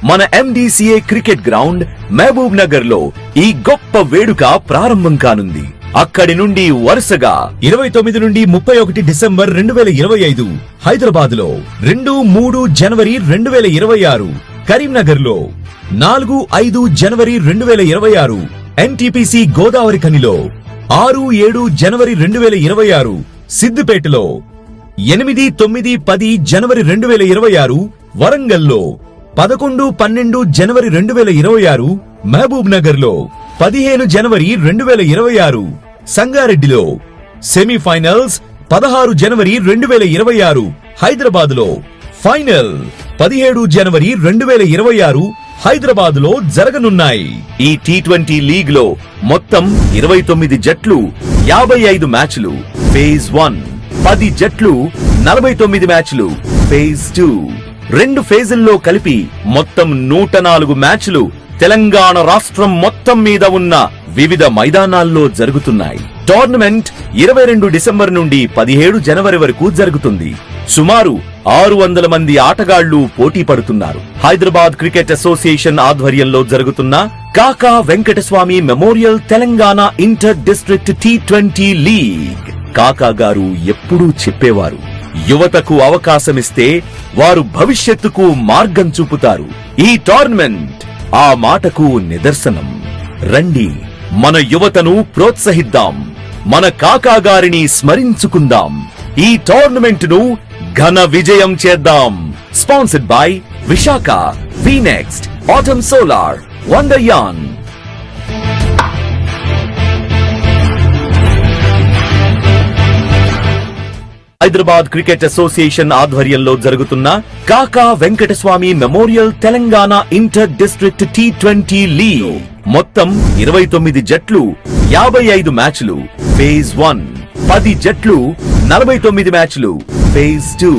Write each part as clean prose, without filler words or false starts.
మన MDCA cricket ground Mahabubnagar లో ఈ గొప్ప వేడుక ప్రారంభం కానుంది. అక్కడి నుండి వరుసగా 29 నుండి 31 డిసెంబర్ 2025 హైదరాబాద్ లో, 2-3 జనవరి 2026 కరీంనగర్ లో, 4-5 జనవరి 2026 NTPC గోదావరి ఖనిలో, 6-7 జనవరి 2026 సిద్దిపేటలో, 8-9-10 జనవరి 2026 వరంగల్లో, 11-12 జనవరి 2026 మహబూబ్నగర్ లో, 15 జనవరి 2026 సంగారెడ్డిలో, సెమీఫైనల్స్ 16 జనవరి 2026 హైదరాబాద్ లో, ఫైనల్ 17 జనవరి 2026 హైదరాబాద్ లో జరగనున్నాయి. ఈ T20 లీగ్ లో మొత్తం 29 జట్లు, 55 మ్యాచ్లు ఫేజ్ 1, 10 జట్లు, 49 మ్యాచ్లు ఫేజ్ 2, 2 ఫేజుల్లో కలిపి మొత్తం 104 మ్యాచ్లు తెలంగాణ రాష్ట్రం మొత్తం మీద ఉన్న వివిధ మైదానాల్లో జరుగుతున్నాయి. టోర్నమెంట్ 22 డిసెంబర్ నుండి 17 జనవరి వరకు జరుగుతుంది. సుమారు 600 మంది ఆటగాళ్లు పోటీ పడుతున్నారు. హైదరాబాద్ క్రికెట్ అసోసియేషన్ ఆధ్వర్యంలో జరుగుతున్న Kaka Venkataswamy memorial Telangana inter district T20 league. కాకా గారు ఎప్పుడూ చెప్పేవారు, యువతకు అవకాశమిస్తే వారు భవిష్యత్తుకు మార్గం చూపుతారు. ఈ టోర్నమెంట్ ఆ మాటకు నిదర్శనం. రండి, మన యువతను ప్రోత్సహిద్దాం, మన కాకా గారిని స్మరించుకుందాం, ఈ టోర్నమెంట్ ను ఘన విజయం చేద్దాం. Sponsored by Visakha, వీనెక్స్ట్, atom solar, వండర్యాన్. హైదరాబాద్ క్రికెట్ అసోసియేషన్ ఆధ్వర్యంలో జరుగుతున్న Kaka Venkataswamy memorial Telangana inter district T20 league మొత్తం 29 జట్లు, 55 మ్యాచ్లు ఫేజ్ 1, 10 జట్లు, 49 మ్యాచ్లు ఫేజ్ 2,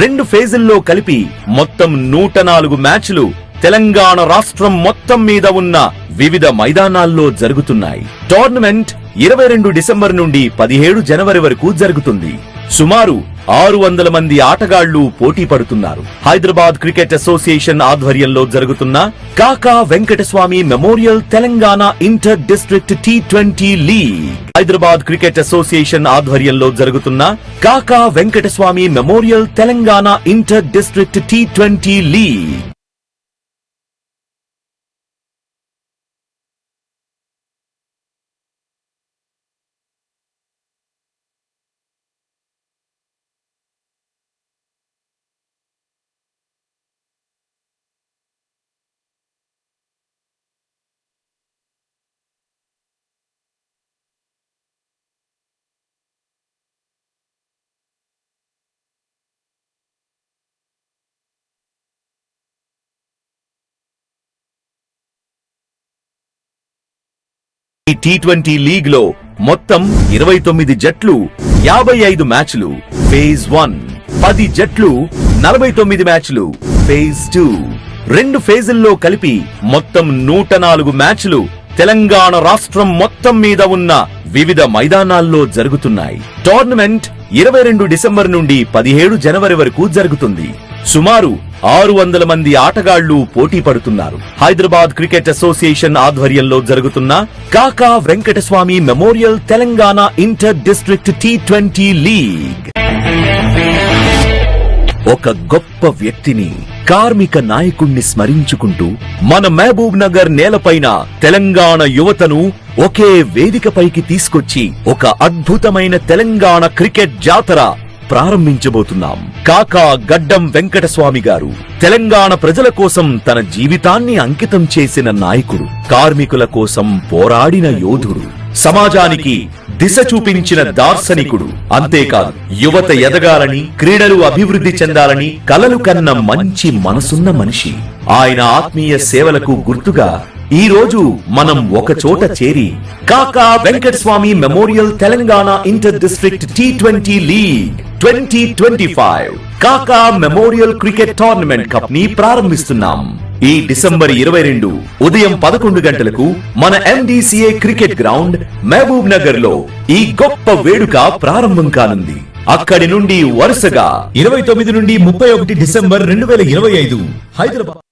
2 ఫేజుల్లో కలిపి మొత్తం 104 మ్యాచ్లు తెలంగాణ రాష్ట్రం మొత్తం మీద ఉన్న వివిధ మైదానాల్లో జరుగుతున్నాయి. టోర్నమెంట్ 22 డిసెంబర్ నుండి 17 జనవరి వరకు జరుగుతుంది. సుమారు 600 మంది ఆటగాళ్లు పోటీ పడుతున్నారు. హైదరాబాద్ క్రికెట్ అసోసియేషన్ ఆధ్వర్యంలో జరుగుతున్న Kaka Venkataswamy memorial Telangana inter district T20 league. Hyderabad cricket association ఆధ్వర్యంలో జరుగుతున్న Kaka Venkataswamy memorial Telangana inter district T20 league. ఈ T20 లీగ్ లో మొత్తం 29 జట్లు, 55 మ్యాచ్లు ఫేజ్ 1, 10 జట్లు, 49 మ్యాచ్లు ఫేజ్ 2, 2 ఫేజుల్లో కలిపి మొత్తం 104 మ్యాచ్లు తెలంగాణ రాష్ట్రం మొత్తం మీద ఉన్న వివిధ మైదానాల్లో జరుగుతున్నాయి. టోర్నమెంట్ 22 డిసెంబర్ నుండి 17 జనవరి వరకు జరుగుతుంది. సుమారు 600 మంది ఆటగాళ్లు పోటీ పడుతున్నారు. హైదరాబాద్ క్రికెట్ అసోసియేషన్ ఆధ్వర్యంలో జరుగుతున్న Kaka Venkataswamy memorial Telangana inter district T20 league. ఒక గొప్ప వ్యక్తిని, కార్మిక నాయకుణ్ణి స్మరించుకుంటూ మన మహబూబ్ నగర్ నేలపైన తెలంగాణ యువతను ఒకే వేదికపైకి తీసుకొచ్చి ఒక అద్భుతమైన తెలంగాణ క్రికెట్ జాతర ప్రారంభించబోతున్నాం. కాకా గడ్డం వెంకటస్వామి గారు తెలంగాణ ప్రజల కోసం తన జీవితాన్ని అంకితం చేసిన నాయకుడు, కార్మికుల కోసం పోరాడిన యోధుడు, సమాజానికి దిశ చూపించిన దార్శనికుడు. అంతేకాదు, యువత ఎదగాలని, క్రీడలు అభివృద్ధి చెందాలని కలలు కన్న మంచి మనసున్న మనిషి. ఆయన ఆత్మీయ సేవలకు గుర్తుగా ఈ రోజు మనం ఒక చోట చేరి కాకా Venkataswamy memorial Telangana inter district T20 league 2025 కాకా మెమోరియల్ క్రికెట్ టోర్నమెంట్ కప్ ని ప్రారంభిస్తున్నాం. ఈ డిసెంబర్ 22 ఉదయం 11 గంటలకు మన MDCA cricket ground Mahabub Nagar లో ఈ గొప్ప వేడుక ప్రారంభం కానుంది. అక్కడి నుండి వరుసగా 29 నుండి 31 December 2025 Hyderabad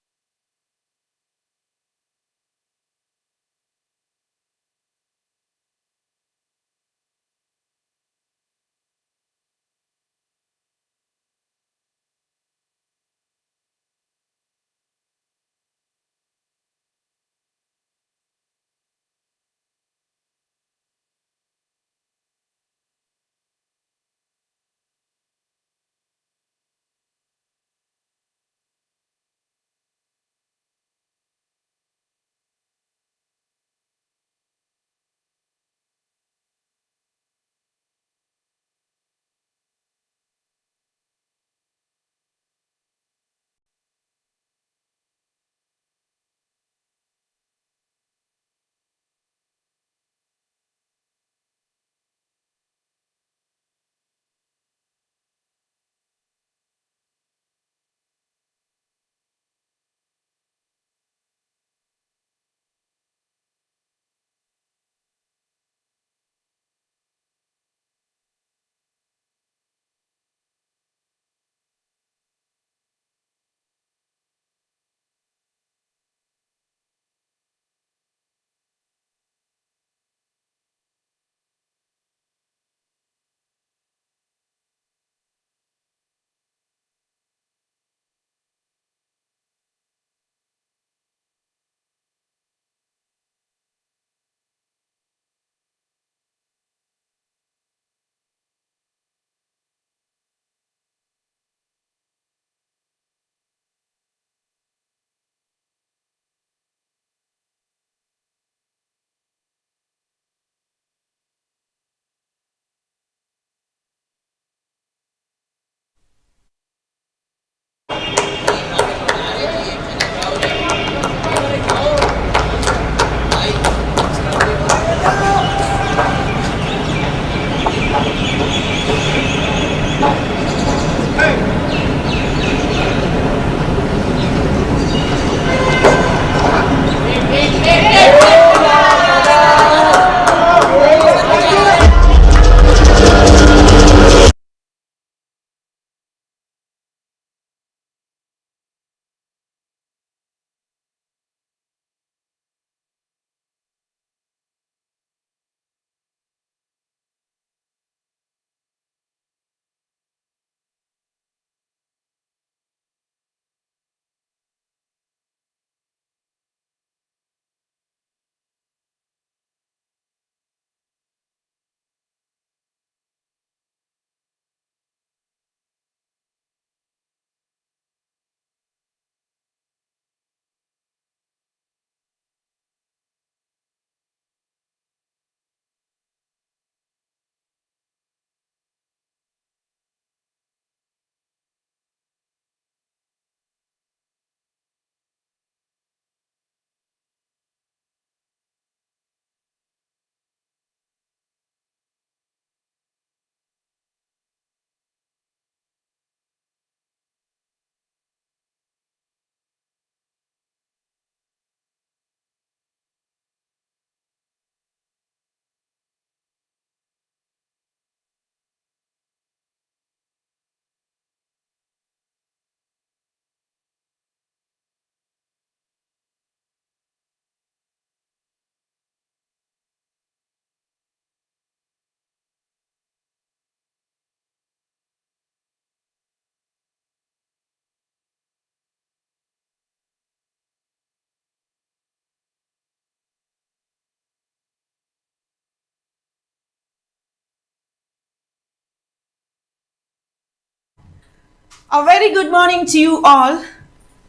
A very good morning to you all.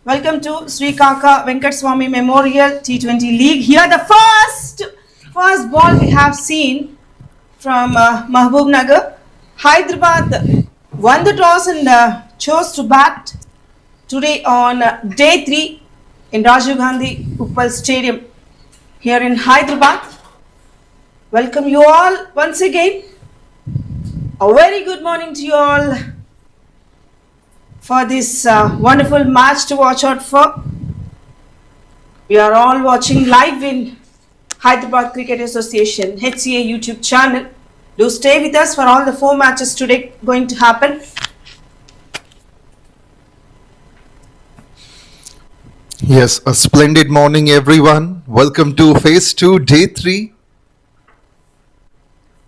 Welcome to Sri Kaka Venkataswamy Memorial T20 League. Here the first ball we have seen from Mahabubnagar. Hyderabad won the toss and chose to bat today on day 3 in Rajiv Gandhi Uppal Stadium here in Hyderabad. Welcome you all once again. A very good morning to you all for this wonderful match to watch out for. We are all watching live in Hyderabad Cricket Association HCA YouTube channel. Do stay with us for all the 4 matches today going to happen. Yes, a splendid morning everyone. Welcome to phase 2 day 3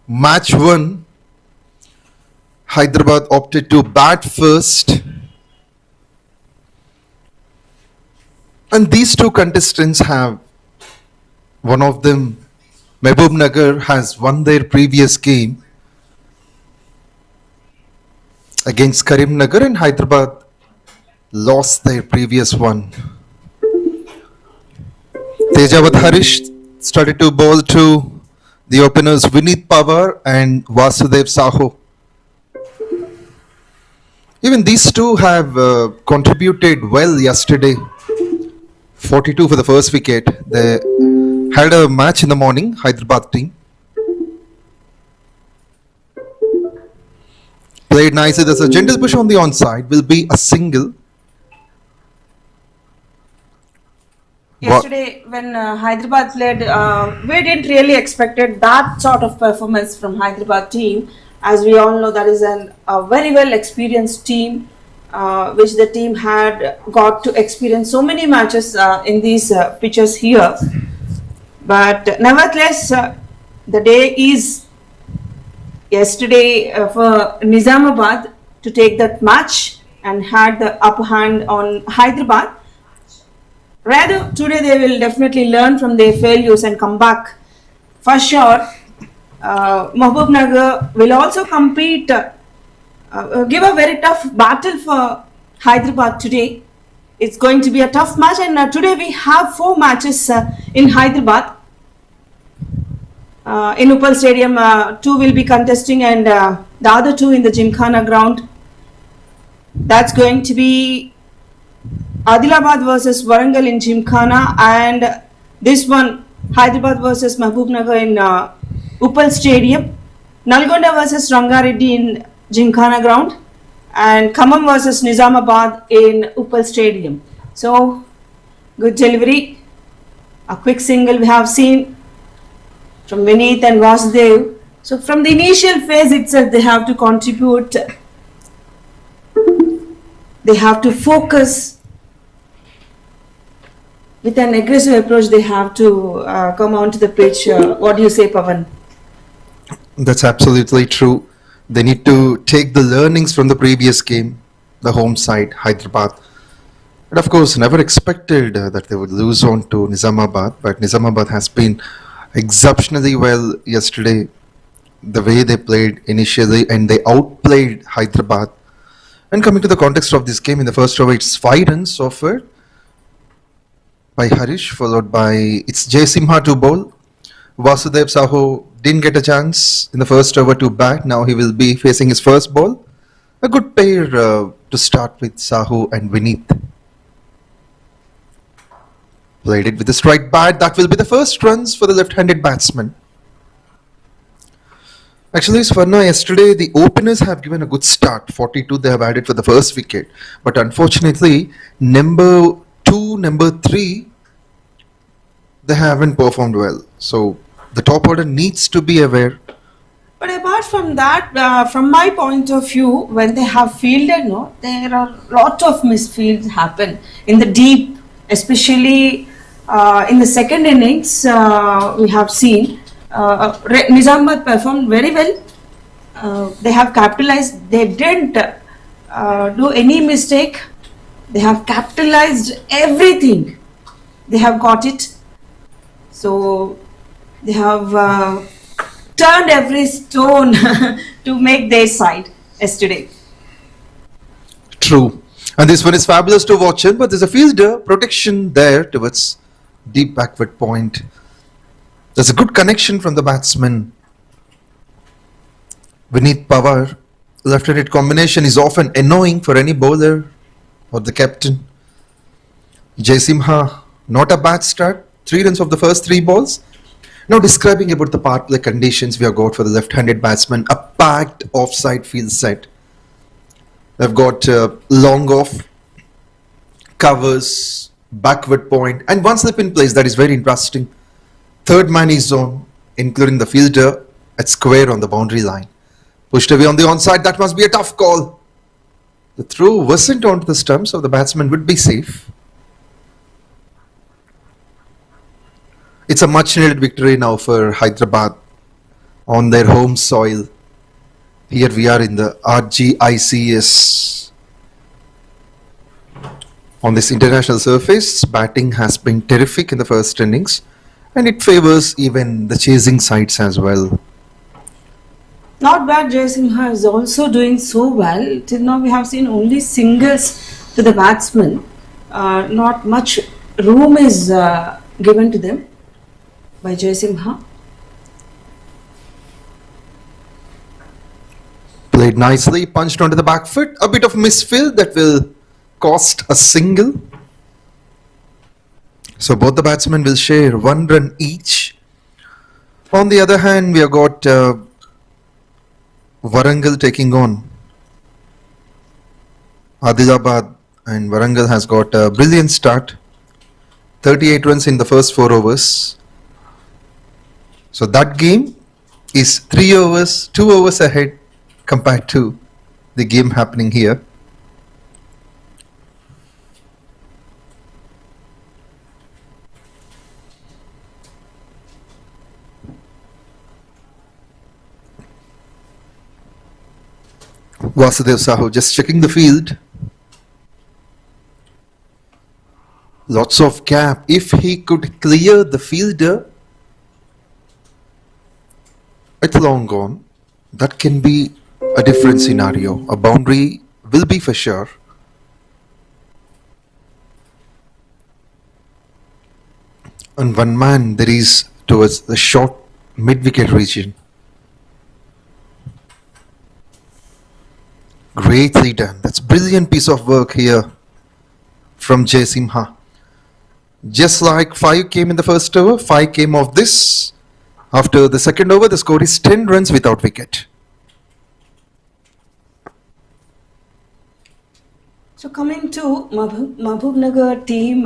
match 1. Hyderabad opted to bat first. And these 2 contestants have, one of them, Mahabubnagar, has won their previous game against Karimnagar, and Hyderabad lost their previous one. Tejavat Harish started to bowl to the openers Vineet Pawar and Vasudev Sahu. Even these 2 have contributed well yesterday. 42 for the first wicket. They had a match in the morning, Hyderabad team. Played nicely. There's a gentle push on the onside. Will be a single. Yesterday when Hyderabad played, we didn't really expected that sort of performance from Hyderabad team. As we all know, that is a very well experienced team. Which the team had got to experience so many matches in these pitches here. But nevertheless, the day is yesterday for Nizamabad to take that match and had the upper hand on Hyderabad. Rather, today they will definitely learn from their failures and come back for sure. Mahabubnagar will also compete. Give a very tough battle for Hyderabad today. It's going to be a tough match, and today we have 4 matches in Hyderabad. In Uppal Stadium, 2 will be contesting, and the other 2 in the Gymkhana ground. That's going to be Adilabad versus Warangal in Gymkhana, and this one Hyderabad versus Mahabubnagar in Uppal Stadium. Nalgonda versus Rangareddy in Gymkhana ground, and Khammam versus Nizamabad in Uppal Stadium. So, good delivery. A quick single we have seen from Vineet and Vasudev. So, from the initial phase itself, they have to contribute. They have to focus. With an aggressive approach, they have to come onto the pitch. What do you say, Pavan? That's absolutely true. They need to take the learnings from the previous game, the home side, Hyderabad. And of course, never expected that they would lose on to Nizamabad, but Nizamabad has been exceptionally well yesterday. The way they played initially, and they outplayed Hyderabad. And coming to the context of this game, in the first over, it's 5 runs offered by Harish, followed by it's Jay Simha to bowl. Vasudev Sahu didn't get a chance in the first over to bat. Now he will be facing his first ball. A good pair to start with, Sahu and Vineet. Played it with a strike bat. That will be the first runs for the left-handed batsman. Actually, Swarna, yesterday the openers have given a good start. 42 they have added for the first wicket. But unfortunately, number 2, number 3, they haven't performed well. So the top order needs to be aware. But apart from that, from my point of view, when they have fielded, there are a lot of misfields happen in the deep, especially in the second innings. We have seen Nizamabad performed very well. They have capitalized. They didn't do any mistake. They have capitalized everything. They have got it. So they have turned every stone to make their side yesterday. True. And this one is fabulous to watch in, but there's a fielder protection there towards deep backward point. There's a good connection from the batsman. Vineet Pawar, left-handed combination is often annoying for any bowler or the captain. Jaisimha, not a bad start. 3 runs of the first 3 balls. Now describing about the power play conditions we have got for the left-handed batsman. A packed offside field set. They've got long off, covers, backward point, and one slip in place that is very interesting. Third man is on, including the fielder at square on the boundary line. Pushed away on the onside, that must be a tough call. The throw wasn't onto the stump, so the batsman would be safe. It's a much needed victory now for Hyderabad on their home soil. Here we are in the RGICS. On this international surface, batting has been terrific in the first innings, and it favors even the chasing sides as well. Not bad, Jaisimha is also doing so well. Till now we have seen only singles to the batsman. Not much room is given to them by Jaisimha. Played nicely, punched onto the back foot. A bit of misfield that will cost a single. So both the batsmen will share 1 run each. On the other hand, we have got Warangal taking on Adilabad, and Warangal has got a brilliant start. 38 runs in the first 4 overs. So that game is 3 overs, 2 overs ahead compared to the game happening here. Vasudev Sahu just checking the field. Lots of gap. If he could clear the fielder, it's long gone. That can be a different scenario. A boundary will be for sure. And one man there is towards the short mid-wicket region. Greatly done. That's brilliant piece of work here from Jaisimha. Just like 5 came in the first over, 5 came off this. After the second over, the score is 10 runs without wicket. So coming to Mahabubnagar team,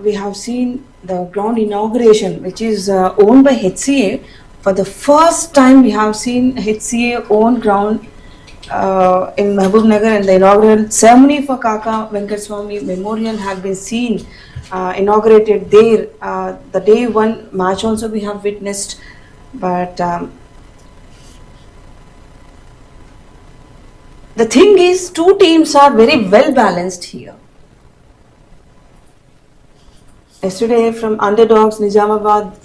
we have seen the ground inauguration, which is owned by HCA. For the first time, we have seen HCA own ground in Mahabubnagar, and the inaugural ceremony for Kaka Venkataswamy Memorial had been seen inaugurated there. The day 1 match also we have witnessed, but the thing is, 2 teams are very well balanced here. Yesterday from underdogs, Nizamabad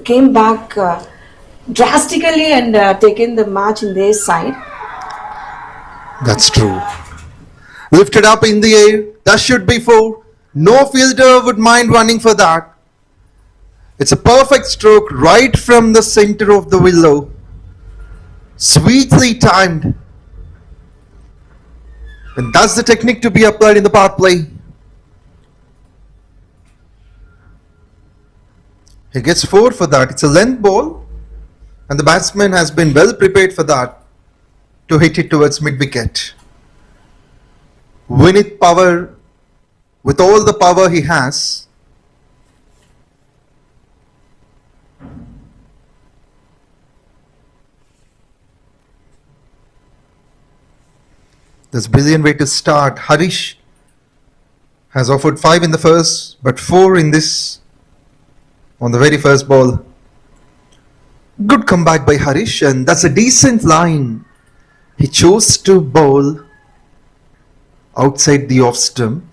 came back drastically and taken the match in their side. That's true. Lifted up in the air, that should be 4. No fielder would mind running for that. It's a perfect stroke right from the center of the willow. Sweetly timed. And that's the technique to be applied in the power play. He gets 4 for that. It's a length ball, and the batsman has been well prepared for that to hit it towards mid-wicket. Vineet Pawar, with all the power he has, that's a brilliant way to start. Harish has offered 5 in the first, but 4 in this on the very first ball. Good comeback by Harish, and that's a decent line. He chose to bowl outside the off stump,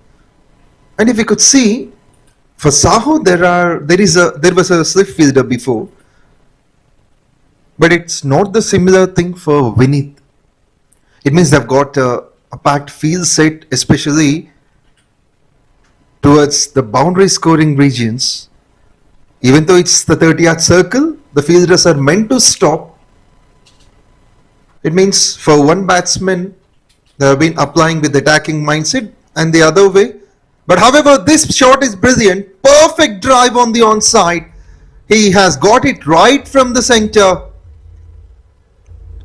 and if you could see, for Sahu there was a slip fielder before, but it's not the similar thing for Vineet. It means they've got a packed field set, especially towards the boundary scoring regions. Even though it's the 30-yard circle, the fielders are meant to stop. It means for one batsman, they have been applying with attacking mindset and the other way. But however, this shot is brilliant. Perfect drive on the onside. He has got it right from the center.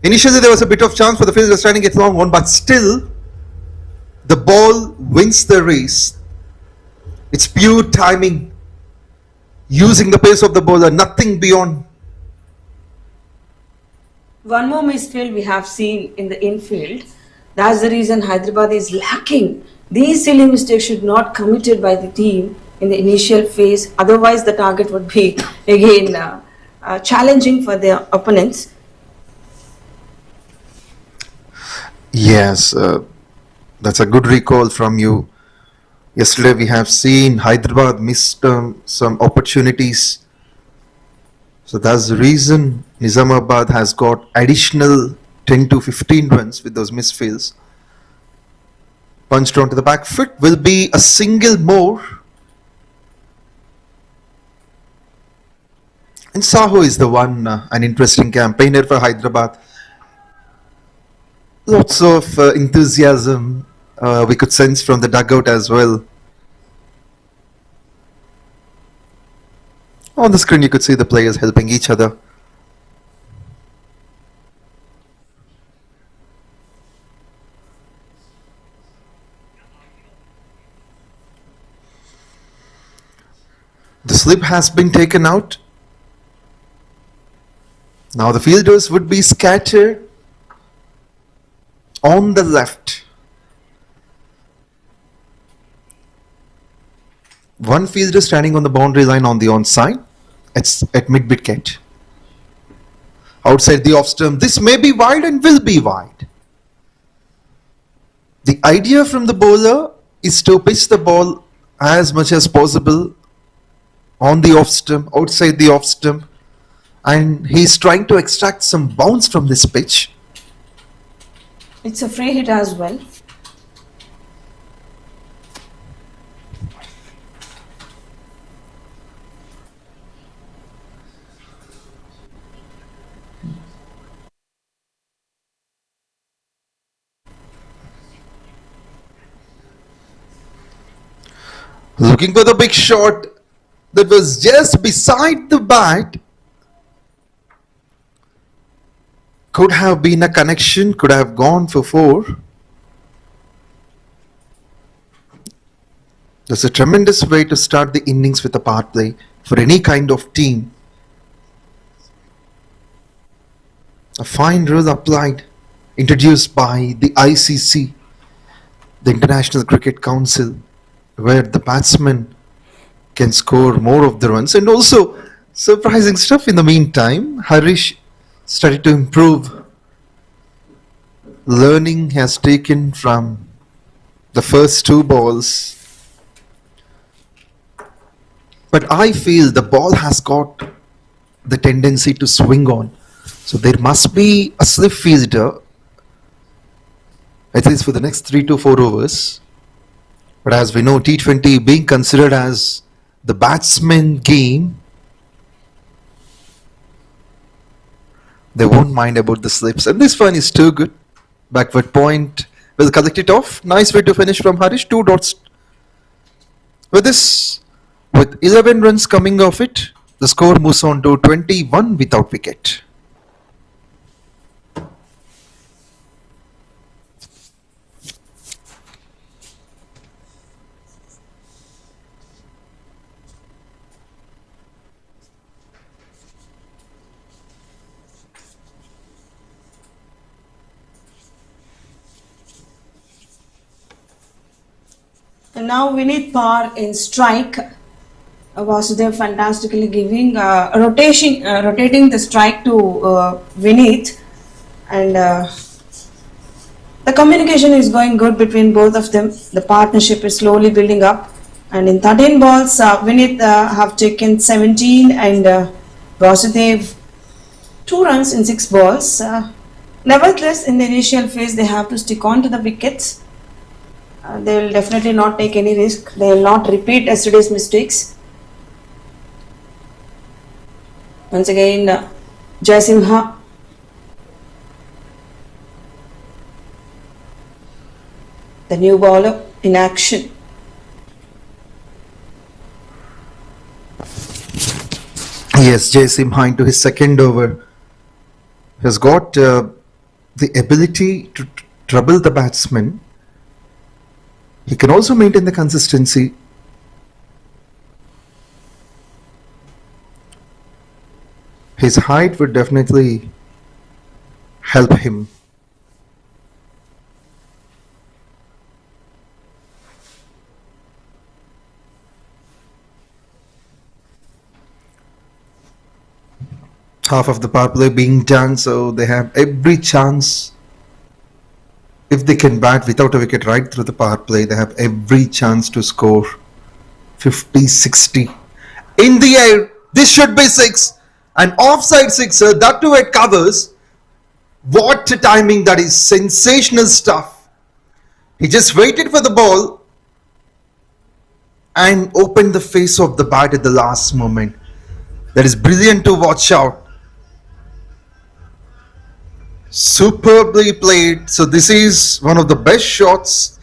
Initially, there was a bit of chance for the fielder trying to get long one, but still, the ball wins the race. It's pure timing. Using the pace of the bowler, nothing beyond. One more misfield we have seen in the infield. That's the reason Hyderabad is lacking. These silly mistakes should not committed by the team in the initial phase. Otherwise, the target would be again challenging for their opponents. Yes, that's a good recall from you. Yesterday we have seen Hyderabad missed some opportunities. So that's the reason Nizamabad has got additional 10 to 15 runs with those misfields. Punched onto the back foot will be a single more. And Saho is the one, an interesting campaigner for Hyderabad. Lots of enthusiasm we could sense from the dugout as well. On the screen you could see the players helping each other. The slip has been taken out. Now the fielders would be scattered on the left. One fielder standing on the boundary line on the onside. It's at mid-wicket. Outside the off stump, this may be wide and will be wide. The idea from the bowler is to pitch the ball as much as possible on the off stump, outside the off stump, and he's trying to extract some bounce from this pitch. It's a free hit as well. Looking for the big shot that was just beside the bat. Could have been a connection, could have gone for 4. That's a tremendous way to start the innings with a power play for any kind of team. A fine rule applied, introduced by the ICC, the International Cricket Council, where the batsman can score more of the runs, and also surprising stuff in the meantime. Harish started to improve. Learning has taken from the first 2 balls. But I feel the ball has got the tendency to swing on. So there must be a slip fielder, at least for the next 3 to 4 overs. But as we know, T20 being considered as the batsman game, they won't mind about the slips. And this one is too good. Backward point will collect it off. Nice way to finish from Harish. 2 dots. With this, with 11 runs coming off it, the score moves on to 21 without wicket. And now we need par in strike. Vasudev fantastically giving rotating the strike to Vineet, and the communication is going good between both of them. The partnership is slowly building up, and in 13 balls Vineet have taken 17 and Vasudev 2 runs in 6 balls. Nevertheless, in the initial phase, they have to stick on to the wickets. They will definitely not take any risk. They will not repeat yesterday's mistakes. Once again, Jaisimha. The new bowler in action. Yes, Jaisimha into his second over has got the ability to trouble the batsman. He can also maintain the consistency. His height would definitely help him. Half of the power play being done, so they have every chance. If they can bat without a wicket right through the power play, they have every chance to score 50, 60. In the air, this should be 6. An offside sixer, that too it covers. What a timing, that is sensational stuff. He just waited for the ball and opened the face of the bat at the last moment. That is brilliant to watch out. Superbly played. So this is one of the best shots.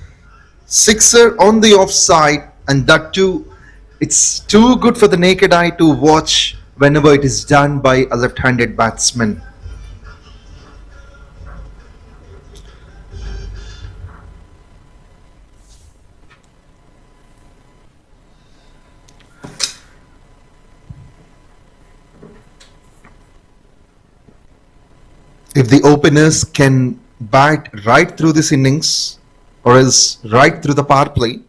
Sixer on the offside, and that too, it's too good for the naked eye to watch whenever it is done by a left-handed batsman. If the openers can bat right through this innings or else right through the power play,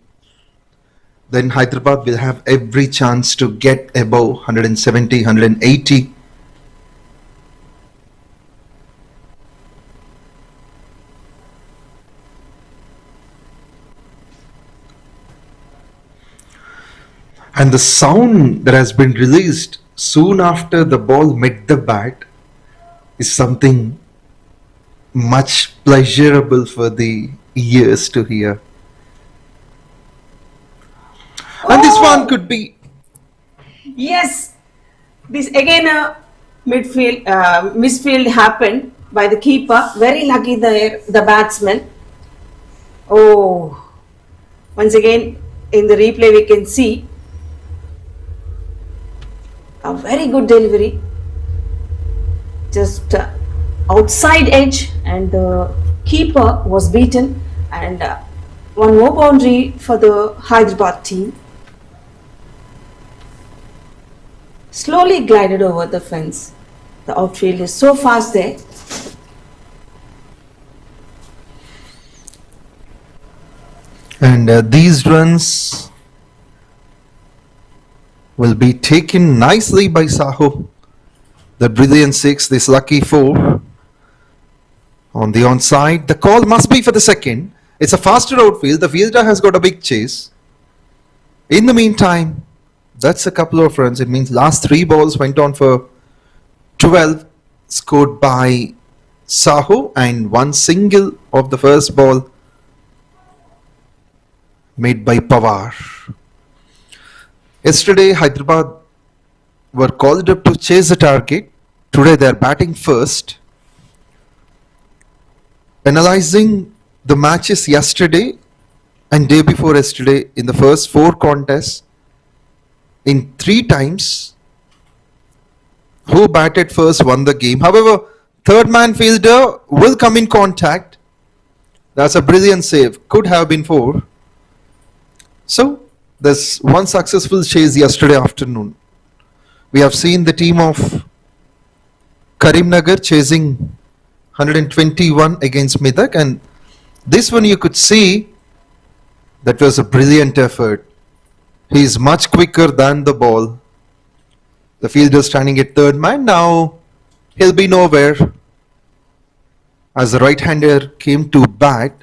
then Hyderabad will have every chance to get above 170, 180. And the sound that has been released soon after the ball met the bat is something much pleasurable for the ears to hear. And this one could be... Yes, this again a misfield happened by the keeper. Very lucky the batsman. Oh, once again in the replay we can see a very good delivery. Just outside edge, and the keeper was beaten, and one more boundary for the Hyderabad team. Slowly glided over the fence. The outfield is so fast there. And these runs will be taken nicely by Saho. The brilliant 6, this lucky 4. On the onside, the call must be for the second. It's a faster outfield. The fielder has got a big chase. In the meantime, that's a couple of runs. It means last 3 balls went on for 12, scored by Saho, and 1 single of the first ball made by Pawar. Yesterday, Hyderabad were called up to chase the target. Today they are batting first. Analyzing the matches yesterday and day before yesterday, in the first 4 contests, in 3 times, who batted first won the game. However, third man fielder will come in contact. That's a brilliant save. Could have been 4. So, there's one successful chase yesterday afternoon. We have seen the team of Karimnagar chasing 121 against Medak, and this one you could see that was a brilliant effort. He is much quicker than the ball. The fielder standing at third man, now he'll be nowhere as the right-hander came to bat.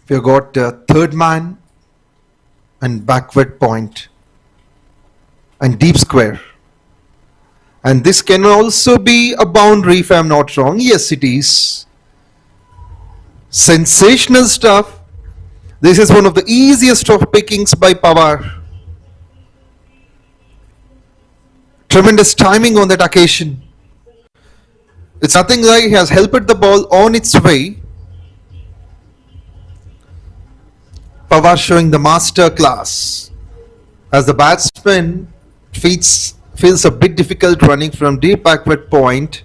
We've got third man and backward point and deep square. And this can also be a boundary if I'm not wrong. Yes, it is. Sensational stuff. This is one of the easiest of pickings by Pawar. Tremendous timing on that occasion. It's nothing like he has helped the ball on its way. Pawar showing the master class as the batsman feels a bit difficult running from deep backward point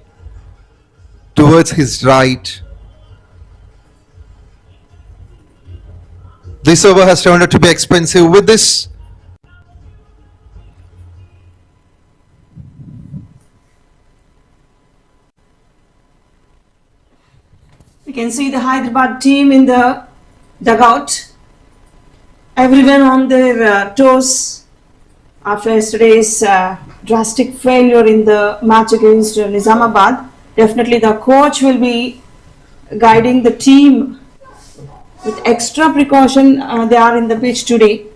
towards his right. This over has turned out to be expensive with this. You can see the Hyderabad team in the dugout. Everyone on their toes after yesterday's drastic failure in the match against Nizamabad. Definitely the coach will be guiding the team with extra precaution. They are in the pitch today.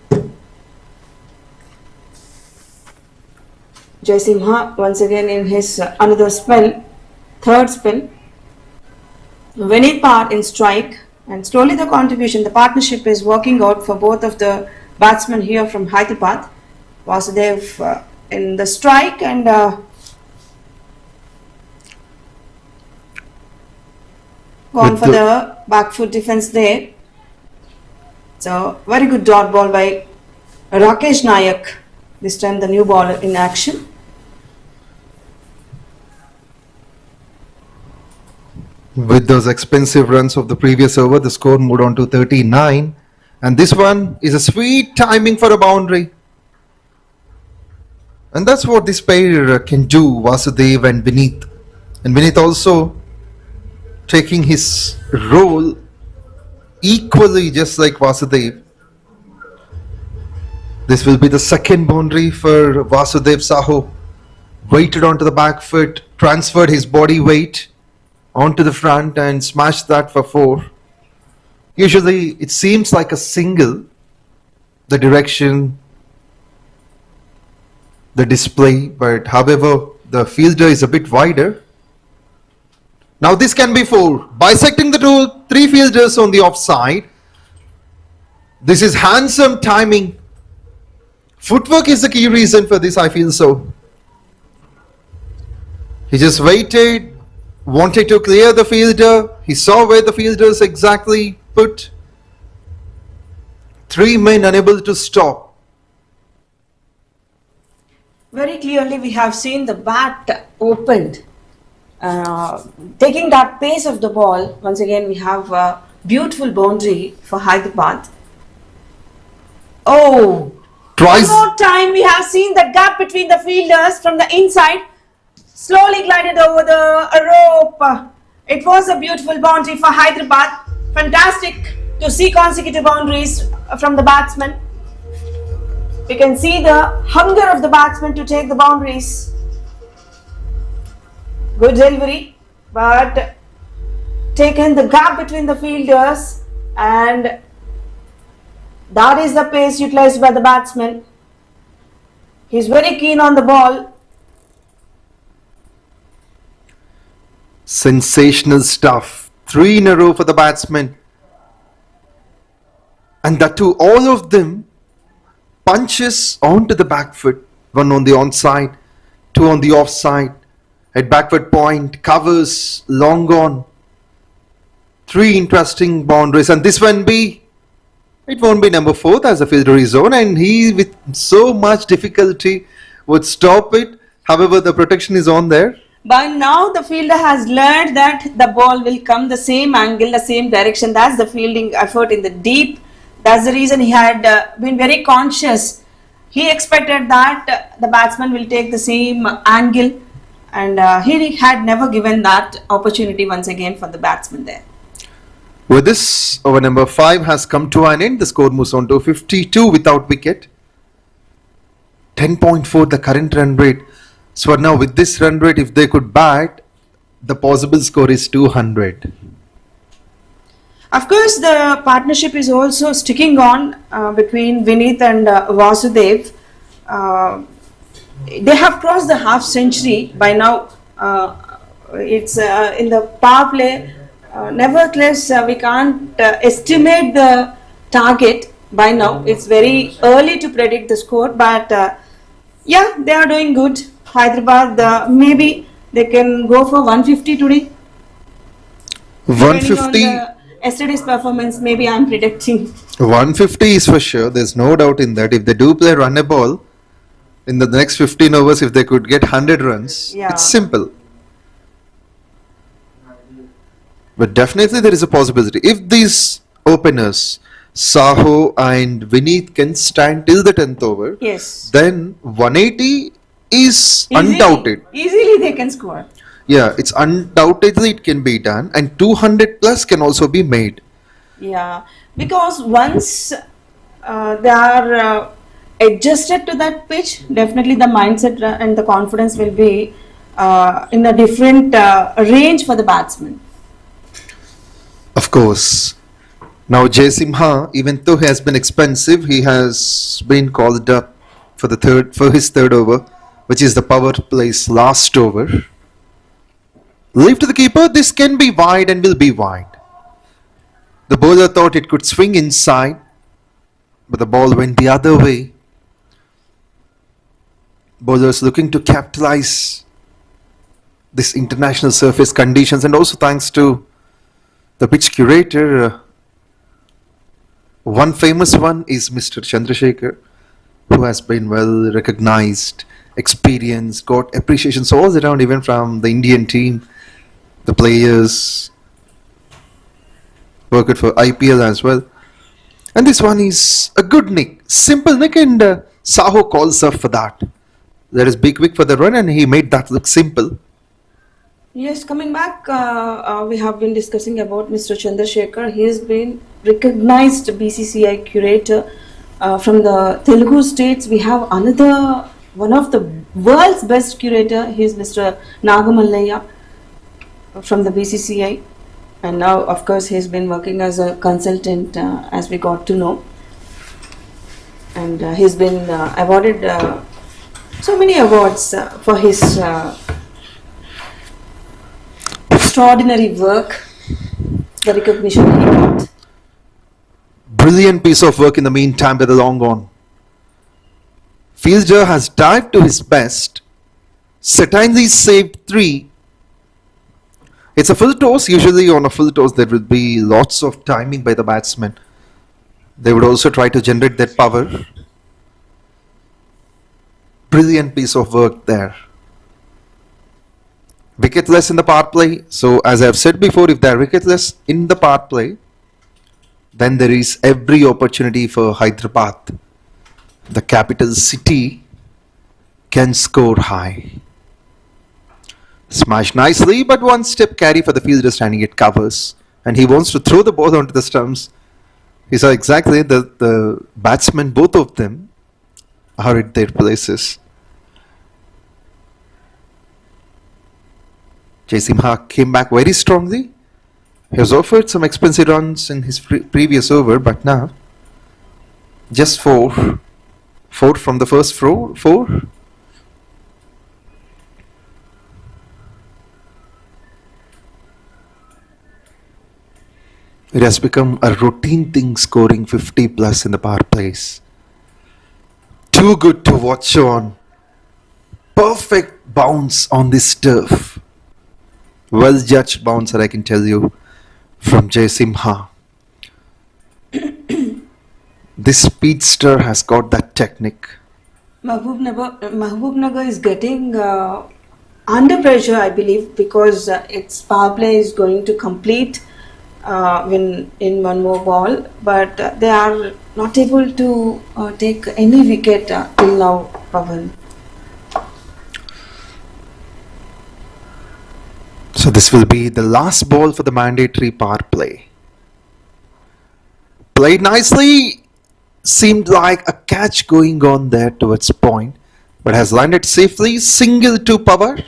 Jaisimha once again in his another spell, third spell. Venkataswamy in strike, and slowly the contribution, the partnership is working out for both of the batsmen here from Hyderabad. Vasudev in the strike and gone for the back foot defense there. So very good dot ball by Rakesh Nayak. This time the new ball in action. With those expensive runs of the previous over, the score moved on to 39. And this one is a sweet timing for a boundary. And that's what this pair can do, Vasudev and Vineet. And Vineet also taking his role equally just like Vasudev. This will be the second boundary for Vasudev Saho. Weighted onto the back foot, transferred his body weight onto the front and smashed that for 4. Usually it seems like a single, the direction, the display, but however the fielder is a bit wider. Now this can be 4. Bisecting the 3 fielders on the offside. This is handsome timing. Footwork is the key reason for this, I feel so. He just waited, wanted to clear the fielder. He saw where the fielders exactly put. 3 men unable to stop. Very clearly we have seen the bat opened. Taking that pace of the ball, once again we have a beautiful boundary for Hyderabad. Oh! Twice. One more time we have seen the gap between the fielders from the inside. Slowly glided over the rope. It was a beautiful boundary for Hyderabad. Fantastic to see consecutive boundaries from the batsmen. You can see the hunger of the batsmen to take the boundaries. Good delivery, but taken the gap between the fielders, and that is the pace utilized by the batsman. He's very keen on the ball. Sensational stuff. 3 in a row for the batsmen. And that too, all of them punches onto the back foot. 1 on the onside, 2 on the offside. At backward point, covers, long gone. 3 interesting boundaries. And this one it won't be number 4 as a fielder is on. And he with so much difficulty would stop it. However, the protection is on there. But now the fielder has learned that the ball will come the same angle, the same direction. That's the fielding effort in the deep. That's the reason he had been very conscious. He expected that the batsman will take the same angle, and he had never given that opportunity once again for the batsman there. With this, over number 5 has come to an end. The score moves on to 52 without wicket. 10.4 the current run rate. So now with this run rate, if they could bat, the possible score is 200. Of course, the partnership is also sticking on between Vineet and Vasudev. they have crossed the half century by now. It's in the power play. Nevertheless, we can't estimate the target by now. It's very early to predict the score, but yeah, they are doing good. Hyderabad, maybe they can go for 150 today. Depending on 150. yesterday's performance, maybe I'm predicting. 150 is for sure. There's no doubt in that. If they do play run a ball in the next 15 overs, if they could get 100 runs, Yeah. it's simple. But definitely there is a possibility. If these openers, Saho and Vineet, can stand till the 10th over, Yes. then 180 is Easily- undoubted. Easily they can score. Yeah, it's undoubtedly it can be done, and 200 plus can also be made. Yeah, because once they are adjusted to that pitch, definitely the mindset and the confidence will be in a different range for the batsman. Of course. Now Jaisimha, even though he has been expensive, he has been called up for his third over, which is the power play's last over. Leave to the keeper. This can be wide and will be wide. The bowler thought it could swing inside, but the ball went the other way. Bowlers looking to capitalize this international surface conditions, and also thanks to the pitch curator. One famous one is Mr. Chandrasekhar, who has been well recognized, experienced, got appreciations all around, even from the Indian team, the players, worked for IPL as well. And this one is a good nick, simple nick, and Saho calls up for that. There is big wick for the run, and he made that look simple. Yes, coming back, we have been discussing about Mr. Chandrasekhar. He has been recognized BCCI curator from the Telugu states. We have another one of the world's best curator. He is Mr. Nagamallaya from the BCCI, and now, of course, he has been working as a consultant, as we got to know. And he's been awarded so many awards for his extraordinary work, the recognition he got. Brilliant piece of work in the meantime by the long on. Fielder has dived to his best. Certainly saved 3. It's a full toss. Usually on a full toss there will be lots of timing by the batsman. They would also try to generate that power. Brilliant piece of work there. Wicketless in the power play. So as I have said before, if they are wicketless in the power play, then there is every opportunity for Hyderabad, the capital city, can score high. Smash nicely, but one step carry for the fielder standing at covers, and he wants to throw the ball onto the stumps. He saw exactly the batsmen, both of them, are at their places. Jaisimha came back very strongly. He has offered some expensive runs in his previous over, but now just 4. 4 from the first 4. It has become a routine thing, scoring 50 plus in the power plays. Too good to watch on. Perfect bounce on this turf. Well judged bouncer, I can tell you, from Jaisimha. This speedster has got that technique. Mahabubnagar is getting under pressure, I believe, because its power play is going to complete in one more ball, but they are not able to take any wicket till now, Pavan. So this will be the last ball for the mandatory power play. Played nicely. Seemed like a catch going on there towards point, but has landed safely. Single to power.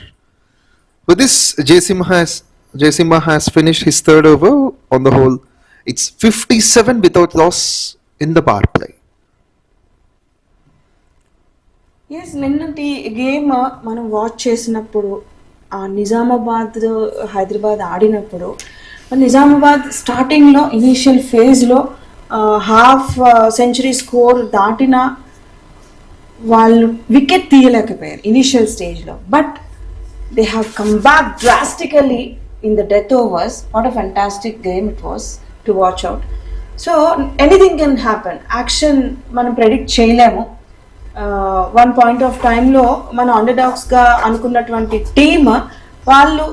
With this, Jaisimha has finished his third over. On the whole, it's 57 without loss in the power play. Yes, నిన్నటి game మనం watch చేసినప్పుడు నిజామాబాద్ హైదరాబాద్ ఆడినప్పుడు నిజామాబాద్ స్టార్టింగ్లో initial ఫేజ్లో half century score దాటిన వాళ్ళు wicket తీయలేకపోయారు initial స్టేజ్లో. But they have come back drastically in the death overs. What a fantastic game it was to watch out. So anything can happen. Action మనం predict చేయలేము. One point of టైంలో మన under డాగ్స్గా అనుకున్నటువంటి team వాళ్ళు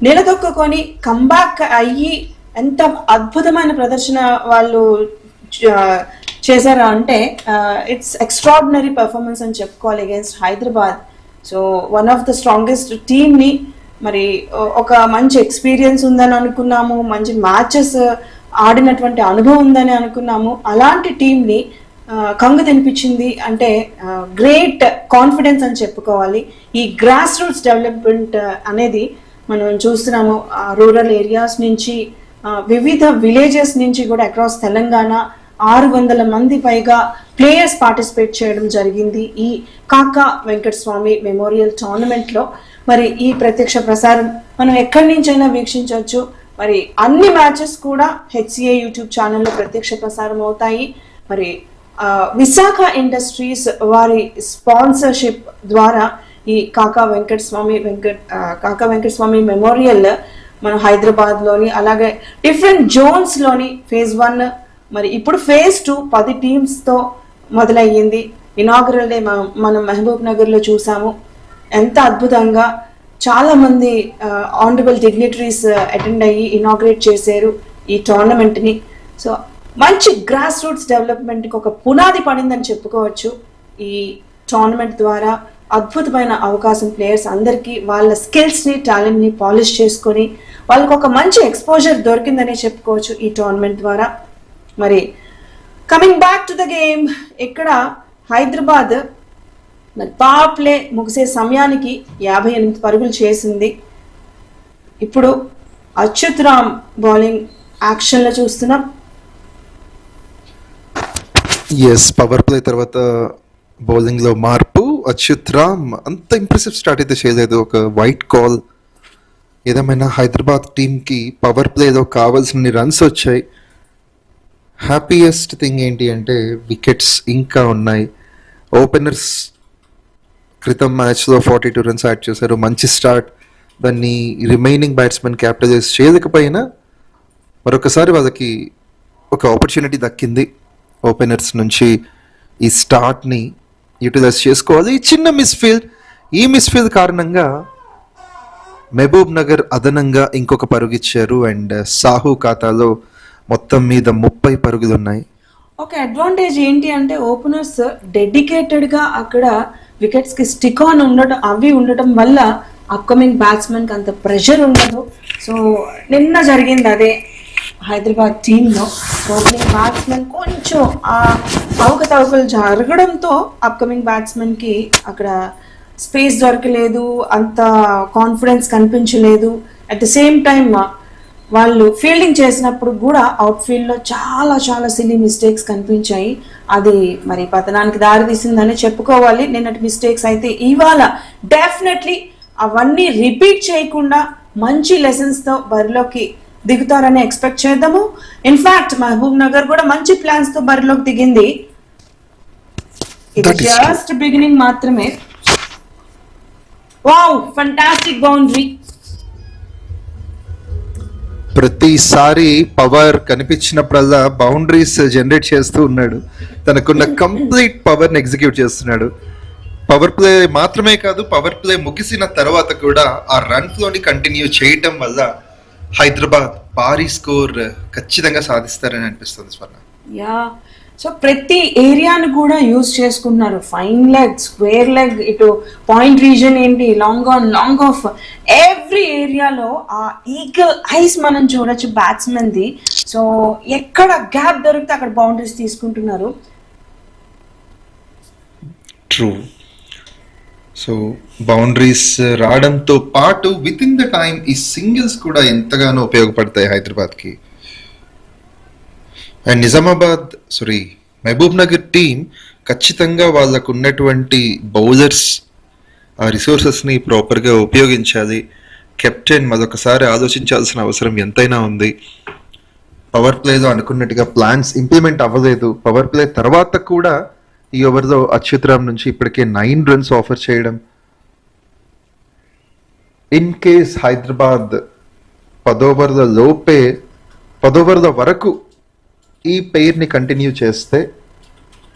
నిలదొక్కుని comeback అయ్యి ఎంత అద్భుతమైన ప్రదర్శన వాళ్ళు చేశారా అంటే ఇట్స్ ఎక్స్ట్రాడినరీ పర్ఫార్మెన్స్ అని చెప్పుకోవాలి against Hyderabad. So one of the strongest టీమ్ని మరి ఒక మంచి ఎక్స్పీరియన్స్ ఉందని అనుకున్నాము, మంచి మ్యాచెస్ ఆడినటువంటి అనుభవం ఉందని అనుకున్నాము. అలాంటి టీంని కంగు తినిపించింది అంటే గ్రేట్ కాన్ఫిడెన్స్ అని చెప్పుకోవాలి. ఈ గ్రాస్ రూట్స్ డెవలప్మెంట్ అనేది మనం చూస్తున్నాము. రూరల్ ఏరియాస్ నుంచి వివిధ విలేజెస్ నుంచి కూడా అక్రాస్ తెలంగాణ 600 మంది పైగా ప్లేయర్స్ పార్టిసిపేట్ చేయడం జరిగింది ఈ కాకా వెంకటస్వామి మెమోరియల్ టోర్నమెంట్లో. మరి ఈ ప్రత్యక్ష ప్రసారం మనం ఎక్కడి నుంచైనా వీక్షించవచ్చు. మరి అన్ని మ్యాచెస్ కూడా హెచ్సిఏ యూట్యూబ్ ఛానల్లో ప్రత్యక్ష ప్రసారం అవుతాయి. మరి విశాఖ ఇండస్ట్రీస్ వారి స్పాన్సర్షిప్ ద్వారా ఈ కాకా వెంకటస్వామి మెమోరియల్ మన హైదరాబాద్లోని అలాగే డిఫరెంట్ జోన్స్లోని ఫేజ్ 1 మరి ఇప్పుడు ఫేజ్ 2 10 టీమ్స్తో మొదలయ్యింది. ఇనాగరల్ డే మనం మహబూబ్ నగర్లో చూసాము. ఎంత అద్భుతంగా చాలామంది ఆనరబుల్ డిగ్నిటరీస్ అటెండ్ అయ్యి ఇనాగ్రేట్ చేశారు ఈ టోర్నమెంట్ని. సో మంచి గ్రాస్ రూట్స్ డెవలప్మెంట్కి ఒక పునాది పడిందని చెప్పుకోవచ్చు. ఈ టోర్నమెంట్ ద్వారా అద్భుతమైన అవకాశం ప్లేయర్స్ అందరికీ వాళ్ళ స్కిల్స్ని టాలెంట్ని పాలిష్ చేసుకొని వాళ్ళకి ఒక మంచి ఎక్స్పోజర్ దొరికిందని చెప్పుకోవచ్చు ఈ టోర్నమెంట్ ద్వారా. మరి coming back to the game, ఇక్కడ హైదరాబాద్ మరి పవర్ ప్లే ముగిసే సమయానికి 58 పరుగులు చేసింది. ఇప్పుడు అచ్యుత్ రామ్ బౌలింగ్ యాక్షన్లో చూస్తున్నాం. ఎస్, పవర్ ప్లే తర్వాత బౌలింగ్లో మార్పు. అచ్యుత్ రామ్ అంత ఇంప్రెసివ్ స్టార్ట్ అయితే చేయలేదు, ఒక వైట్ కాల్. ఏదేమైనా హైదరాబాద్ టీంకి పవర్ ప్లేలో కావాల్సిన రన్స్ వచ్చాయి. హ్యాపీయెస్ట్ థింగ్ ఏంటి అంటే వికెట్స్ ఇంకా ఉన్నాయి. ఓపెనర్స్ క్రితం మ్యాచ్లో 42 రన్స్ యాడ్ చేశారు, మంచి స్టార్ట్. దాన్ని రిమైనింగ్ బ్యాట్స్మెన్ క్యాపిటలైజ్ చేయలేకపోయినా మరొకసారి వాళ్ళకి ఒక ఆపర్చునిటీ దక్కింది. ఓపెనర్స్ నుంచి ఈ స్టార్ట్ని యూటిలైజ్ చేసుకోవాలి. చిన్న మిస్ఫీల్డ్, ఈ మిస్ఫీల్డ్ కారణంగా మహబూబ్ నగర్ అదనంగా ఇంకొక పరుగు ఇచ్చారు అండ్ సాహు ఖాతాలో మొత్తం మీద 30 పరుగులు ఉన్నాయి. ఒక అడ్వాంటేజ్ ఏంటి అంటే ఓపెనర్స్ డెడికేటెడ్గా అక్కడ వికెట్స్కి స్టిక్ ఆన్ ఉండటం వల్ల అప్కమింగ్ బ్యాట్స్మెన్కి అంత ప్రెషర్ ఉండదు. సో నిన్న జరిగింది అదే హైదరాబాద్ టీంలో. ఓపెనింగ్ బ్యాట్స్మెన్ కొంచెం ఆ అవకతవకలు జరగడంతో అప్కమింగ్ బ్యాట్స్మెన్కి అక్కడ స్పేస్ దొరకలేదు, అంత కాన్ఫిడెన్స్ కనిపించలేదు. అట్ ద సేమ్ టైమ్ వాళ్ళు ఫీల్డింగ్ చేసినప్పుడు కూడా అవుట్ఫీల్డ్లో చాలా చాలా సిల్లీ మిస్టేక్స్ కనిపించాయి. అది మరి పతనానికి దారితీసిందని చెప్పుకోవాలి. నిన్నటి మిస్టేక్స్ అయితే ఇవాళ డెఫినెట్లీ అవన్నీ రిపీట్ చేయకుండా మంచి లెసన్స్తో బరిలోకి దిగుతారని ఎక్స్పెక్ట్ చేద్దాము. ఇన్ఫాక్ట్ మహబూబ్ నగర్ కూడా మంచి ప్లాన్స్ తో బరిలోకి దిగింది. ఇది జస్ట్ బిగినింగ్ మాత్రమే. Wow, fantastic boundary. ప్రతిసారి పవర్ కనిపించినప్పుడల్లా బౌండరీస్ జనరేట్ చేస్తూ ఉన్నాడు. తనకున్న కంప్లీట్ పవర్ని ఎగ్జిక్యూట్ చేస్తున్నాడు. పవర్ ప్లే మాత్రమే కాదు, పవర్ ప్లే ముగిసిన తర్వాత కూడా ఆ రన్ ఫ్లోని కంటిన్యూ చేయటం వల్ల హైదరాబాద్ భారీ స్కోర్ ఖచ్చితంగా సాధిస్తారని అనిపిస్తుంది స్వర్ణ. యా, సో ప్రతి ఏరియాను కూడా యూజ్ చేసుకుంటున్నారు. ఫైన్ లెగ్, స్క్వేర్ లెగ్, ఇటు పాయింట్ రీజన్ ఏంటి, long on, long off, every ఏరియాలో ఆ ఈగల్ ఐస్ మనం చూడొచ్చు బ్యాట్స్మెన్ది. సో ఎక్కడ గ్యాప్ దొరికితే అక్కడ బౌండరీస్ తీసుకుంటున్నారు. ట్రూ. సో బౌండరీస్ రావడంతో పాటు విత్ ఇన్ ద టైమ్ ఈ సింగిల్స్ కూడా ఎంతగానో ఉపయోగపడతాయి హైదరాబాద్కి. అండ్ మహబూబ్ నగర్ టీం ఖచ్చితంగా వాళ్ళకు ఉన్నటువంటి బౌలర్స్ ఆ రిసోర్సెస్ని ప్రాపర్గా ఉపయోగించాలి. కెప్టెన్ మరొకసారి ఆలోచించాల్సిన అవసరం ఎంతైనా ఉంది. పవర్ ప్లేలో అనుకున్నట్టుగా ప్లాన్స్ ఇంప్లిమెంట్ అవ్వలేదు. పవర్ ప్లే తర్వాత కూడా ఈ ఓవర్లో అచ్యుతరామ్ నుంచి ఇప్పటికే 9 రన్స్ ఆఫర్ చేయడం. ఇన్ కేస్ హైదరాబాద్ 10 ఓవర్ల వరకు ఈ పెయిర్ని కంటిన్యూ చేస్తే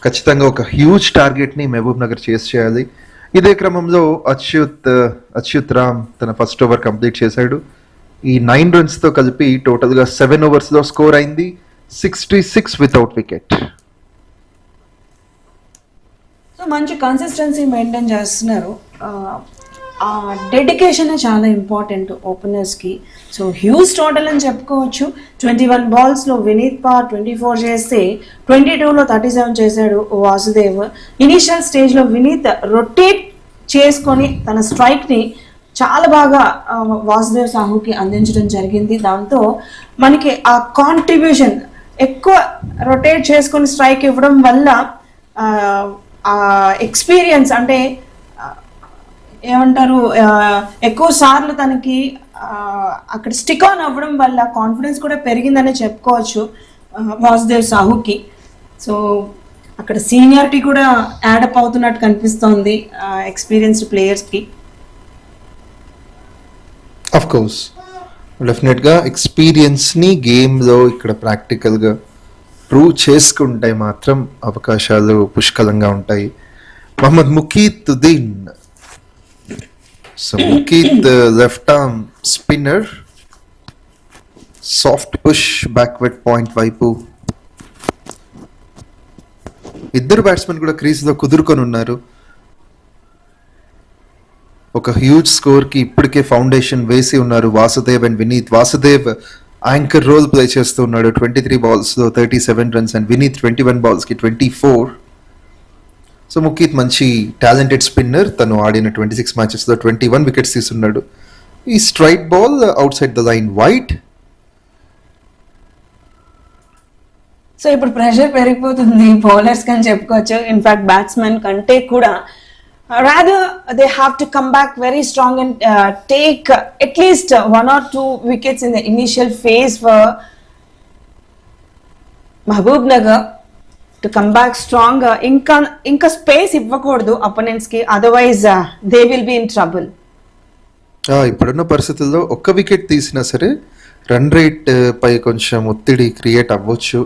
ఖచ్చితంగా ఒక హ్యూజ్ టార్గెట్ని మహబూబ్ నగర్ చేస్ చేయాలి. ఇదే క్రమంలో అచ్యుత్ రామ్ తన ఫస్ట్ ఓవర్ కంప్లీట్ చేశాడు. ఈ 9 రన్స్తో కలిపి టోటల్గా 7 ఓవర్స్లో స్కోర్ అయింది 66 వితౌట్ వికెట్. సో మంచి కన్సిస్టెన్సీ మెయింటైన్ చేస్తున్నారు. ఆ డెడికేషన్ చాలా ఇంపార్టెంట్ ఓపెనర్స్కి. సో హ్యూజ్ టోటల్ అని చెప్పుకోవచ్చు. 21 బాల్స్లో వినీత్ 24 చేస్తే 22లో 37 చేశాడు వాసుదేవ్. ఇనీషియల్ స్టేజ్లో వినీత్ రొటేట్ చేసుకొని తన స్ట్రైక్ని చాలా బాగా వాసుదేవ్ సాహుకి అందించడం జరిగింది. దాంతో మనకి ఆ కాంట్రిబ్యూషన్ ఎక్కువ రొటేట్ చేసుకొని స్ట్రైక్ ఇవ్వడం వల్ల ఎక్స్పీరియన్స్ అంటే ఏమంటారు ఎక్కువ సార్లు తనకి అక్కడ స్టిక్ ఆన్ అవ్వడం వల్ల కాన్ఫిడెన్స్ కూడా పెరిగిందనే చెప్పుకోవచ్చు వాసుదేవ్ సాహుకి. సో అక్కడ సీనియారిటీ కూడా యాడప్ అవుతున్నట్టు కనిపిస్తోంది ఎక్స్పీరియన్స్డ్ ప్లేయర్స్కి. ఆఫ్ కోర్స్ డెఫినెట్గా ఎక్స్పీరియన్స్ని గేమ్లో ఇక్కడ ప్రాక్టికల్గా ప్రూవ్ చేసుకుంటే మాత్రం అవకాశాలు పుష్కలంగా ఉంటాయి. Mohammed ముకీతుద్దీన్. So Mukeet, left arm spinner, soft push backward point వైపు. ఇద్దరు బ్యాట్స్మెన్ కూడా క్రీజ్లో కుదురుకొని ఉన్నారు. ఒక హ్యూజ్ స్కోర్కి ఇప్పటికే ఫౌండేషన్ వేసి ఉన్నారు Vasudev and Vineeth. Vasudev anchor role play చేస్తూ ఉన్నాడు. 23 బాల్స్లో 37 రన్స్ అండ్ వినీత్ 21 బాల్స్కి 24. సో ముకీత్ మంచి టాలెంటెడ్ స్పిన్నర్. తను ఆడిన 26 మ్యాచెస్లో 21 వికెట్స్ తీసున్నాడు. ఈ straight ball out side the line wide. So ఇప్పుడు ప్రెషర్ పెరిగిపోతుంది బౌలర్స్ అని చెప్పుకోవచ్చు. ఇన్ఫాక్ట్ బ్యాట్స్మెన్ కంటే కూడా rather they have to come back very strong and take at least 1 or 2 wickets in the initial phase for Mahabubnagar to come back strong. ఇంకా space ఇవ్వకూడదు opponents కి, otherwise they will be in trouble. ఇప్పుడున్న పరిస్థితుల్లో ఒక్క wicket తీసినా సరే run rate పై కొంచెం ఒత్తిడి క్రియేట్ అవ్వచ్చు.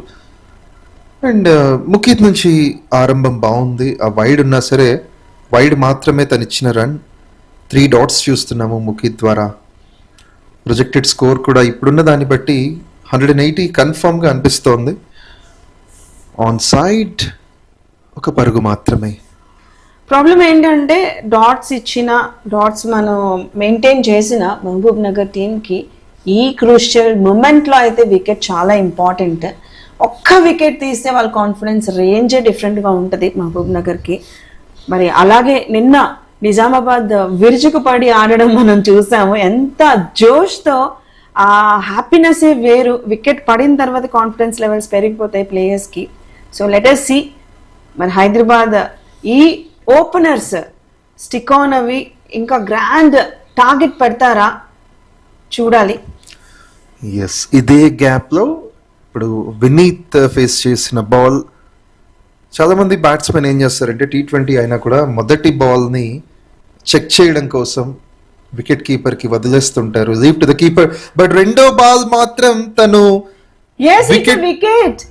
అండ్ ముకీత్ నుంచి ఆరంభం బాగుంది. ఆ వైడ్ ఉన్నా సరే వైడ్ మాత్రమే తను ఇచ్చిన రన్ 3 డాట్స్ చూస్తున్నాము ముకీత్ ద్వారా. ప్రొజెక్టెడ్ స్కోర్ కూడా ఇప్పుడున్న దాన్ని బట్టి 180 కన్ఫర్మ్గా అనిపిస్తోంది. ఆన్ సైడ్ ఒక పరుగు మాత్రమే. ప్రాబ్లం ఏంటంటే డాట్స్ మనం మెయింటైన్ చేసిన మహబూబ్ నగర్ టీంకి ఈ క్రూషియల్ మూమెంట్లో అయితే వికెట్ చాలా ఇంపార్టెంట్. ఒక్క వికెట్ తీస్తే వాళ్ళ కాన్ఫిడెన్స్ రేంజే డిఫరెంట్గా ఉంటుంది మహబూబ్ నగర్కి. మరి అలాగే నిన్న నిజామాబాద్ విరుచుకుపడి ఆడడం మనం చూసాము. ఎంత జోష్తో ఆ హ్యాపీనెస్సే వేరు. వికెట్ పడిన తర్వాత కాన్ఫిడెన్స్ లెవెల్స్ పెరిగిపోతాయి ప్లేయర్స్కి. సో లెట్ us see మరి హైదరాబాద్ ఈ ఓపెనర్స్ స్టిక్ ఆన్ అవి ఇంకా గ్రాండ్ టార్గెట్ పెడతారా చూడాలి. ఎస్, ఇదే గ్యాప్లో ఇప్పుడు వినీత్ ఫేస్ చేసిన బాల్ చాలామంది బ్యాట్స్మెన్ ఏం చేస్తారంటే T20 అయినా కూడా మొదటి బాల్ని చెక్ చేయడం కోసం వికెట్ కీపర్కి వదిలేస్తుంటారు, leave to the keeper. But రెండో బాల్ మాత్రం తను వికెట్.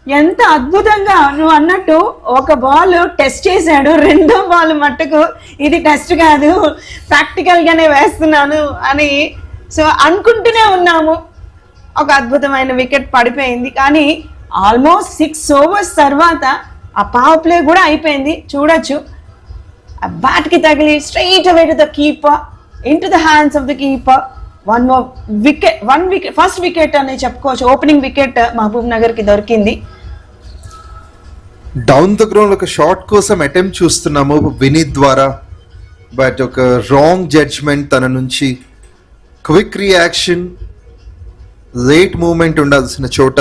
ఎంత అద్భుతంగా నువ్వు అన్నట్టు ఒక బాల్ టెస్ట్ చేశాడు, రెండో బాల్ మట్టుకు ఇది టెస్ట్ కాదు ప్రాక్టికల్ గానే వేస్తున్నాను అని సో అనుకుంటూనే ఉన్నాము. ఒక అద్భుతమైన వికెట్ పడిపోయింది. కానీ ఆల్మోస్ట్ 6 ఓవర్స్ తర్వాత ఆ పవర్ ప్లే కూడా అయిపోయింది. చూడొచ్చు ఆ బ్యాట్ కి తగిలి straight away to the keeper, in to the hands of the keeper. One wicket first wicket అని చెప్పుకోవచ్చు. ఓపెనింగ్ వికెట్ మహబూబ్ నగర్ కి దొరికింది. డౌన్ ద గ్రౌండ్ ఒక షాట్ కోసం అటెంప్ట్ చూస్తున్నాము వినీత్ ద్వారా. బట్ ఒక రాంగ్ జడ్జ్మెంట్ తన నుంచి. క్విక్ రియాక్షన్, లేట్ మూమెంట్ ఉండాల్సిన చోట.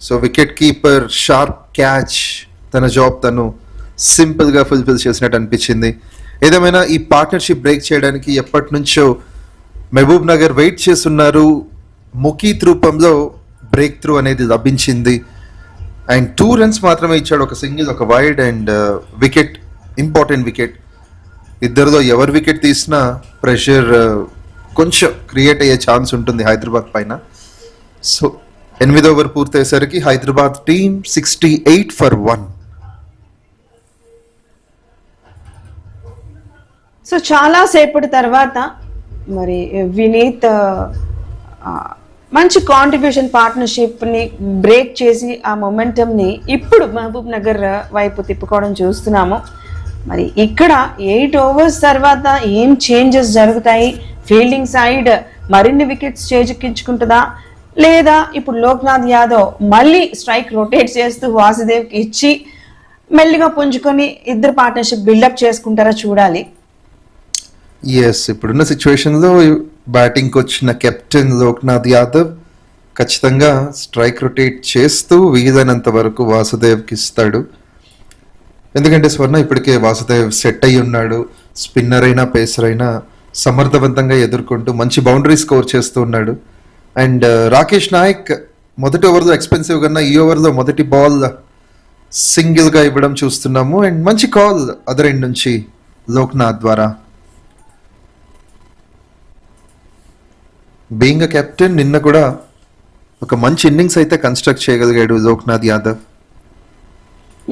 So wicket keeper sharp catch, తన జాబ్ తను సింపుల్గా ఫుల్ఫిల్ చేసినట్టు అనిపించింది. ఏదేమైనా ఈ పార్ట్నర్షిప్ బ్రేక్ చేయడానికి ఎప్పటి నుంచో మహబూబ్ నగర్ వెయిట్ చేస్తున్నారు. ముకీత్ రూపంలో బ్రేక్ త్రూ అనేది లభించింది. అండ్ 2 runs మాత్రమే ఇచ్చాడు, ఒక సింగిల్, ఒక wide and wicket, important wicket. ఇద్దరిలో ఎవరు వికెట్ తీసినా ప్రెషర్ కొంచెం క్రియేట్ అయ్యే ఛాన్స్ ఉంటుంది హైదరాబాద్ పైన. సో 8వ ఓవర్ పూర్తయ్యేసరికి హైదరాబాద్ టీమ్ 68 for 1. సో చాలా సేపటి తర్వాత మరి వినీత్ మంచి కాంట్రిబ్యూషన్ పార్ట్నర్షిప్ని బ్రేక్ చేసి ఆ మొమెంటమ్ని ఇప్పుడు మహబూబ్ నగర్ వైపు తిప్పుకోవడం చూస్తున్నాము. మరి ఇక్కడ 8 overs తర్వాత ఏం చేంజెస్ జరుగుతాయి? ఫీల్డింగ్ సైడ్ మరిన్ని వికెట్స్ చేజిక్కించుకుంటుందా, లేదా ఇప్పుడు లోక్నాథ్ యాదవ్ మళ్ళీ స్ట్రైక్ రొటేట్ చేస్తూ వాసుదేవ్కి ఇచ్చి మెల్లిగా పుంజుకొని ఇద్దరు పార్ట్నర్షిప్ బిల్డప్ చేసుకుంటారా చూడాలి. ఎస్, ఇప్పుడున్న సిచ్యువేషన్లో బ్యాటింగ్కి వచ్చిన కెప్టెన్ లోక్నాథ్ యాదవ్ ఖచ్చితంగా స్ట్రైక్ రొటేట్ చేస్తూ వీలైనంత వరకు వాసుదేవ్కి ఇస్తాడు. ఎందుకంటే స్వర్ణ ఇప్పటికే వాసుదేవ్ సెట్ అయి ఉన్నాడు. స్పిన్నర్ అయినా పేసర్ అయినా సమర్థవంతంగా ఎదుర్కొంటూ మంచి బౌండరీ స్కోర్ చేస్తూ ఉన్నాడు. అండ్ రాకేష్ నాయక్ మొదటి ఓవర్లో ఎక్స్పెన్సివ్ కన్నా ఈ ఓవర్లో మొదటి బాల్ సింగిల్గా ఇవ్వడం చూస్తున్నాము. అండ్ మంచి కాల్ అదర్ ఎండ్ నుంచి లోక్నాథ్ ద్వారా. బీయింగ్ అ కెప్టెన్ నిన్న కూడా ఒక మంచి ఇన్నింగ్స్ అయితే కన్స్ట్రక్ట్ చేయగలిగాడు లోక్నాథ్ యాదవ్.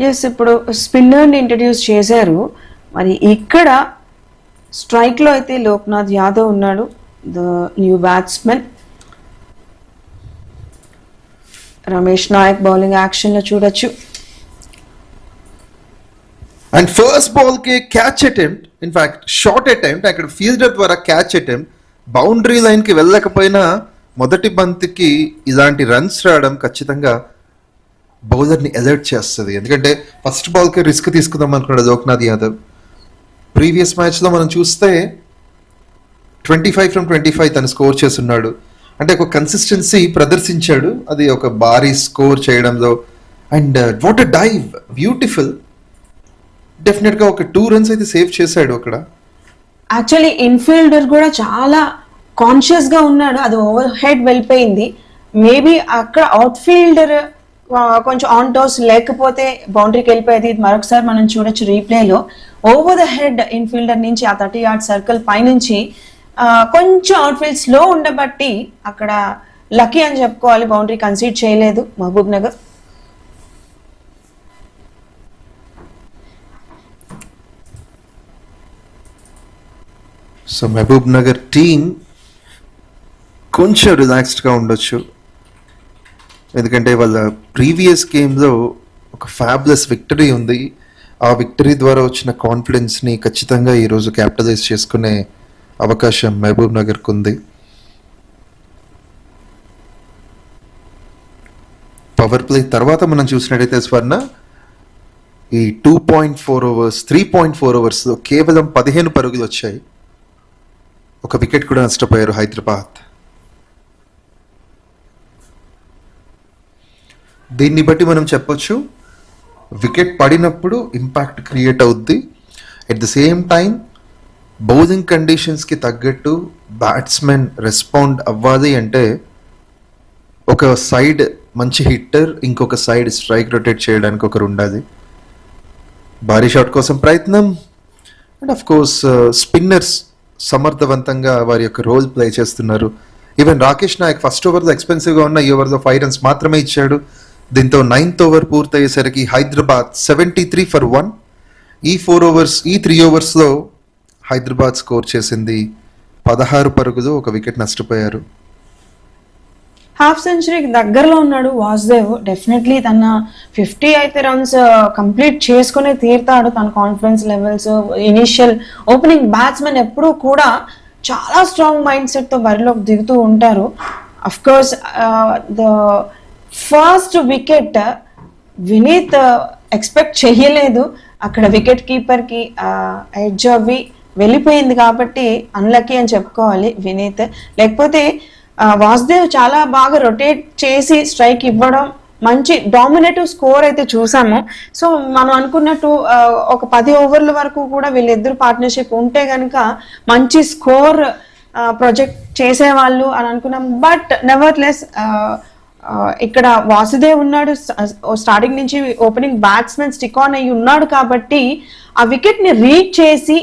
ఎస్, ఇప్పుడు స్పిన్నర్ని ఇంట్రడ్యూస్ చేశారు. మరి ఇక్కడ స్ట్రైక్లో అయితే లోక్నాథ్ యాదవ్ ఉన్నాడు, the new batsmen. Ramesh Nayak bowling యాక్షన్లో చూడొచ్చు. అండ్ ఫస్ట్ బాల్కి catch attempt, in fact short attempt, అక్కడ ఫీల్డర్ ద్వారా క్యాచ్ అటెంప్ట్. బౌండరీ లైన్కి వెళ్ళకపోయినా మొదటి బంతికి ఇలాంటి రన్స్ రావడం ఖచ్చితంగా బౌలర్ని అలర్ట్ చేస్తుంది. ఎందుకంటే ఫస్ట్ బాల్కి రిస్క్ తీసుకుందాం అనుకున్నాడు లోక్నాథ్ యాదవ్. ప్రీవియస్ మ్యాచ్లో మనం చూస్తే 25 from 25 తను స్కోర్ చేస్తున్నాడు. అంటే ఒక కన్సిస్టెన్సీ ప్రదర్శించాడు, అది ఒక భారీ స్కోర్ చేయడంలో. And what a dive, beautiful. డెఫినెట్గా ఒక 2 runs అయితే సేవ్ చేశాడు అక్కడ. యాక్చువల్లీ ఇన్ఫీల్డర్ కూడా చాలా కాన్షియస్గా ఉన్నాడు, అది ఓవర్ హెడ్ వెళ్ళిపోయింది. మేబీ అక్కడ అవుట్ ఫీల్డర్ కొంచెం ఆన్ టోస్ లేకపోతే బౌండరీకి వెళ్ళిపోయేది. ఇది మరొకసారి మనం చూడొచ్చు రీప్లేలో. ఓవర్ ద హెడ్ ఇన్ఫీల్డర్ నుంచి ఆ 30 yard సర్కిల్ పైనుంచి కొంచెం అవుట్ ఫీల్డ్ స్లో ఉండబట్టి అక్కడ లక్కీ అని చెప్పుకోవాలి, బౌండరీ కన్సీడ్ చేయలేదు మహబూబ్ నగర్. సో మహబూబ్ నగర్ టీమ్ కొంచెం రిలాక్స్డ్గా ఉండొచ్చు, ఎందుకంటే వాళ్ళ ప్రీవియస్ గేమ్లో ఒక ఫ్యాబ్లెస్ విక్టరీ ఉంది. ఆ విక్టరీ ద్వారా వచ్చిన కాన్ఫిడెన్స్ని ఖచ్చితంగా ఈరోజు క్యాపిటలైజ్ చేసుకునే అవకాశం మహబూబ్ నగర్కు ఉంది. పవర్ ప్లే తర్వాత మనం చూసినట్టయితే స్వర్ణ ఈ 2.4 overs 3.4 oversలో కేవలం 15 పరుగులు వచ్చాయి. ఒక వికెట్ కూడా నష్టపోయారు హైదరాబాద్. దీన్ని బట్టి మనం చెప్పొచ్చు వికెట్ పడినప్పుడు ఇంపాక్ట్ క్రియేట్ అవుద్ది. At the same time bowling కండిషన్స్కి తగ్గట్టు బ్యాట్స్మెన్ రెస్పాండ్ అవ్వాలి అంటే ఒక సైడ్ మంచి హిట్టర్, ఇంకొక సైడ్ స్ట్రైక్ రొటేట్ చేయడానికి ఒకరు ఉండాలి. భారీ షాట్ కోసం ప్రయత్నం. అండ్ ఆఫ్ కోర్స్ స్పిన్నర్స్ సమర్థవంతంగా వారి యొక్క రోల్ ప్లే చేస్తున్నారు. ఈవెన్ రాకేష్ నాయక్ ఫస్ట్ ఓవర్లో ఎక్స్పెన్సివ్గా ఉన్న ఈ ఓవర్లో 5 runs మాత్రమే ఇచ్చాడు. దీంతో 9th over పూర్తయ్యేసరికి హైదరాబాద్ 73 for 1. ఈ 3 ఓవర్స్లో హైదరాబాద్ స్కోర్ చేసింది 16 పరుగులు, ఒక వికెట్ నష్టపోయారు. హాఫ్ సెంచరీకి దగ్గరలో ఉన్నాడు వాసుదేవ్. డెఫినెట్లీ తన 50 అయితే రన్స్ కంప్లీట్ చేసుకునే తీరుతాడు. తన confidence levels, initial opening batsmen ఎప్పుడూ కూడా చాలా స్ట్రాంగ్ మైండ్ సెట్తో బరిలోకి దిగుతూ ఉంటారు. Of course the first wicket Vineeth expect చేయలేదు. అక్కడ వికెట్ కీపర్కి ఎడ్జ్ అవి వెళ్ళిపోయింది కాబట్టి అన్లక్కీ అని చెప్పుకోవాలి వినీత్. లేకపోతే వాసుదేవ్ చాలా బాగా రొటేట్ చేసి స్ట్రైక్ ఇవ్వడం మంచి డామినేటివ్ స్కోర్ అయితే చూసాము. సో మనం అనుకున్నట్టు ఒక 10 ఓవర్ల వరకు కూడా వీళ్ళిద్దరు పార్ట్నర్షిప్ ఉంటే కనుక మంచి స్కోర్ ప్రొజెక్ట్ చేసేవాళ్ళు అని అనుకున్నాం. బట్ నెవర్ లెస్ ఇక్కడ వాసుదేవ్ ఉన్నాడు, స్టార్టింగ్ నుంచి ఓపెనింగ్ బ్యాట్స్మెన్ స్టిక్ ఆన్ అయ్యి ఉన్నాడు కాబట్టి ఆ వికెట్ ని రీడ్ చేసి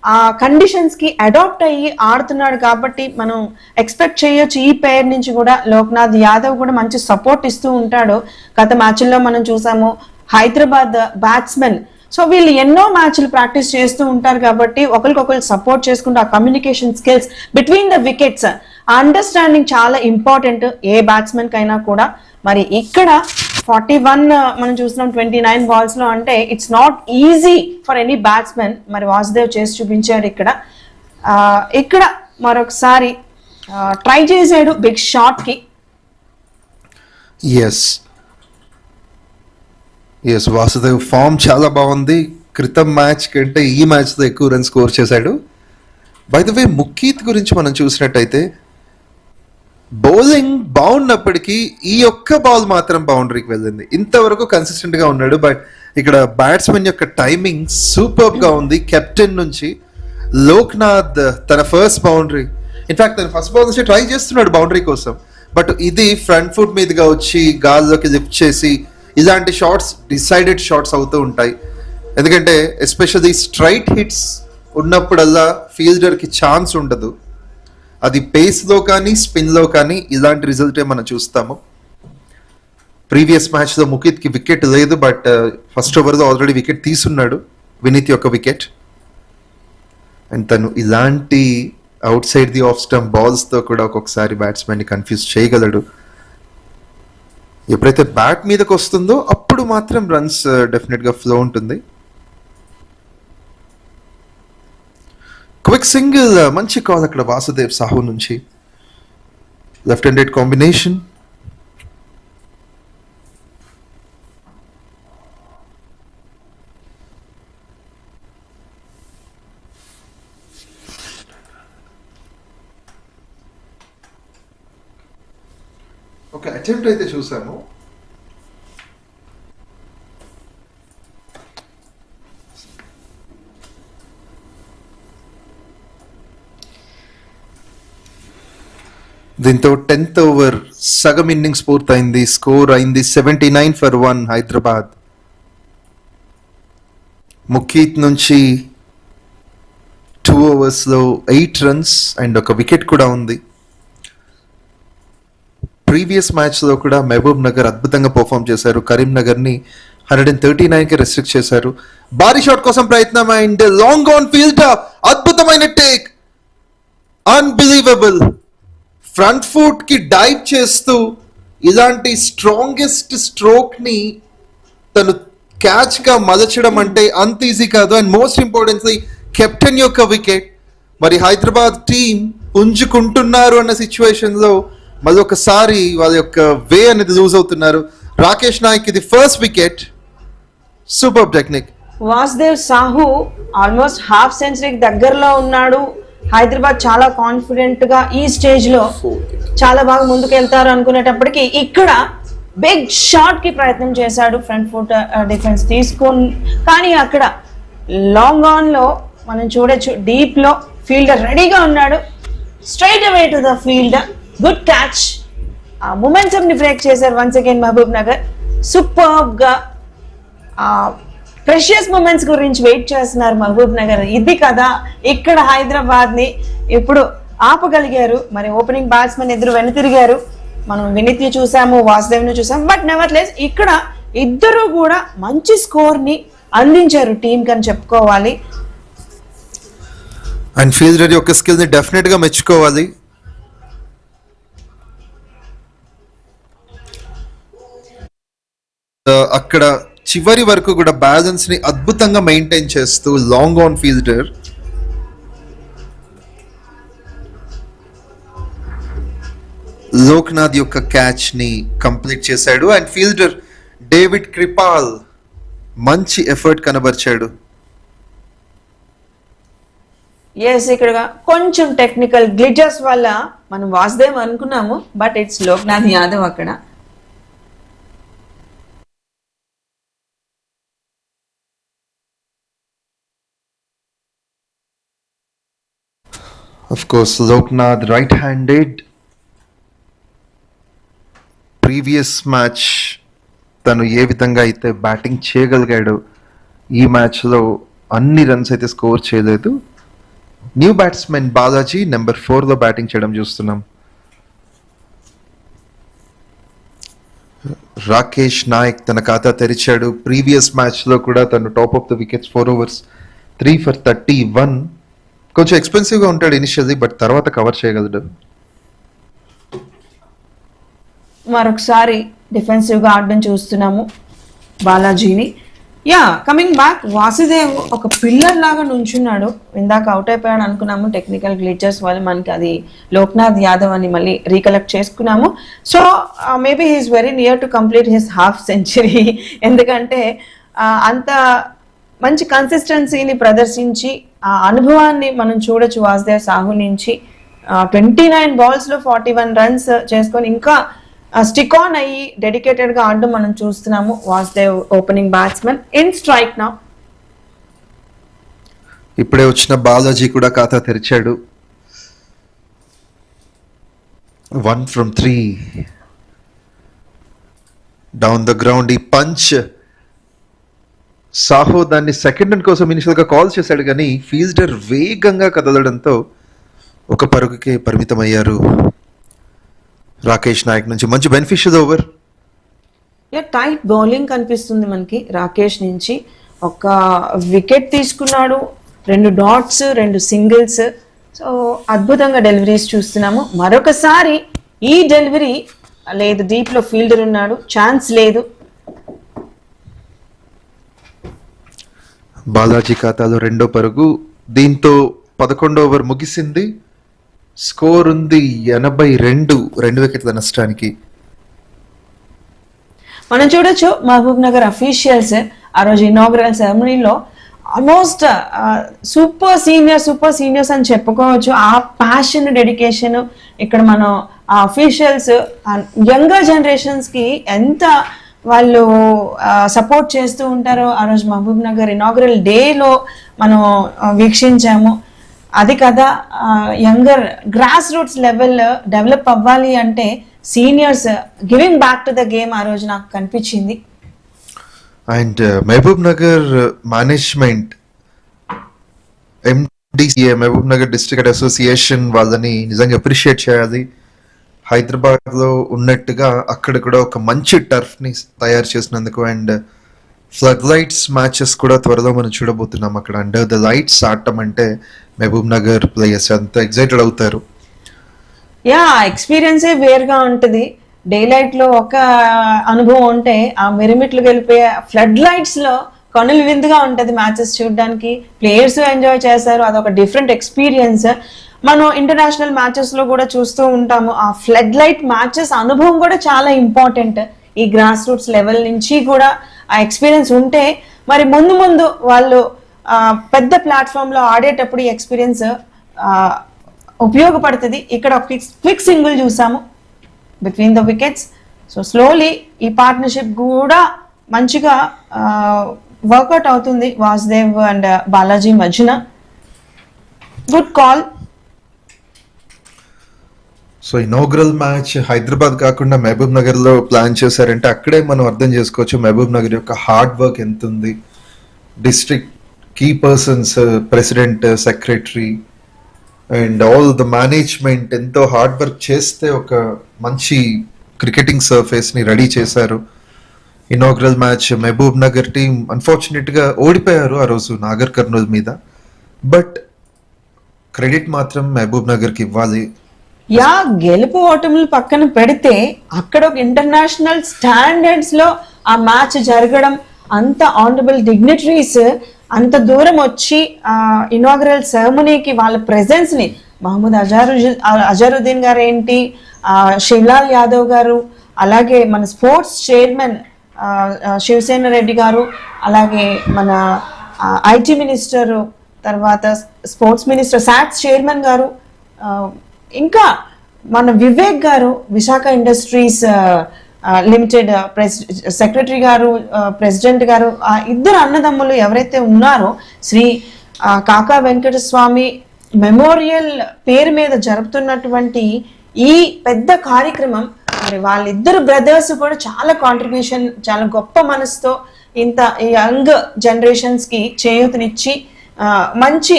ఆ కండిషన్స్ కి అడాప్ట్ అయ్యి ఆడుతున్నాడు కాబట్టి మనం ఎక్స్పెక్ట్ చేయొచ్చు ఈ పేర్ నుంచి కూడా. లోక్నాథ్ యాదవ్ కూడా మంచి సపోర్ట్ ఇస్తూ ఉంటాడు. గత మ్యాచ్ల్లో మనం చూసాము హైదరాబాద్ బ్యాట్స్మెన్. సో వీళ్ళు ఎన్నో మ్యాచ్లు ప్రాక్టీస్ చేస్తూ ఉంటారు కాబట్టి ఒకరికొకరు సపోర్ట్ చేసుకుంటూ ఆ communication skills between the wickets, ఆ అండర్స్టాండింగ్ చాలా ఇంపార్టెంట్ ఏ బ్యాట్స్మెన్ కైనా కూడా. మరి ఇక్కడ 41 మనం చూస్తున్నాం 29 బాల్స్ లో, అంటే it's not easy for any batsmen. మరి వాసుదేవ్ చేసి చూపించాడు ఇక్కడ మరొకసారి ట్రై చేశాడు బిగ్ షాట్ కి. ఎస్ వాసుదేవ్ ఫామ్ చాలా బాగుంది. క్రితం మ్యాచ్ కంటే ఈ మ్యాచ్లో ఎక్కువ రన్ స్కోర్ చేశాడు. బై ద వే ముఖీత్ గురించి మనం చూసినట్టయితే బౌలింగ్ బాగున్నప్పటికీ ఈ ఒక్క బాల్ మాత్రం బౌండరీకి వెళ్ళింది. ఇంతవరకు కన్సిస్టెంట్ గా ఉన్నాడు. బట్ ఇక్కడ బ్యాట్స్మెన్ యొక్క టైమింగ్ సూపర్ గా ఉంది. కెప్టెన్ నుంచి లోక్నాథ్ తన ఫస్ట్ బౌండరీ, ఇన్ఫాక్ట్ తన ఫస్ట్ బాల్ నుంచి ట్రై చేస్తున్నాడు బౌండరీ కోసం. బట్ ఇది ఫ్రంట్ ఫుట్ మీదుగా వచ్చి గాల్లోకి లిఫ్ట్ చేసి ఇలాంటి షాట్స్ డిసైడెడ్ షాట్స్ అవుతూ ఉంటాయి. ఎందుకంటే ఎస్పెషల్లీ స్ట్రైట్ హిట్స్ ఉన్నప్పుడల్లా ఫీల్డర్కి ఛాన్స్ ఉండదు. అది పేస్లో కానీ స్పిన్లో కానీ ఇలాంటి రిజల్టే మనం చూస్తాము. ప్రీవియస్ మ్యాచ్లో ముఖీత్కి వికెట్ లేదు, బట్ ఫస్ట్ ఓవర్లో ఆల్రెడీ వికెట్ తీసున్నాడు వినీత్ యొక్క వికెట్. అండ్ తను ఇలాంటి outside the off stump బాల్స్తో కూడా ఒక్కొక్కసారి బ్యాట్స్మెన్ని కన్ఫ్యూజ్ చేయగలడు. ఎప్పుడైతే బ్యాట్ మీదకి వస్తుందో అప్పుడు మాత్రం రన్స్ డెఫినెట్గా ఫ్లో ఉంటుంది. క్విక్ సింగిల్, మంచి కాల్ అక్కడ వాసుదేవ్ సాహు నుంచి. Left handed combination. ఒక అటెంప్ట్ అయితే చూసాము. దీంతో 10th ఓవర్ సగం ఇన్నింగ్స్ పూర్తయింది. స్కోర్ అయింది 79 for 1 హైదరాబాద్. ముఖీత్ నుంచి 2 ఓవర్స్లో 8 రన్స్ అండ్ ఒక వికెట్ కూడా ఉంది. ప్రీవియస్ మ్యాచ్లో కూడా మహబూబ్ నగర్ అద్భుతంగా పర్ఫామ్ చేశారు. కరీంనగర్ని 139కి రెస్ట్రిక్ట్ చేశారు. భారీ షాట్ కోసం ప్రయత్నం అండ్ లాంగ్ ఆన్ ఫీల్డ్, అద్భుతమైన టేక్, అన్బిలీవబుల్. ఫ్రంట్ ఫుట్ కి డైవ్ చేస్తూ ఇలాంటి స్ట్రాంగెస్ట్ స్ట్రోక్ ని తను క్యాచ్ గా మలచడం అంటే అంత ఈజీ కాదు. అండ్ మోస్ట్ ఇంపార్టెంట్లీ కెప్టెన్ యొక్క వికెట్. మరి హైదరాబాద్ టీం పుంజుకుంటున్నారు అన్న సిచ్యువేషన్ లో మరొకసారి వాళ్ళ యొక్క వే అనేది లూజ్ అవుతున్నారు. రాకేష్ నాయక్ ఇది first wicket. Super technique. Vasudev Sahu almost half సెంచరీకి దగ్గరలో ఉన్నాడు. హైదరాబాద్ చాలా కాన్ఫిడెంట్ గా ఈ స్టేజ్ లో చాలా బాగా ముందుకు వెళ్తారు అనుకునేటప్పటికి ఇక్కడ బిగ్ షాట్ కి ప్రయత్నం చేశాడు. ఫ్రంట్ ఫుట్ డిఫెన్స్ తీసుకొని, కానీ అక్కడ లాంగ్ ఆన్ లో మనం చూడొచ్చు డీప్ లో ఫీల్డర్ రెడీగా ఉన్నాడు. Straight away to the fielder, good catch. ఆ మొమెంటమ్ ని బ్రేక్ చేశారు once again Mahabubnagar. Superb గా ప్రెషియస్ మూమెంట్స్ గురించి వెయిట్ చేస్తున్నారు మహబూబ్ నగర్. ఇది కదా ఇక్కడ హైదరాబాద్ ని ఇప్పుడు ఆపగలిగారు. మరి ఓపెనింగ్ బ్యాట్స్మెన్ ఎదురు వెనుతిరిగారు. మనం వినీత్ ని చూసాము, వాసుదేవ్ ని చూసాము. బట్ నెవర్ లెస్ ఇక్కడ ఇద్దరు కూడా మంచి స్కోర్ ని అందించారు టీం కని చెప్పుకోవాలి. అండ్ ఫీల్డర్ యొక్క స్కిల్ ని డెఫినెట్ గా మెచ్చుకోవాలి. అక్కడ చివరి వరకు కూడా బ్యాలెన్స్ ని అద్భుతంగా మెయింటైన్ చేస్తూ లాంగ్ ఆన్ ఫీల్డర్ లోక్నాథ్ యొక్క క్యాచ్ ని కంప్లీట్ చేశాడు. అండ్ ఫీల్డర్ డేవిడ్ క్రిపాల్ మంచి ఎఫర్ట్ కనబరిచాడు. ఎస్, ఇక్కడ కొంచెం టెక్నికల్ గ్లిచెస్ వల్ల మనం వాసుదేవ్ అనుకున్నాము, బట్ ఇట్స్ లోక్నాథ్ యాదవ్. అక్కడ Of course, Loknath right-handed. Previous match తను ఏ విధంగా అయితే బ్యాటింగ్ చేయగలిగాడు, ఈ మ్యాచ్లో అన్ని రన్స్ అయితే స్కోర్ చేయలేదు. న్యూ బ్యాట్స్మెన్ బాలాజీ నెంబర్ 4లో బ్యాటింగ్ చేయడం చూస్తున్నాం. రాకేష్ నాయక్ తన ఖాతా తెరిచాడు. ప్రీవియస్ మ్యాచ్లో కూడా తను top of the wickets 4 overs 3 for 31. కొంచెం ఎక్స్పెన్సివ్గా ఉంటాడు ఇనిషియల్లీ, బట్ తర్వాత కవర్ చేయగలడు. మరొకసారి డిఫెన్సివ్గా ఆడడం చూస్తున్నాము బాలాజీని. కమింగ్ బ్యాక్, వాసుదేవ్ ఒక పిల్లర్ లాగా నుంచున్నాడు. ఇందాక అవుట్ అయిపోయాడు అనుకున్నాము, టెక్నికల్ గ్లిచెస్ వల్ల మనకి అది లోక్నాథ్ యాదవ్ అని మళ్ళీ రీకలెక్ట్ చేసుకున్నాము. So maybe he is very near to complete his half century. ఎందుకంటే అంత మంచి కన్సిస్టెన్సీని ప్రదర్శించి ఆ అనుభవాన్ని మనం చూడొచ్చు వాసుదేవ్ సాహు నుంచి. 29 balls లో 41 runs చేసుకొని ఇంకా స్టిక్ ఆన్ అయ్యి డెడికేటెడ్గా ఆడడం మనం చూస్తున్నాము. Vasudev opening batsmen in strike now. ఇప్పుడే వచ్చిన బాలాజీ కూడా ఖాతా తెరిచాడు. 1 from 3 డౌన్ ద గ్రౌండ్. ఈ పంచ్ సాహో దాన్ని సెకండ్ రన్ కోసం ఇనిషియల్గా కాల్ చేశాడు, కానీ ఫీల్డర్ వేగంగా కదలడంతో ఒక పరుగుకే పరిమితమయ్యారు. రాకేష్ నాయక్ నుంచి మంచి బెనిఫిషియల్ ఓవర్. టైట్ బౌలింగ్ కనిపిస్తుంది మనకి రాకేష్ నుంచి. ఒక వికెట్ తీసుకున్నాడు, 2 dots, 2 singles. సో అద్భుతంగా డెలివరీస్ చూస్తున్నాము. మరొకసారి ఈ డెలివరీ లేదు, డీప్లో ఫీల్డర్ ఉన్నాడు, ఛాన్స్ లేదు. బాలాజీ ఖాతాలో 2వ పరుగు. దీంతో 11వ ఓవర్ ముగిసింది. స్కోర్ ఉంది 82, 2 వికెట్ల నష్టానికి. మనం చూడొచ్చు మహబూబ్ నగర్ అఫీషియల్స్ ఆ రోజు ఇనాగ్రల్ సెరమనీలో ఆల్మోస్ట్ సూపర్ సీనియర్స్ అని చెప్పుకోవచ్చు. ఆ ప్యాషన్, డెడికేషన్ ఇక్కడ మనం ఆ అఫీషియల్స్ యంగర్ జనరేషన్స్కి ఎంత వాళ్ళు సపోర్ట్ చేస్తూ ఉంటారో ఆ రోజు మహబూబ్ నగర్ ఇనాగ్రల్ డేలో మనం వీక్షించాము. అది కదా younger grass roots level develop అవ్వాలి అంటే seniors giving back to the game ఆ రోజు నాకు కనిపించింది. And Mahabubnagar management, MDCA Mahabubnagar district association వాళ్ళని నిజంగా అప్రిషియేట్ చేయాలి. హైదరాబాద్లో ఉన్నట్టుగా అక్కడ కూడా ఒక మంచి టర్ఫ్ని తయారు చేసినందుకు. అండ్ ఫ్లడ్ లైట్స్ మ్యాచెస్ కూడా త్వరలో మనం చూడబోతున్నాం. అక్కడ అండర్ ద లైట్స్ ఆడటం అంటే మహబూబ్ నగర్ ప్లేయర్స్ అంత ఎక్సైటెడ్ అవుతారు. ఎక్స్పీరియన్సే వేరుగా ఉంటుంది. డే లైట్లో ఒక అనుభవం ఉంటే ఆ మిరిమిట్లు గెలిపోయే ఫ్లడ్ లైట్స్లో కనుల విందుగా ఉంటుంది మ్యాచెస్ చూడడానికి. ప్లేయర్స్ ఎంజాయ్ చేస్తారు, అదొక డిఫరెంట్ ఎక్స్పీరియన్స్. మనం ఇంటర్నేషనల్ మ్యాచెస్లో కూడా చూస్తూ ఉంటాము. ఆ ఫ్లడ్ లైట్ మ్యాచెస్ అనుభవం కూడా చాలా ఇంపార్టెంట్. ఈ గ్రాస్ రూట్స్ లెవెల్ నుంచి కూడా ఆ ఎక్స్పీరియన్స్ ఉంటే మరి ముందు వాళ్ళు పెద్ద ప్లాట్ఫామ్లో ఆడేటప్పుడు ఈ ఎక్స్పీరియన్స్ ఉపయోగపడుతుంది. ఇక్కడ క్విక్ సింగిల్ చూసాము between the wickets. So slowly ఈ పార్ట్నర్షిప్ కూడా మంచిగా వర్కౌట్ అవుతుంది వాసుదేవ్ అండ్ బాలాజీ మధ్యన. Good call. So inaugural match Hyderabad కాకుండా మహబూబ్ నగర్లో ప్లాన్ చేశారంటే అక్కడే మనం అర్థం చేసుకోవచ్చు మహబూబ్ నగర్ యొక్క హార్డ్ వర్క్ ఎంత ఉంది. District key persons, president, secretary and all the management ఎంతో హార్డ్ వర్క్ చేస్తే ఒక మంచి క్రికెటింగ్ సర్ఫేస్ని రెడీ చేశారు. Inaugural match Mahabub Nagar team అన్ఫార్చునేట్గా ఓడిపోయారు ఆ రోజు నాగర్ కర్నూల్ మీద. బట్ క్రెడిట్ మాత్రం మహబూబ్ నగర్కి ఇవ్వాలి. గెలుపు ఓటములు పక్కన పెడితే అక్కడ ఒక ఇంటర్నేషనల్ స్టాండర్డ్స్ లో ఆ మ్యాచ్ జరగడం, అంత ఆనరబుల్ డిగ్నిటరీస్ అంత దూరం వచ్చి ఇనాగ్రల్ సెరమనీకి వాళ్ళ ప్రెజెన్స్ ని మహమ్మద్ అజరుద్దీన్ గారు ఏంటి, శివలాల్ యాదవ్ గారు, అలాగే మన స్పోర్ట్స్ చైర్మన్ శివసేన రెడ్డి గారు, అలాగే మన ఐటీ మినిస్టర్, తర్వాత స్పోర్ట్స్ మినిస్టర్ సాట్స్ చైర్మన్ గారు, ఇంకా మన వివేక్ గారు విశాఖ ఇండస్ట్రీస్ లిమిటెడ్ సెక్రటరీ గారు, ప్రెసిడెంట్ గారు, ఇద్దరు అన్నదమ్ములు ఎవరైతే ఉన్నారో శ్రీ కాకా వెంకటస్వామి మెమోరియల్ పేరు మీద జరుపుతున్నటువంటి ఈ పెద్ద కార్యక్రమం మరి వాళ్ళిద్దరు బ్రదర్స్ కూడా చాలా కాంట్రిబ్యూషన్, చాలా గొప్ప మనసుతో ఇంత యంగ్ జనరేషన్స్కి చేయూతనిచ్చి మంచి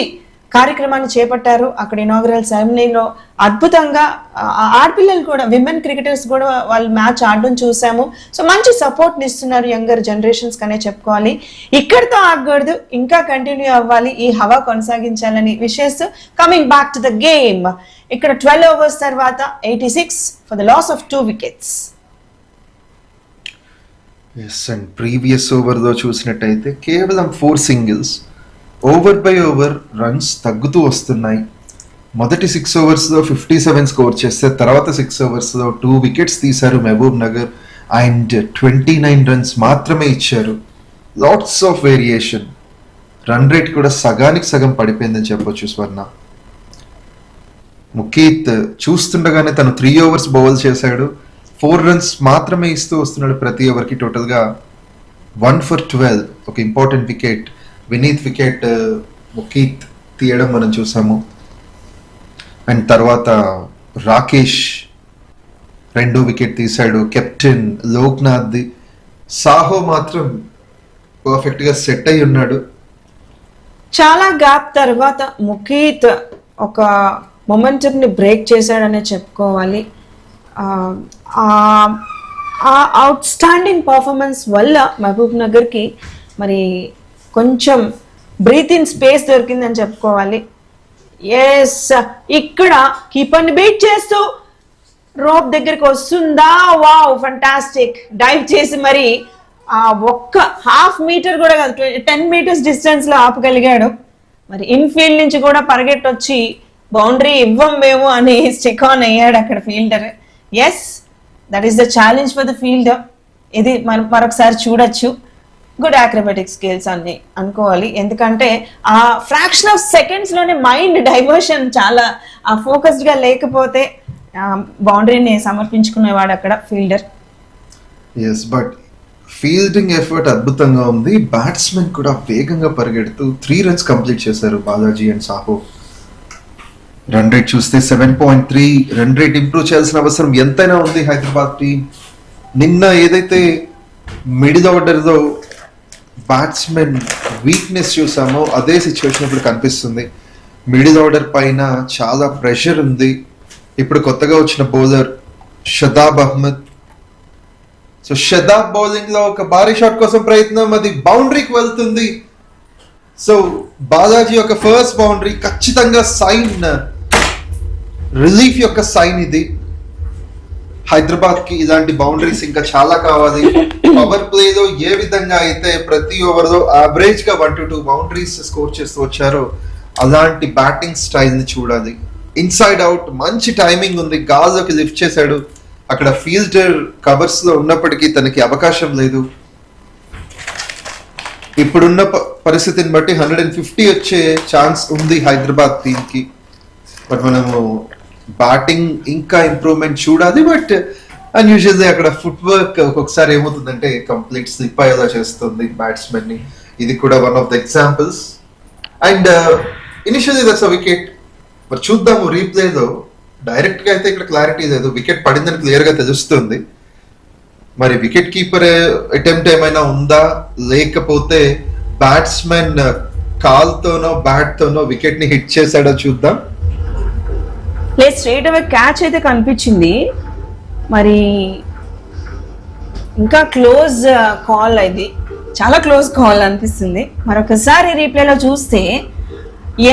కార్యక్రమాన్ని చేపట్టారు. అక్కడ ఇనాగరల్ సెరమనీలో అద్భుతంగా ఆడపిల్లలు కూడా, విమెన్ క్రికెటర్స్ కూడా వాళ్ళు మ్యాచ్ ఆడడం చూసాము. సో మంచి సపోర్ట్ని ఇస్తున్నారు యంగర్ జనరేషన్స్ కనే చెప్పుకోవాలి. ఇక్కడితో ఆగకూడదు, ఇంకా కంటిన్యూ అవ్వాలి, ఈ హవా కొనసాగించాలని wishes. Coming back to the game, ఇక్కడ 12 overs తర్వాత 86 for the loss of 2 wickets. Yes, and previous ఓవర్లో చూసినట్టయితే కేవలం 4 singles, over by over runs తగ్గుతూ వస్తున్నాయి. మొదటి 6 ఓవర్స్లో 57 స్కోర్ చేస్తే తర్వాత 6 ఓవర్స్లో 2 wickets తీశారు మహబూబ్ నగర్ అండ్ 29 runs మాత్రమే ఇచ్చారు. Lots of variation, run rate కూడా సగానికి సగం పడిపోయిందని చెప్పొచ్చు. స్వర్ణ ముకీత్ చూస్తుండగానే తను 3 overs బౌల్ చేశాడు, 4 runs మాత్రమే ఇస్తూ వస్తున్నాడు ప్రతి ఓవర్కి. టోటల్గా 1 for 12, ఒక ఇంపార్టెంట్ వికెట్, వినీత్ వికెట్ ముకీత్ తీయడం మనం చూసాము. అండ్ తర్వాత రాకేష్ 2 wicket తీశాడు, కెప్టెన్ లోక్నాథ్ది. సాహో మాత్రం పర్ఫెక్ట్గా సెట్ అయి ఉన్నాడు. చాలా గ్యాప్ తర్వాత ముకీత్ ఒక మొమెంటమ్ని బ్రేక్ చేశాడనే చెప్పుకోవాలి. అవుట్ స్టాండింగ్ పర్ఫార్మెన్స్ వల్ల మహబూబ్ నగర్కి మరి కొంచెం బ్రీత్ ఇన్ స్పేస్ దొరికిందని చెప్పుకోవాలి. ఎస్, ఇక్కడ కీపర్ని బీట్ చేస్తూ రోప్ దగ్గరికి వస్తుందా, వావ్ ఫంటాస్టిక్, డైవ్ చేసి మరి ఒక్క 1/2 meter కూడా కాదు, 10 meters డిస్టెన్స్లో ఆపగలిగాడు. మరి ఇన్ఫీల్డ్ నుంచి కూడా పరిగెట్టొచ్చి బౌండరీ ఇవ్వం మేము అని స్టిక్ ఆన్ అయ్యాడు అక్కడ fielder. Yes, that is the challenge for the fielder. ఇది మనం మరొకసారి చూడొచ్చు. గుడ్ అక్రోబాటిక్ స్కిల్స్ అని అనుకోవాలి, ఎందుకంటే ఆ ఫ్రాక్షన్ ఆఫ్ సెకండ్స్లోనే మైండ్ డైవర్షన్ చాలా ఫోకస్డ్గా లేకపోతే బౌండరీని సమర్పించుకునేవాడు అక్కడ fielder. Yes, but fielding effort అద్భుతంగా ఉంది. బ్యాట్స్మెన్ కూడా వేగంగా పరిగెడుతూ 3 runs కంప్లీట్ చేశారు Balaji and Saaho. Run rate చూస్తే 7.3, రన్ రేట్ ఇంప్రూవ్ చేయాల్సిన అవసరం ఎంతైనా ఉంది హైదరాబాద్ టీం. నిన్న ఏదైతే మిడిల్ ఆర్డర్లో బ్యాట్స్మెన్ వీక్నెస్ చూసామో అదే సిచ్యువేషన్ ఇప్పుడు కనిపిస్తుంది. మిడిల్ ఆర్డర్ పైన చాలా ప్రెషర్ ఉంది. ఇప్పుడు కొత్తగా వచ్చిన bowler Shadab Ahmed. So Shadab bowling లో ఒక భారీ షాట్ కోసం ప్రయత్నం, అది బౌండరీకి వెళ్తుంది. సో బాలాజీ యొక్క ఫస్ట్ బౌండరీ ఖచ్చితంగా సైన్, రిలీఫ్ యొక్క సైన్ ఇది. హైదరాబాద్ కి ఇలాంటి బౌండరీస్ ఇంకా చాలా కావాలి. పవర్ ప్లే లో ఏ విధంగా అయితే ప్రతి ఓవర్ లో యావరేజ్ గా 1 to 2 బౌండరీస్ స్కోర్ చేస్తూ వచ్చారో అలాంటి బ్యాటింగ్ స్టైల్ ని చూడాలి. ఇన్సైడ్ అవుట్ మంచి టైమింగ్ ఉంది, గాల్లోకి లిఫ్ట్ చేశాడు. అక్కడ ఫీల్డర్ కవర్స్ లో ఉన్నప్పటికీ తనకి అవకాశం లేదు. ఇప్పుడున్న పరిస్థితిని బట్టి 150 వచ్చే ఛాన్స్ ఉంది హైదరాబాద్ టీమ్ కి. బట్ మనము బ్యాటింగ్ ఇంకా ఇంప్రూవ్మెంట్ చూడాలి. బట్ అన్యూజువల్లీ అక్కడ ఫుట్ వర్క్ ఒక్కొక్కసారి ఏమవుతుందంటే కంప్లీట్ స్లిప్ అయ్యేలా చేస్తుంది బ్యాట్స్మెన్ ని. ఇది కూడా one of the examples. And initially that's a wicket. మరి చూద్దాము రీప్లేలో. డైరెక్ట్ గా అయితే ఇక్కడ క్లారిటీ లేదు, వికెట్ పడిందని క్లియర్ గా తెలుస్తుంది. మరి వికెట్ కీపర్ అటెంప్ట్ ఏమైనా ఉందా, లేకపోతే బ్యాట్స్మెన్ కాల్తోనో బ్యాట్ తోనో వికెట్ ని హిట్ చేశాడో చూద్దాం. లేదు, స్ట్రైట్ అవే క్యాచ్ అయితే కనిపించింది. మరి ఇంకా క్లోజ్ కాల్, ఇది చాలా క్లోజ్ కాల్ అనిపిస్తుంది. మరొకసారి రీప్లేలో చూస్తే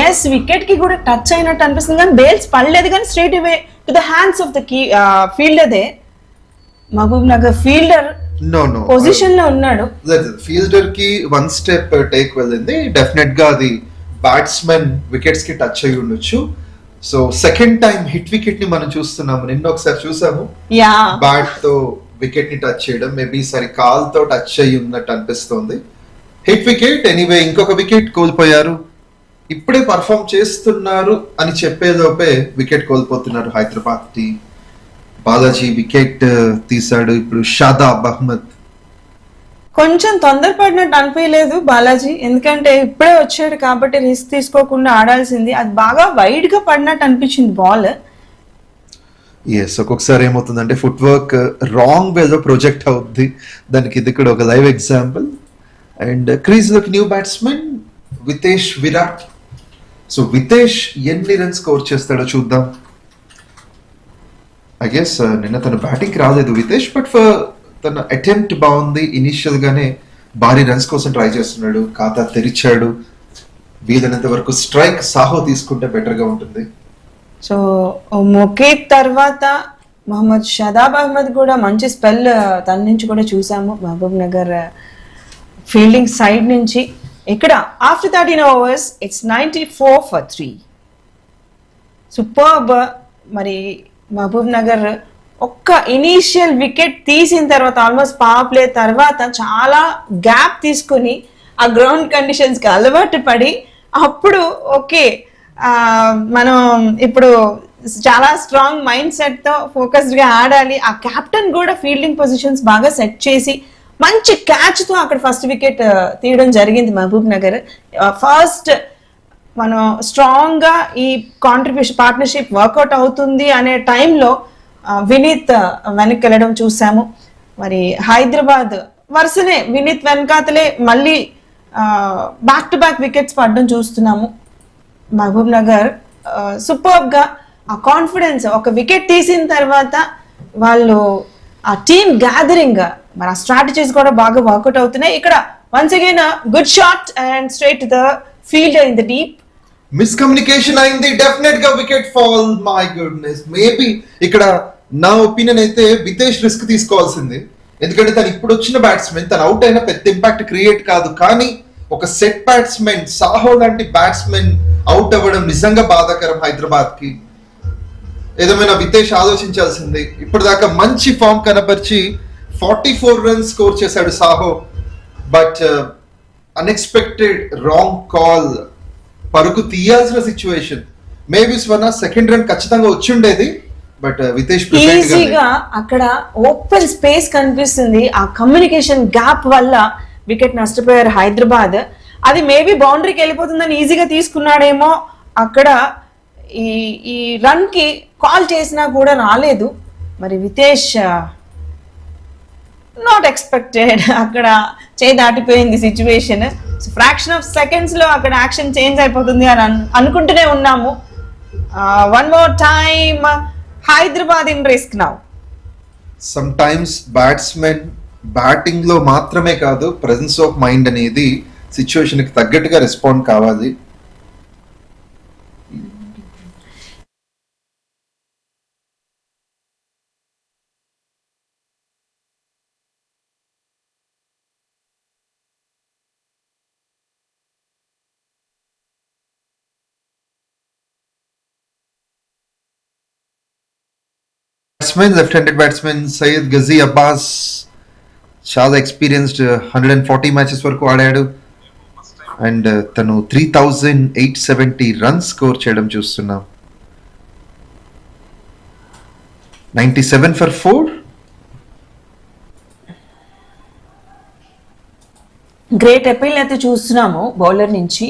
ఎస్, వికెట్ కి కూడా టచ్ అయినట్టు అనిపిస్తుంది, కానీ బేల్స్ పడలేదు. కానీ straight away to the hands of the fielder. They Mahabubnagar fielder position లో ఉన్నాడు. ఫీల్డర్ కి 1 step టేక్ వెళ్ళింది. డెఫినెట్ గా అది బ్యాట్స్మెన్ వికెట్స్ కి టచ్ అయి ఉండొచ్చు. So second time hit wicket ని మనం చూస్తున్నాము. నిన్న ఒకసారి చూసాము బ్యాట్ తో వికెట్ ని టచ్ చేయడం, మేబీ సరి కాల్ తో టచ్ అయ్యి ఉన్నట్టు అనిపిస్తోంది. Hit wicket. ఎనీవే ఇంకొక వికెట్ కోల్పోయారు. ఇప్పుడే పర్ఫామ్ చేస్తున్నారు అని చెప్పేలోపే వికెట్ కోల్పోతున్నారు హైదరాబాద్ టీం. బాలాజీ వికెట్ తీశాడు. ఇప్పుడు షాదాబ్ అహ్మద్ కొంచెం తొందరపడినట్టు అనిపించలేదు బాలాజీ, ఎందుకంటే ఇప్పుడే వచ్చాడు కాబట్టి రిస్క్ తీసుకోకుండా ఆడాల్సింది. అది బాగా వైడ్ గా పడినట్టు అనిపించింది బాల్. ఎస్, ఒక్కొక్కసారి ఏమవుతుందంటే ఫుట్ వర్క్ రాంగ్ వేలో ప్రొజెక్ట్ అవుద్ది. దానికి ఇది కూడా ఒక లైవ్ ఎగ్జాంపుల్. అండ్ క్రీజ్ లోకి new batsmen Vitesh Virat. So Vitesh ఎన్ని రన్స్ స్కోర్ చేస్తాడో చూద్దాం. ఐ గెస్ నిన్న తన బ్యాటింగ్ రాలేదు వితేష్, బట్ తన అటెంప్ట్ బాగుంది. ఇనిషియల్ గానే భారీ రన్స్ కోసం ట్రై చేస్తున్నాడు. ఖాతా తెరిచాడు. వీలైనంత వరకు స్ట్రైక్ సాహో తీసుకుంటే బెటర్ గా ఉంటుంది. సో మొకేట్ తర్వాత మహమ్మద్ షదాబ్ అహ్మద్ కూడా మంచి స్పెల్ తన నుంచి కూడా చూసాము మహబూబ్ నగర్ ఫీల్డింగ్ సైడ్ నుంచి. ఇక్కడ after 13 overs it's 94 for 3. Superb. మరి మహబూబ్ నగర్ ఒక్క ఇనీషియల్ వికెట్ తీసిన తర్వాత ఆల్మోస్ట్ పవర్ ప్లే తర్వాత చాలా గ్యాప్ తీసుకుని ఆ గ్రౌండ్ కండిషన్స్కి అలవాటు పడి అప్పుడు ఓకే మనం ఇప్పుడు చాలా స్ట్రాంగ్ మైండ్ సెట్తో ఫోకస్డ్గా ఆడాలి. ఆ కెప్టెన్ కూడా ఫీల్డింగ్ పొజిషన్స్ బాగా సెట్ చేసి మంచి క్యాచ్తో అక్కడ ఫస్ట్ వికెట్ తీయడం జరిగింది మహబూబ్ నగర్. ఫస్ట్ మనం స్ట్రాంగ్గా ఈ కాంట్రిబ్యూషన్ పార్ట్నర్షిప్ వర్కౌట్ అవుతుంది అనే టైంలో వినీత్ వెనక్కి వెళ్ళడం చూసాము. మరి హైదరాబాద్ వరుసనే వినీత్ వెనకాతలే మళ్ళీ బ్యాక్ టు బ్యాక్ వికెట్స్ పడడం చూస్తున్నాము. మహబూబ్ నగర్ సూపర్గా ఆ కాన్ఫిడెన్స్, ఒక వికెట్ తీసిన తర్వాత వాళ్ళు ఆ టీమ్ గ్యాదరింగ్, మరి ఆ స్ట్రాటజీస్ కూడా బాగా వర్కౌట్ అవుతున్నాయి. ఇక్కడ once again good shot and straight the fielder in the deep. Miscommunication అయింది, డెఫినెట్ గా wicket fall. My goodness, maybe ఇక్కడ నా ఒపీనియన్ అయితే వితేష్ రిస్క్ తీసుకోవాల్సింది. ఎందుకంటే తను ఇప్పుడు వచ్చిన బ్యాట్స్మెన్, తను అవుట్ అయినా పెద్ద ఇంపాక్ట్ క్రియేట్ కాదు. కానీ ఒక సెట్ బ్యాట్స్మెన్ సాహో లాంటి బ్యాట్స్మెన్ అవుట్ అవ్వడం నిజంగా బాధాకరం హైదరాబాద్ కి. ఏదేమైనా వితేష్ ఆలోచించాల్సింది. ఇప్పటిదాకా మంచి ఫామ్ కనపరిచి 44 runs స్కోర్ చేశాడు Saaho. But unexpected wrong call, పరుగు తీయాల్సిన సిచ్యువేషన్. మేబీ స్వర్ణ సెకండ్ రన్ ఖచ్చితంగా వచ్చి ఉండేది, బట్ వితేష్ ఈజీగా అక్కడ ఓపెన్ స్పేస్ కనిపిస్తుంది. ఆ కమ్యూనికేషన్ గ్యాప్ వల్ల వికెట్ నష్టపోయారు హైదరాబాద్. అది మేబీ బౌండరీకి వెళ్ళిపోతుందని ఈజీగా తీసుకున్నాడేమో. అక్కడ ఈ రన్ కి కాల్ చేసినా కూడా రాలేదు. మరి వితేష్ నాట్ ఎక్స్పెక్టెడ్, అక్కడ చేయి దాటిపోయింది సిచ్యువేషన్. ఫ్రాక్షన్ ఆఫ్ సెకండ్స్ లో అక్కడ యాక్షన్ చేంజ్ అయిపోతుంది అని అనుకుంటూనే ఉన్నాము. One more time Hyderabad in risk now. Some times batsmen batting లో మాత్రమే కాదు, ప్రెజెన్స్ ఆఫ్ మైండ్ అనేది సిచ్యువేషన్ కి తగ్గట్టుగా రెస్పాండ్ కావాలి. Left handed batsmen Syed Gaji Abbas చాలా ఎక్స్పీరియన్స్డ్, 140 మ్యాచెస్ వరకు ఆడాడు. అండ్ తను 3870 రన్స్ స్కోర్ చేయడం చూస్తున్నాం. 97 for 4. గ్రేట్ అపీల్ అయితే చూస్తున్నాము బౌలర్ నుంచి.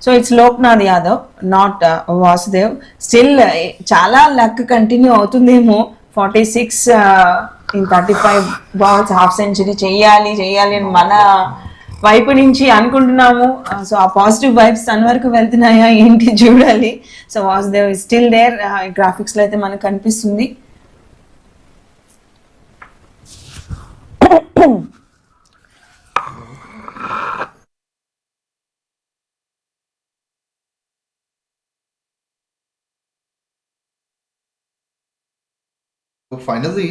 So it's Loknath Yadav, not Vasudev. Still చాలా లక్ కంటిన్యూ అవుతుందేమో. 46 in 35 balls హాఫ్ సెంచరీ చెయ్యాలి అని మన వైపు నుంచి అనుకుంటున్నాము. సో ఆ పాజిటివ్ వైబ్స్ తన వరకు వెళ్తున్నాయా ఏంటి చూడాలి. So Vasudev is still there, graphics లో అయితే మనకు కనిపిస్తుంది. ఫైనలీ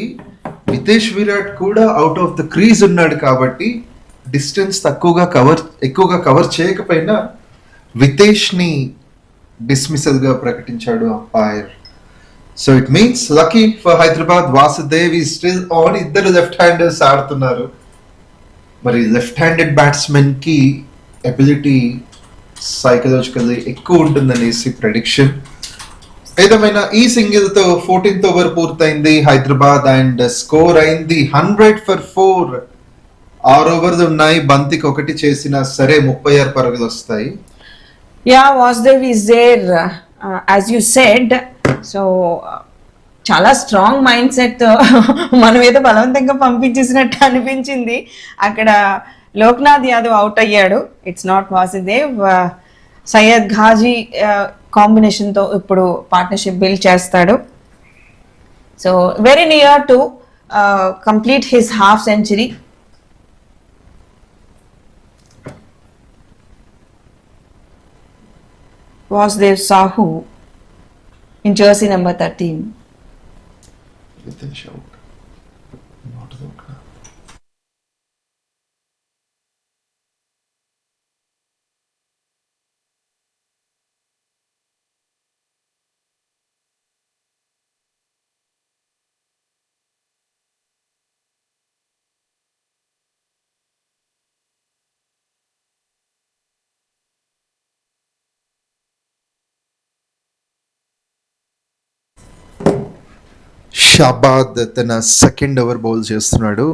వితేష్ విరాట్ కూడా అవుట్ ఆఫ్ ద క్రీజ్ ఉన్నాడు కాబట్టి డిస్టెన్స్ ఎక్కువగా కవర్ చేయకపోయినా వితేష్ ని డిస్మిసల్ గా ప్రకటించాడు umpire. So it means lucky for Hyderabad. Vasudev ఈ స్టిల్ ఆన్. ఇద్దరు లెఫ్ట్ హ్యాండర్స్ ఆడుతున్నారు. మరి లెఫ్ట్ హ్యాండెడ్ బ్యాట్స్మెన్ కి ఎబిలిటీ సైకలాజికల్లీ ఎక్కువ ఉంటుందనేసి ప్రెడిక్షన్. ఏదేమైనా ఈ సింగిల్ తో 14th ఓవర్ పూర్తయింది హైదరాబాద్ అండ్ స్కోర్ అయింది 100 for 4. 6 ఓవర్లు ఉన్నాయి, బంతికి ఒకటి చేసినా సరే 36 పరుగులు వస్తాయి. Yeah, Vasudev is there, as you said. So, చాలా స్ట్రాంగ్ మైండ్ సెట్ మనం ఏదో బలవంతంగా పంపించేసినట్టు అనిపించింది. అక్కడ లోక్నాథ్ యాదవ్ అవుట్ అయ్యాడు. It's not Vasudev. సయ్యద్ ఘాజీ కాంబినేషన్తో ఇప్పుడు పార్ట్నర్షిప్ బిల్డ్ చేస్తాడు. So very near to complete his half century. Vasudev Sahu in jersey number 13. Within shout. Not out. Shabad తన సెకండ్ ఓవర్ బౌల్ చేస్తున్నాడు.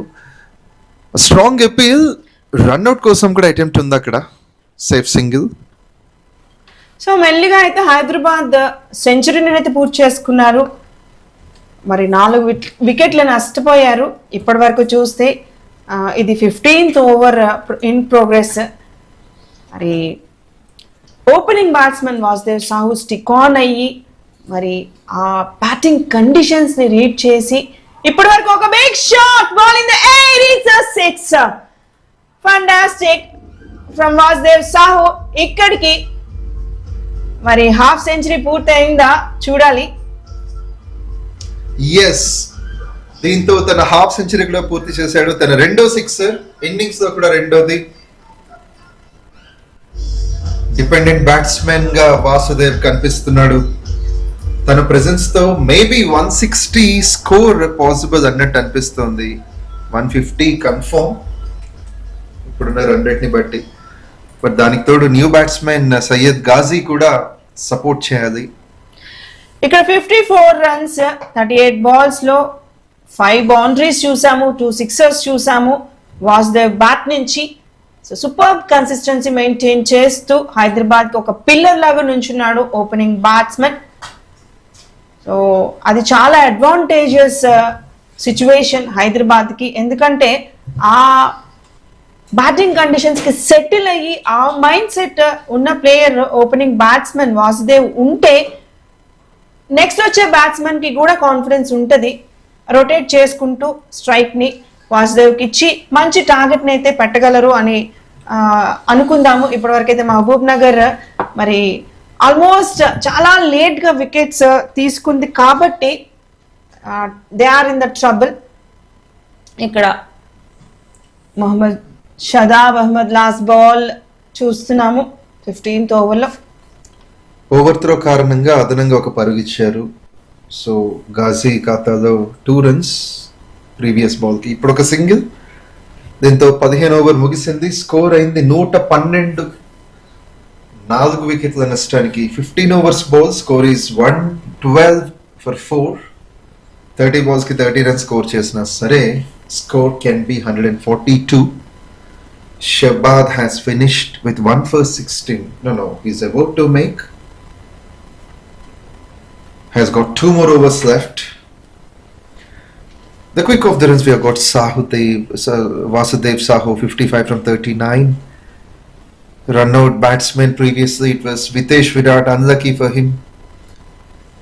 స్ట్రాంగ్ అపీల్, రన్అట్ కోసం కూడా అటెంప్ట్ ఉంది అక్కడ, సేఫ్ సింగిల్. సో మెల్లిగా అయితే హైదరాబాద్ సెంచరీని అయితే పూర్తి చేసుకున్నారు. మరి 4 వికెట్లు నష్టపోయారు ఇప్పటి వరకు చూస్తే. ఇది 15th ఓవర్ ఇన్ ప్రోగ్రెస్. మరి opening batsmen Vasudev Sahu stick on అయ్యి మరి ఆ బ్యాటింగ్ కండిషన్స్ ని రీడ్ చేసి ఇప్పటి వరకు ఒక big shot, ball in the air, it's a 6. Fantastic from Vasudev Sahu. ఇక్కడికి మరి హాఫ్ సెంచరీ పూర్తయిందా చూడాలి. ఎస్, దీంతో తన హాఫ్ సెంచరీ కూడా పూర్తి చేశాడు. తన రెండో 6 ఇన్నింగ్స్ లో కూడా రెండోది. డిపెండెంట్ బ్యాట్స్మెన్ గా వాసుదేవ్ కనిపిస్తున్నాడు. తన ప్రెజెన్స్ తో మేబీ 160 స్కోర్ పాసిబుల్ అన్నట్టు అనిపిస్తోంది. 150 కన్ఫర్మ్ ఇప్పుడున్న రన్ రేట్ ని బట్టి. బట్ దానికి తోడు న్యూ బ్యాట్స్మెన్ సయ్యద్ ఘాజీ కూడా సపోర్ట్ చేయాలి. ఇక్కడ 54 రన్స్ 38 బాల్స్ లో 5 బౌండరీస్ చూసాము, 2 సిక్సర్స్ చూసాము వాసుదేవ్ బ్యాట్ నుంచి. సో సూపర్ కన్సిస్టెన్సీ మెయింటైన్ చేస్తూ హైదరాబాద్ కి ఒక పిల్లర్ లాగా నుంచున్నాడు ఓపెనింగ్ బ్యాట్స్మెన్. సో అది చాలా అడ్వాంటేజెస్ సిచ్యువేషన్ హైదరాబాద్కి. ఎందుకంటే ఆ బ్యాటింగ్ కండిషన్స్కి సెటిల్ అయ్యి ఆ మైండ్ సెట్ ఉన్న ప్లేయర్ ఓపెనింగ్ బ్యాట్స్మెన్ వాసుదేవ్ ఉంటే నెక్స్ట్ వచ్చే బ్యాట్స్మెన్కి కూడా కాన్ఫిడెన్స్ ఉంటుంది. రొటేట్ చేసుకుంటూ స్ట్రైక్ని వాసుదేవ్కి ఇచ్చి మంచి టార్గెట్ని అయితే పెట్టగలరు అని అనుకుందాము. ఇప్పటివరకైతే మహబూబ్ నగర్ మరి ఆల్మోస్ట్ చాలా లేట్గా వికెట్స్ తీసుకుంది కాబట్టి they are in the trouble. ఇక్కడ మొహమ్మద్ షదాబ్ అహ్మద్ లాస్ట్ బాల్ చూస్తున్నాము 15th ఓవర్లో. ఓవర్ త్రో కారణంగా అదనంగా ఒక పరుగు ఇచ్చారు. సో ఘాజీ ఖాతాలో 2 runs ప్రీవియస్ బాల్కి. ఇప్పుడు ఒక సింగిల్. దీంతో 15 ఓవర్ ముగిసింది. స్కోర్ అయింది 112. 4 వికెట్ల నష్టానికి. 15 overs ball score is 112 for 4. 30 balls కి 30 runs స్కోర్ చేసినా సరే score can be 142. Shabad has finished with 1 for 16. No, he's about to make. Has got 2 more overs left. The quick of the runs we have got Vasudev Sahu 55 from 39. Run out batsman previously it was Vitesh Virat, unlucky for him.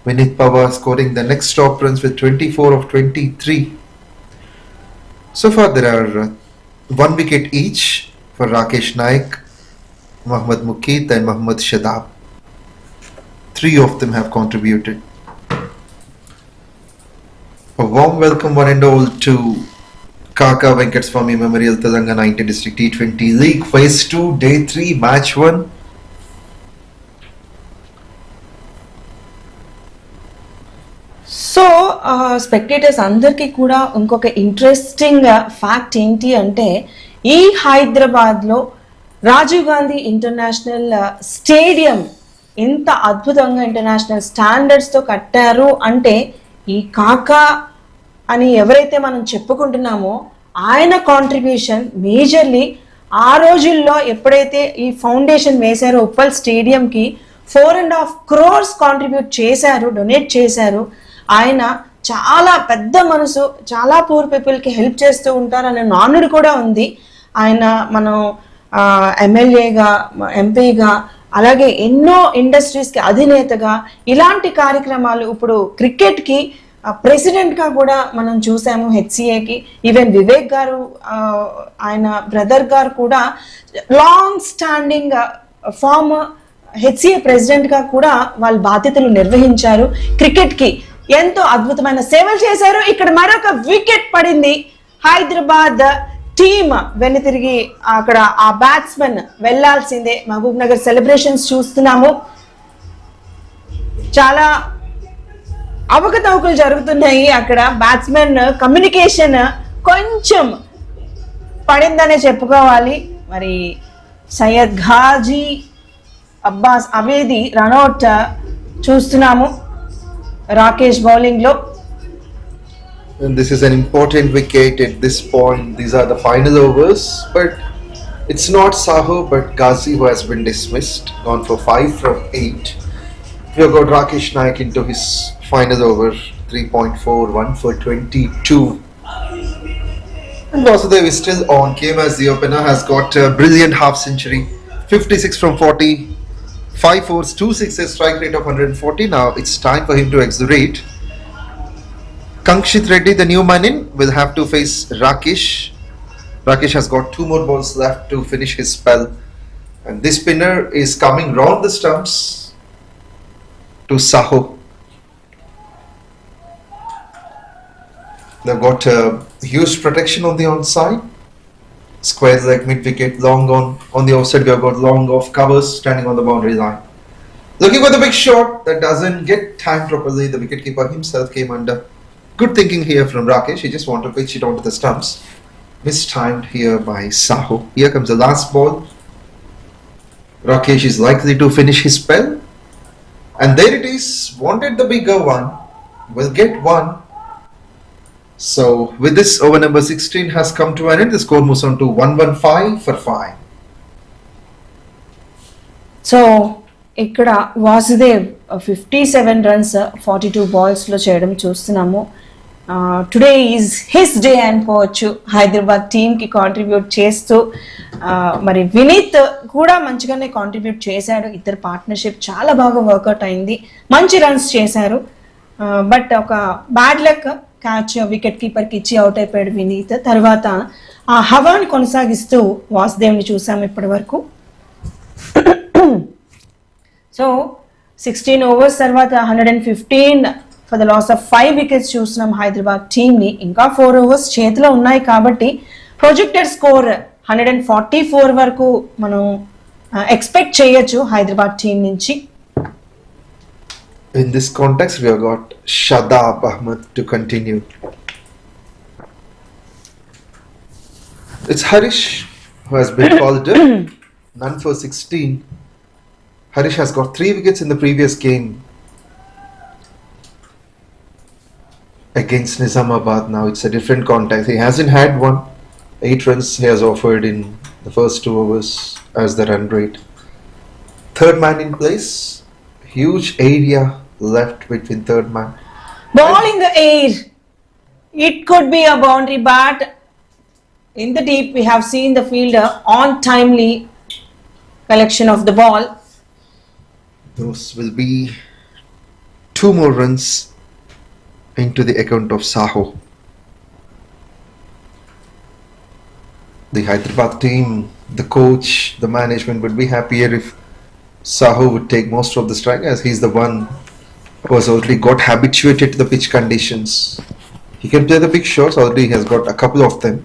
Vinit Pawar scoring the next top runs with 24 of 23. So far there are 1 wicket each for Rakesh Naik, Mohammad Mukeet and Mohammad Shadab. 3 of them have contributed. A warm welcome one and all to Kaka Venkataswamy Memorial Telangana Inter-District T20 League Phase 2 Day 3 Match 1. So spectators అందరికీ కూడా ఇంకొక interesting fact ఏంటి అంటే ఈ హైదరాబాద్లో Rajiv Gandhi international stadium ఇంత అద్భుతంగా international స్టాండర్డ్స్తో కట్టారు అంటే ఈ కాకా అని ఎవరైతే మనం చెప్పుకుంటున్నామో ఆయన కాంట్రిబ్యూషన్ మేజర్లీ ఆ రోజుల్లో ఎప్పుడైతే ఈ ఫౌండేషన్ వేశారో ఉప్పల్ స్టేడియంకి 4.5 crores కాంట్రిబ్యూట్ చేశారు, డొనేట్ చేశారు. ఆయన చాలా పెద్ద మనసు, చాలా పూర్ పీపుల్కి హెల్ప్ చేస్తూ ఉంటారు అనే నానుడు కూడా ఉంది. ఆయన మనం ఎమ్మెల్యేగా, ఎంపీగా, అలాగే ఎన్నో ఇండస్ట్రీస్కి అధినేతగా ఇలాంటి కార్యక్రమాలు, ఇప్పుడు క్రికెట్కి ప్రెసిడెంట్గా కూడా మనం చూసాము, హెచ్సిఏకి. ఈవెన్ వివేక్ గారు, ఆయన బ్రదర్ గారు కూడా లాంగ్ స్టాండింగ్ ఫామ్ హెచ్సిఏ ప్రెసిడెంట్గా కూడా వాళ్ళ బాధ్యతలు నిర్వహించారు. క్రికెట్కి ఎంతో అద్భుతమైన సేవలు చేశారు. ఇక్కడ మరొక వికెట్ పడింది. హైదరాబాద్ టీమ్ వెనుతిరిగి అక్కడ ఆ బ్యాట్స్మెన్ వెళ్లాల్సిందే. మహబూబ్ నగర్ సెలబ్రేషన్స్ చూస్తున్నాము. చాలా అవకతవకలు జరుగుతున్నాయి అక్కడ. బ్యాట్స్మెన్ కమ్యూనికేషన్ కొంచెం పడిందనే చెప్పుకోవాలి. మరి సయ్యద్ ఘాజీ అబ్బాస్ అవేది రన్అట్ చూస్తున్నాము రాకేష్ బౌలింగ్ లో. And this is an important wicket at this point. These are the final overs, but it's not Saho but Ghazi who has been dismissed, gone for 5 from 8. We have got Rakesh Naik into his final over, 3.41 for 22. And Vasudev is still on, came as the opener, has got a brilliant half century, 56 from 40, 5 fours, 2 sixes, strike rate of 140. Now it's time for him to exurate. Kankshit Reddy, the new man in, will have to face Rakesh. Rakesh has got 2 more balls left to finish his spell. And this spinner is coming round the stumps to Saho. They've got huge protection on the onside. Square leg mid wicket, long on the offside. We have got long off covers standing on the boundary line. Looking for the big shot that doesn't get timed properly. The wicketkeeper himself came under. Good thinking here from Rakesh. He just wanted to pitch it onto the stumps. Mistimed here by Saho. Here comes the last ball. Rakesh is likely to finish his spell. And there it is. Wanted the bigger one. Will get one. So with this, over number 16 has come to an end. The score moves on to 115 for 5. So ఇక్కడ Vasudev 57 runs 42 బాల్స్లో చేయడం చూస్తున్నాము. Today is his day అనుకోవచ్చు. హైదరాబాద్ టీమ్కి contribute చేస్తూ మరి వినీత్ కూడా మంచిగానే contribute చేశాడు. ఇద్దరు పార్ట్నర్షిప్ చాలా బాగా వర్కౌట్ అయింది. మంచి రన్స్ చేశారు. బట్ ఒక బ్యాడ్ లక్, క్యాచ్ వికెట్ కీపర్కి ఇచ్చి అవుట్ అయిపోయాడు వినీత్. తర్వాత ఆ హవాని కొనసాగిస్తూ వాసుదేవ్ని చూసాము ఇప్పటి వరకు. సో 16 overs తర్వాత 115 for the loss of 5 wickets చూస్తున్నాం హైదరాబాద్ టీమ్ని. ఇంకా 4 overs చేతిలో ఉన్నాయి కాబట్టి ప్రొజెక్టెడ్ స్కోర్ 144 వరకు మనం ఎక్స్పెక్ట్ చేయొచ్చు హైదరాబాద్ టీం నుంచి. In this context, we have got Shadab Ahmed to continue. It's Harish who has been called up. None for 16. Harish has got 3 wickets in the previous game against Nizamabad. Now it's a different context. He hasn't had one. 8 runs he has offered in the first 2 overs as the run rate. Third man in place. Huge area left between third man. Ball in the air. It could be a boundary, but in the deep we have seen the fielder on timely collection of the ball. Those will be 2 more runs into the account of Saho. The Hyderabad team, the coach, the management would be happier if Saho would take most of the strike, as he's the one who has already got habituated to the pitch conditions. He can play the big shots, already he has got a couple of them.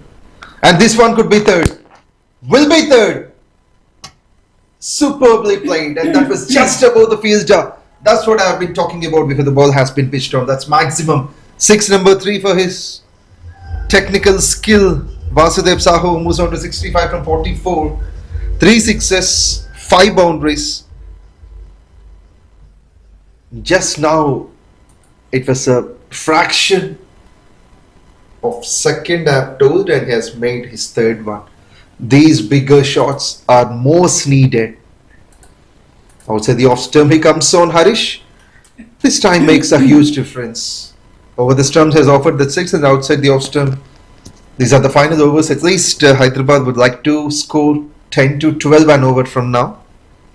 And this one could be third. Will be third. Superbly played, and that was just above the fielder. That's what I have been talking about because the ball has been pitched on. That's maximum. 6 number 3 for his technical skill. Vasudev Saho moves on to 65 from 44. 3 sixes, 5 boundaries. Just now, it was a fraction of second, I have told, and he has made his third one. These bigger shots are most needed. Outside the off stump, he comes on Harish. This time makes a huge difference. Over the stumps has offered the 6, and outside the off stump, these are the final overs. At least Hyderabad would like to score 10 to 12 and over from now.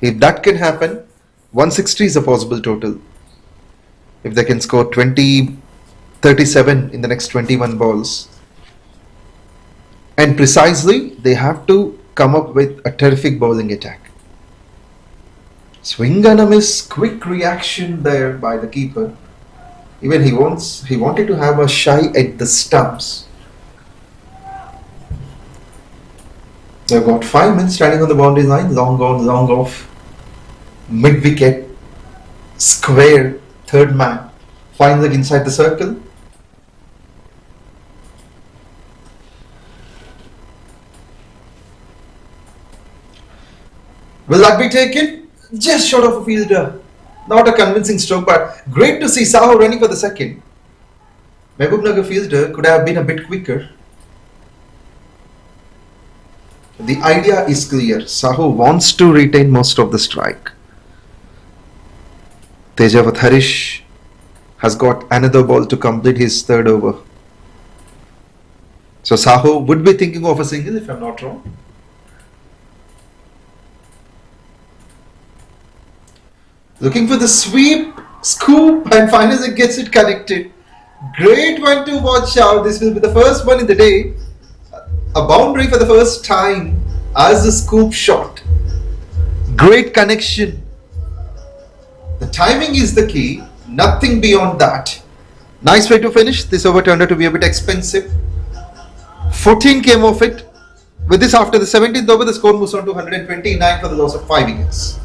If that can happen, 160 is a possible total. If they can score 37 in the next 21 balls. And precisely, they have to come up with a terrific bowling attack. Swing and a miss, quick reaction there by the keeper. Even he wanted to have a shy at the stumps. They've got 5 men standing on the boundary line, long on, long off. Mid wicket, square, third man, fine leg inside the circle. Will that be taken? Just short of a fielder. Not a convincing stroke, but great to see Saho running for the second. Mahabubnagar fielder could have been a bit quicker. The idea is clear. Saho wants to retain most of the strike. Tejavat Harish has got another ball to complete his third over. So Saho would be thinking of a single, if I'm not wrong. Looking for the sweep, scoop, and finally gets it connected. Great one to watch out. This will be the first one in the day. A boundary for the first time as a scoop shot. Great connection. The timing is the key, nothing beyond that. Nice way to finish. This over turned out to be a bit expensive. 14 came off it. With this, after the 17th over, the score moves on to 129 for the loss of 5 wickets.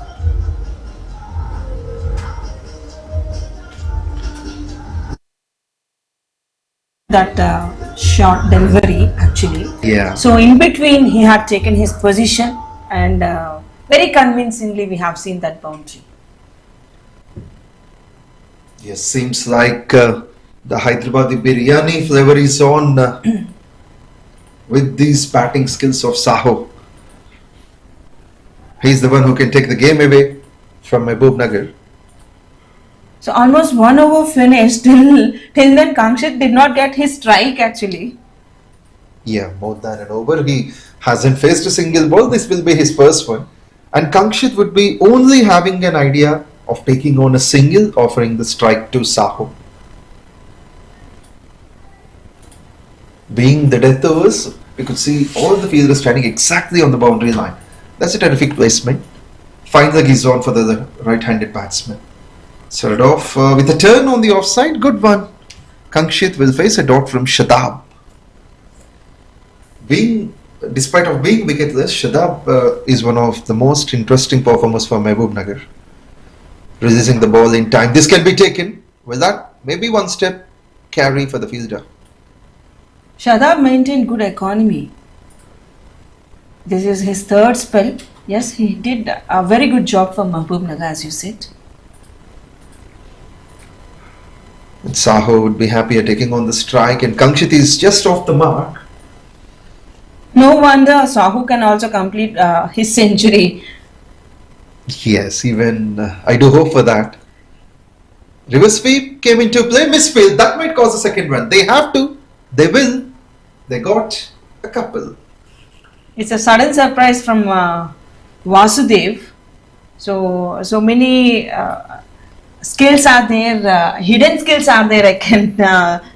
That short delivery actually. Yeah. So in between he had taken his position and very convincingly we have seen that boundary. Yes, seems like the Hyderabadi biryani flavor is on with these batting skills of Saho. He's the one who can take the game away from Mahabubnagar. So almost 1 over finished till then Kangshit did not get his strike actually. Yeah, more than an over. He hasn't faced a single ball. This will be his first one. And Kangshit would be only having an idea of taking on a single, offering the strike to Saho. Being the death overs, we could see all the fielders standing exactly on the boundary line. That's a terrific placement. Fine leg is on for the right-handed batsman. Started off with a turn on the offside. Good one. Kangshit will face a dot from Shadab. Despite of being wicketless, Shadab is one of the most interesting performers for Mahabubnagar. Releasing the ball in time. This can be taken. Will that maybe one step carry for the fielder? Shadab maintained good economy. This is his third spell. Yes, he did a very good job for Mahabubnagar as you said. And Saho would be happy at taking on the strike, and Kangshit is just off the mark. No wonder Sahu can also complete his century. Yes, even I do hope for that. Reverse sweep came into play, misfield. That might cause a second run. They have to. They will. They got a couple. It's a sudden surprise from Vasudev. So many skills are there, hidden skills are there, I can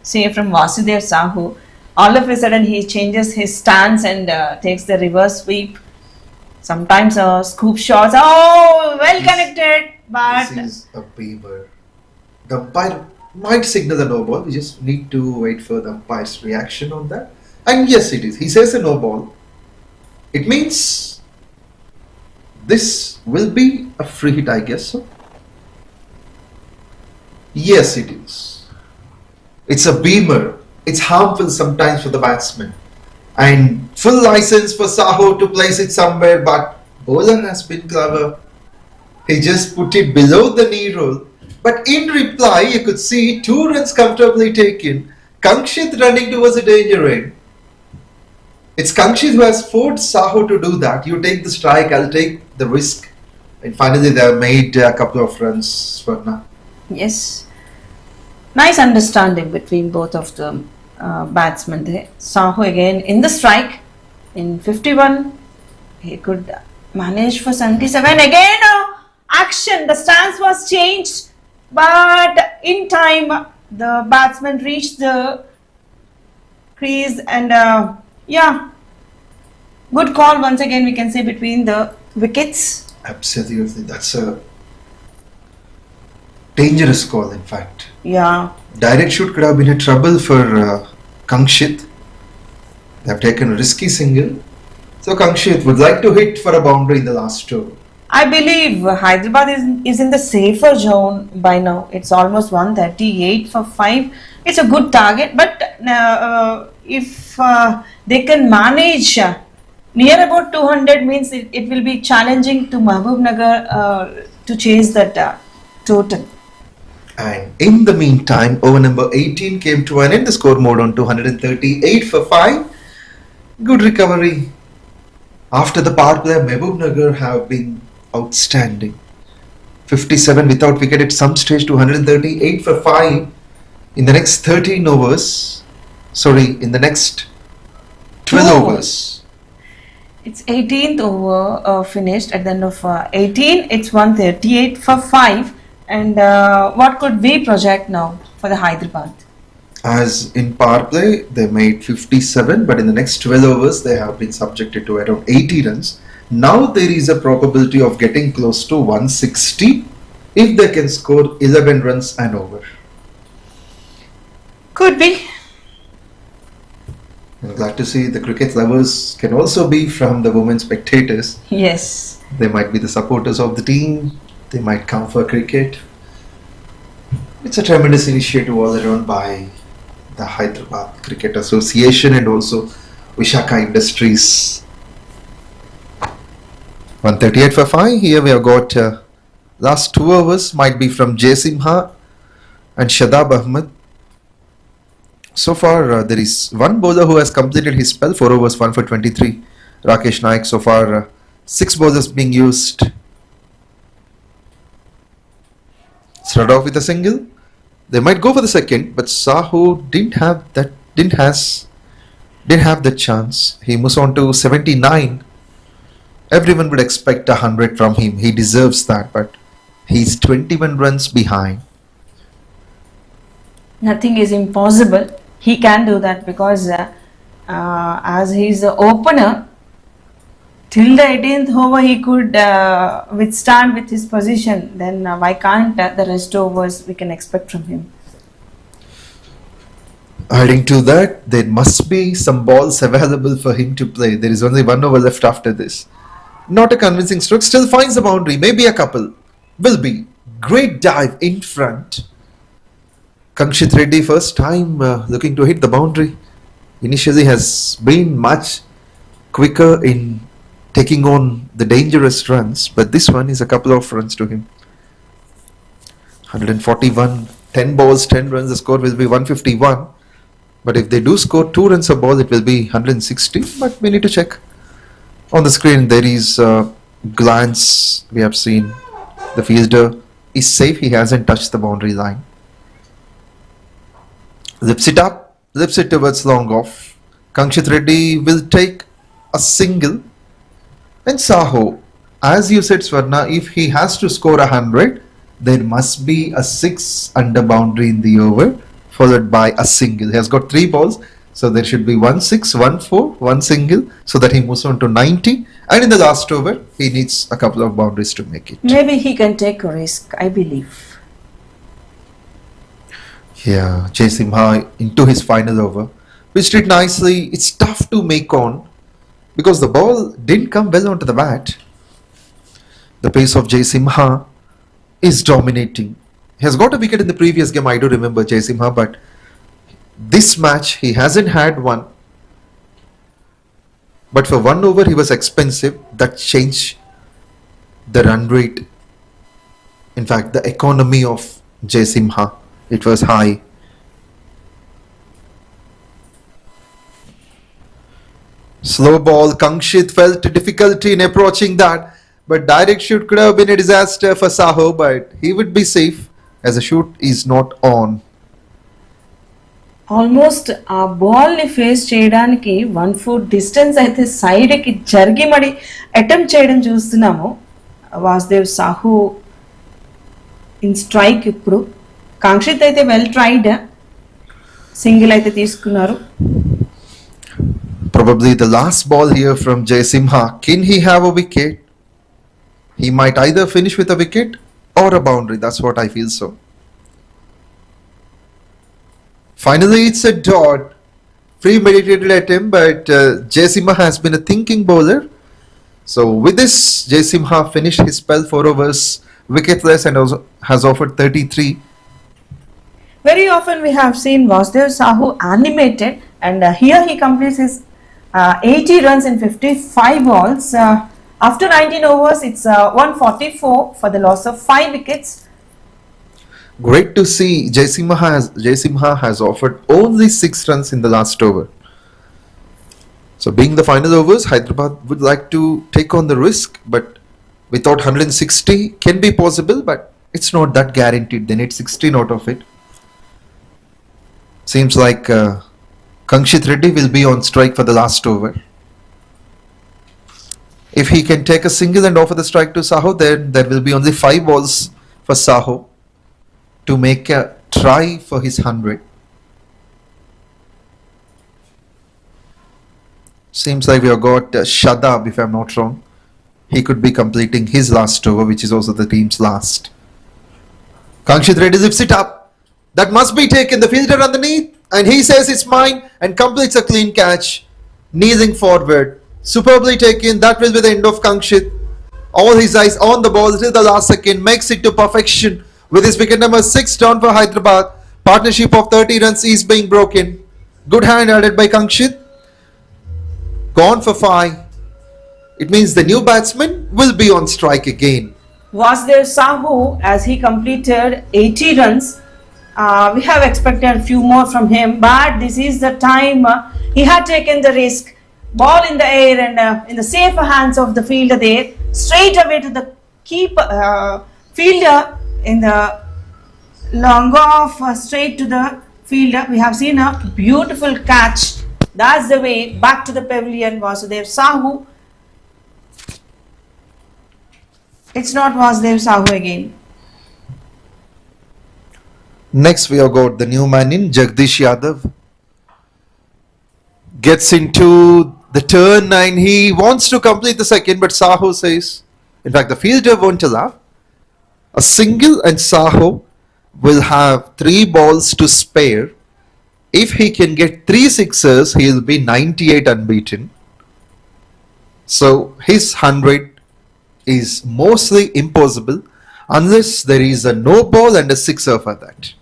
say, from Vasudev Sahu. All of a sudden he changes his stance and takes the reverse sweep. Sometimes scoop shots. Oh, well connected, but This is a beaver. The umpire might signal a no ball. We just need to wait for the umpire's reaction on that. And yes, it is. He says a no ball. It means this will be a free hit, I guess so. Yes, it is. It's a beamer. It's harmful sometimes for the batsman. And full license for Saho to place it somewhere, but bowler has been clever. He just put it below the knee roll. But in reply, you could see 2 runs comfortably taken. Kangshit running towards the danger end. It's Kangshit who has forced Saho to do that. You take the strike, I'll take the risk. And finally they have made a couple of runs for now. Yes. Nice understanding between both of the batsmen there. Saho again in the strike in 51. He could manage for 77. Again, action. The stance was changed, but in time the batsman reached the crease and yeah, good call once again we can say between the wickets. Absolutely, that's a dangerous call in fact. Yeah. Direct shoot could have been a trouble for Kangshit. They have taken a risky single. So Kangshit would like to hit for a boundary in the last over. I believe Hyderabad is in the safer zone by now. It's almost 138 for 5. It's a good target, but if they can manage near about 200 means it will be challenging to Mahabubnagar to chase that total. And in the meantime, over number 18 came to an end. The score moved on to 138 for 5. Good recovery. After the power play, Mahabubnagar have been outstanding. 57 without wicket at some stage to 138 for 5 in the next 13 overs. Sorry, in the next 12 overs. It's 18th over finished at the end of 18. It's 138 for 5. And what could we project now for the Hyderabad? As in power play, they made 57, but in the next 12 overs, they have been subjected to around 80 runs. Now there is a probability of getting close to 160 if they can score 11 runs and over. Could be. I'm glad to see the cricket lovers can also be from the women spectators. Yes. They might be the supporters of the team. They might come for cricket. It's a tremendous initiative all around by the Hyderabad Cricket Association and also Vishaka Industries. 138 for 5. Here we have got last 2 overs might be from Jaisimha and Shadab Ahmed. So far there is one bowler who has completed his spell, 4 overs, 1 for 23. Rakesh Naik. So far 6 bowlers being used. Started off with a single. They might go for the second, but Sahu didn't have the chance. He moves on to 79. Everyone would expect 100 from him. He deserves that, but he's 21 runs behind. Nothing is impossible. He can do that because as he's the opener, till the 18th over he could withstand with his position. Then why can't the rest overs we can expect from him? Adding to that, there must be some balls available for him to play. There is only 1 over left after this. Not a convincing stroke. Still finds the boundary. Maybe a couple. Will be. Great dive in front. Kangshit Reddy first time looking to hit the boundary. Initially has been much quicker in taking on the dangerous runs, but this one is a couple of runs to him. 141, 10 balls, 10 runs, the score will be 151. But if they do score 2 runs a ball, it will be 160. But we need to check. On the screen, there is a glance. We have seen the fielder is safe. He hasn't touched the boundary line. Lips it up, lips it towards long off. Kangshit Reddy will take a single. And Saho, as you said, Swarna, if he has to score 100, there must be a 6 under boundary in the over, followed by a single. He has got 3 balls, so there should be 1 6, 1 4, 1 single, so that he moves on to 90. And in the last over, he needs a couple of boundaries to make it. Maybe he can take a risk, I believe. Yeah, Jaisimha into his final over, pitched it nicely. It's tough to make on because the ball didn't come well onto the bat. The pace of Jaisimha is dominating. He has got a wicket in the previous game, I do remember Jaisimha, but this match he hasn't had one. But for 1 over he was expensive. That changed the run rate. In fact, the economy of Jaisimha, it was high. Slow ball, Kangshit felt difficulty in approaching that, but direct shoot could have been a disaster for Saho, but he would be safe as the shoot is not on. Almost ఆ బాల్ని face చేయడానికి 1 foot distance అయితే సైడ్కి జరిగి మరి attempt చేయడం చూస్తున్నాము. Vasudev Sahu in strike. ఇప్పుడు కాంక్షిత్ అయితే వెల్ ట్రైడ్, సింగిల్ అయితే తీసుకున్నారు. Probably the last ball here from Jaisimha. Can he have a wicket? He might either finish with a wicket or a boundary. That's what I feel so. Finally, it's a dot. Premeditated attempt, but Jaisimha has been a thinking bowler. So with this, Jaisimha finished his spell 4 overs, wicketless, and also has offered 33. Very often we have seen Vasudev Sahu animated, and here he completes his 80 runs in 55 balls. After 19 overs, it's 144 for the loss of 5 wickets. Great to see Jaisimha has offered only 6 runs in the last over. So being the final overs, Hyderabad would like to take on the risk, but we thought 160 can be possible, but it's not that guaranteed. They need 16 out of it. Seems like Kangshit Reddy will be on strike for the last over. If he can take a single and offer the strike to Saho, then there will be only 5 balls for Saho to make a try for his 100. Seems like we have got Shadab, if I'm not wrong. He could be completing his last over, which is also the team's last. Kangshit Reddy lifts it up. That must be taken. The fielder underneath, and he says it's mine and completes a clean catch, kneeling forward. Superbly taken. That will be the end of Kangshit. All his eyes on the ball till the last second, makes it to perfection with his wicket number 6 down for Hyderabad. Partnership of 30 runs is being broken. Good hand added by Kangshit. Gone for 5. It means the new batsman will be on strike again. Vasudev Sahu, as he completed 80 runs, we have expected a few more from him, but this is the time he had taken the risk. Ball in the air and in the safer hands of the fielder there, straight away to the fielder in the long off, straight to the fielder. We have seen a beautiful catch. That's the way back to the pavilion. Vasudev Sahu. It's not Vasudev Sahu again. Next we have got the new man in, Jagdish Yadav. Gets into the turn and he wants to complete the second, but Saho says, in fact the fielder won't allow. A single and Saho will have 3 balls to spare. If he can get 3 sixes, he will be 98 unbeaten. So his 100 is mostly impossible unless there is a no ball and a sixer for that.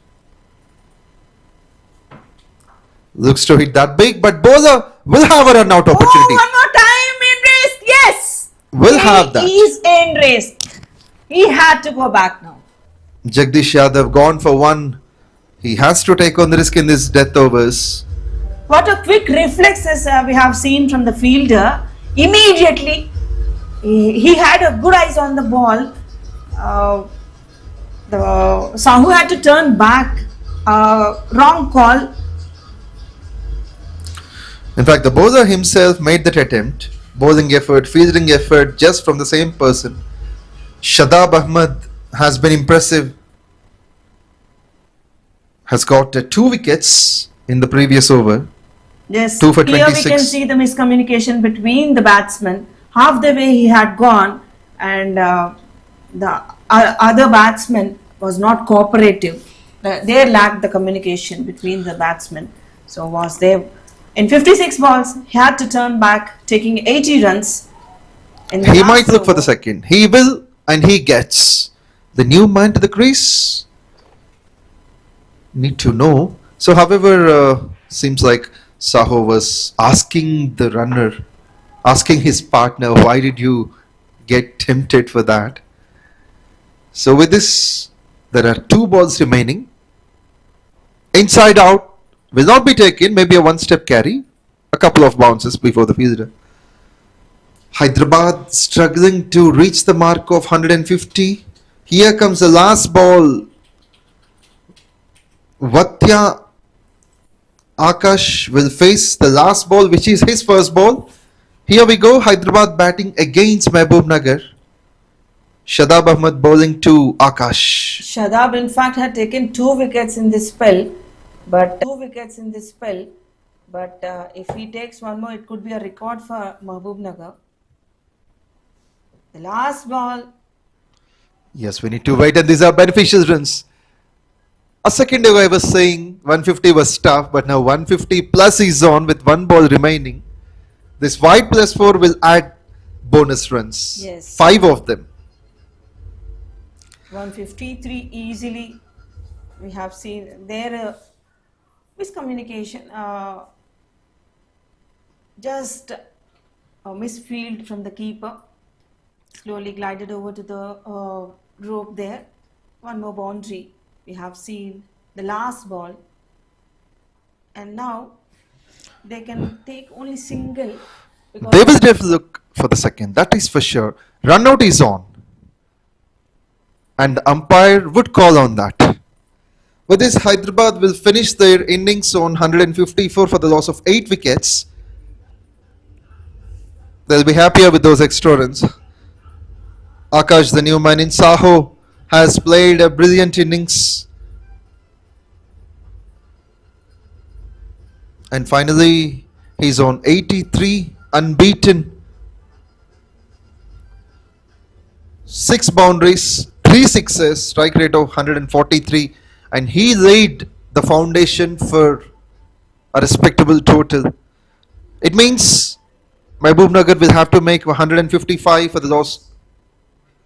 Looks to hit that big, but bowler will have a run out opportunity. Oh, one more time in risk. Yes. Will have that. He is in risk. He had to go back now. Jagdish Yadav gone for 1. He has to take on the risk in this death overs. What a quick reflexes we have seen from the fielder. Immediately, he had a good eyes on the ball. The Sahu had to turn back. Wrong call. In fact, the bowler himself made that attempt. Bowling effort, fielding effort, just from the same person. Shadab Ahmed has been impressive. Has got 2 wickets in the previous over. Yes, 2 for here 26. we can see the miscommunication between the batsmen. Half the way he had gone, and the other batsman was not cooperative. They lacked the communication between the batsmen. So was there in 56 balls, he had to turn back, taking 80 runs. He might look for the second. He will, and he gets the new man to the crease. Need to know. So, however, seems like Saho was asking the runner, asking his partner, why did you get tempted for that? So, with this, there are 2 balls remaining. Inside out will not be taken, maybe a 1-step carry. A couple of bounces before the fielder. Hyderabad struggling to reach the mark of 150. Here comes the last ball. Vatya Akash will face the last ball, which is his first ball. Here we go. Hyderabad batting against Mahabubnagar. Shadab Ahmed bowling to Akash. Shadab, in fact, had taken 2 wickets in this spell, but if he takes one more, it could be a record for Mahabubnagar. The last ball. Yes, we need to wait, and these are beneficial runs. A second ago, I was saying 150 was tough, but now 150 plus is on with one ball remaining. This wide +4 will add bonus runs. Yes. 5 of them. 153 easily. We have seen there miscommunication, just a misfield from the keeper. Slowly glided over to the rope there. One more boundary. We have seen the last ball, and now they can take only single. They will definitely look for the second, that is for sure. Run out is on, and the umpire would call on that. With this, Hyderabad will finish their innings on 154 for the loss of 8 wickets. They'll be happier with those extra runs. Akash, the new man in Saho, has played a brilliant innings. And finally, he's on 83, unbeaten. 6 boundaries, 3 sixes, strike rate of 143. And he laid the foundation for a respectable total. It means Mahabubnagar will have to make 155 for the loss.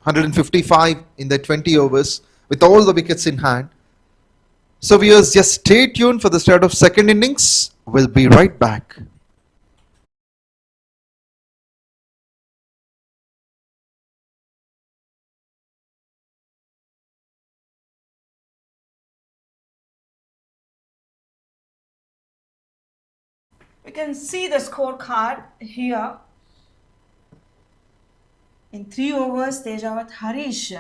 155 in the 20 overs with all the wickets in hand. So viewers, just stay tuned for the start of second innings. We'll be right back. We can see the scorecard here. In 3 overs, Tejavat Harish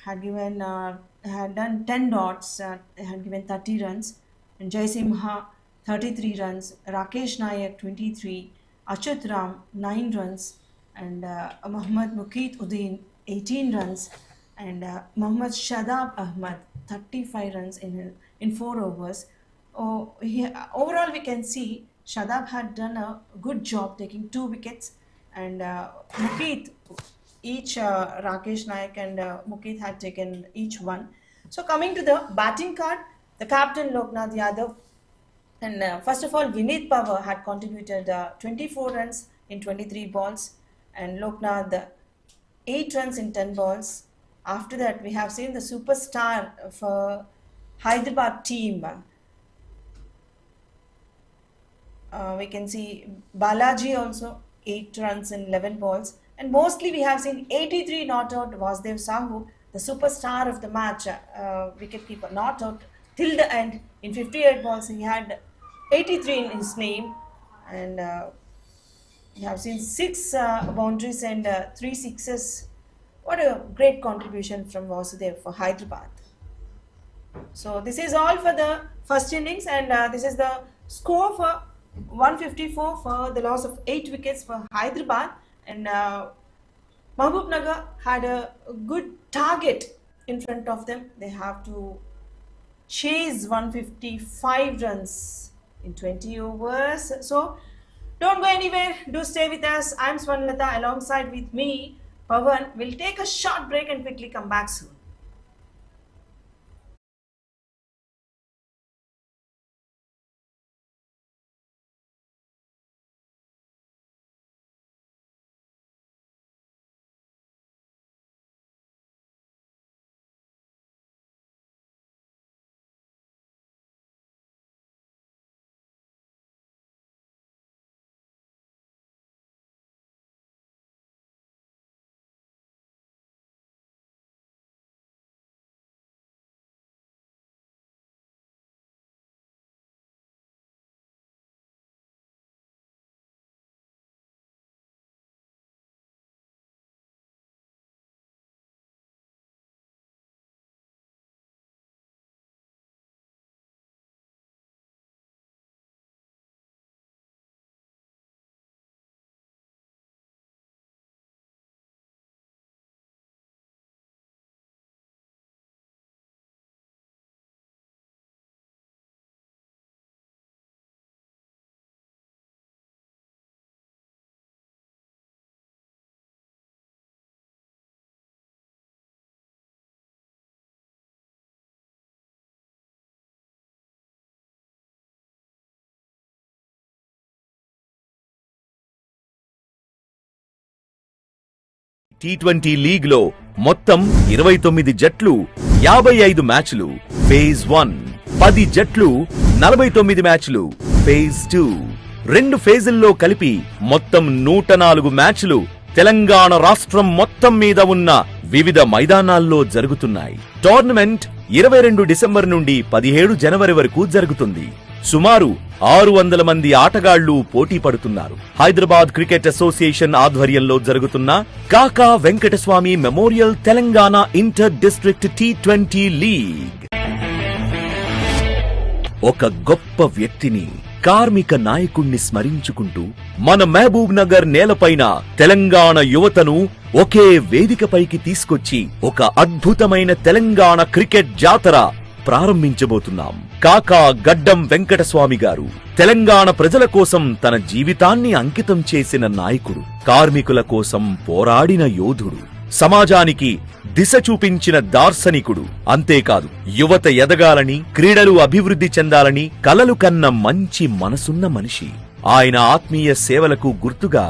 had done 10 dots, had given 30 runs, and Jaisimha 33 runs, Rakesh Nayak 23, Achut Ram 9 runs, and Muhammad Mukeet Uddin 18 runs, and Muhammad Shadab Ahmad 35 runs in 4 overs. Overall, we can see Shadab had done a good job taking 2 wickets, and Mukeet, Rakesh Naik and Mukeet had taken each one. So coming to the batting card, the captain Loknath Yadav, and first of all Vineet Pawar had contributed 24 runs in 23 balls, and Loknath 8 runs in 10 balls. After that, we have seen the superstar for Hyderabad team. We can see Balaji also 8 runs in 11 balls. And mostly we have seen 83 not out. Vasdev Sahu, the superstar of the match, wicketkeeper, not out till the end. In 58 balls, he had 83 in his name. And we have seen 6 boundaries and 3 sixes. What a great contribution from Vasudev for Hyderabad. So this is all for the first innings, and this is the score for 154 for the loss of 8 wickets for Hyderabad. And Mahabubnagar had a good target in front of them. They have to chase 155 runs in 20 overs. So don't go anywhere. Do stay with us. I'm Swarnalata alongside with me, Pawan. We'll take a short break and quickly come back soon. T20 league లో మొత్తం 29 జట్లు 55 మ్యాచ్లు phase 1, 10 జట్లు 49 మ్యాచ్లు phase 2, 2 ఫేజుల్లో కలిపి మొత్తం 104 మ్యాచ్లు తెలంగాణ రాష్ట్రం మొత్తం మీద ఉన్న వివిధ మైదానాల్లో జరుగుతున్నాయి. టోర్నమెంట్ 22 డిసెంబర్ నుండి 17 జనవరి వరకు జరుగుతుంది. సుమారు 600 మంది ఆటగాళ్లు పోటీ పడుతున్నారు. హైదరాబాద్ క్రికెట్ అసోసియేషన్ ఆధ్వర్యంలో జరుగుతున్న Kaka Venkataswamy memorial Telangana inter district T20 league. ఒక గొప్ప వ్యక్తిని, కార్మిక నాయకుణ్ణి స్మరించుకుంటూ మన మహబూబ్ నగర్ నేలపైన తెలంగాణ యువతను ఒకే వేదికపైకి తీసుకొచ్చి ఒక అద్భుతమైన తెలంగాణ క్రికెట్ జాతర ప్రారంభించబోతున్నాం. కాకా గడ్డం వెంకటస్వామి గారు తెలంగాణ ప్రజల కోసం తన జీవితాన్ని అంకితం చేసిన నాయకుడు, కార్మికుల కోసం పోరాడిన యోధుడు, సమాజానికి దిశ చూపించిన దార్శనికుడు. అంతేకాదు, యువత ఎదగాలని, క్రీడలు అభివృద్ధి చెందాలని కలలు కన్న మంచి మనసున్న మనిషి. ఆయన ఆత్మీయ సేవలకు గుర్తుగా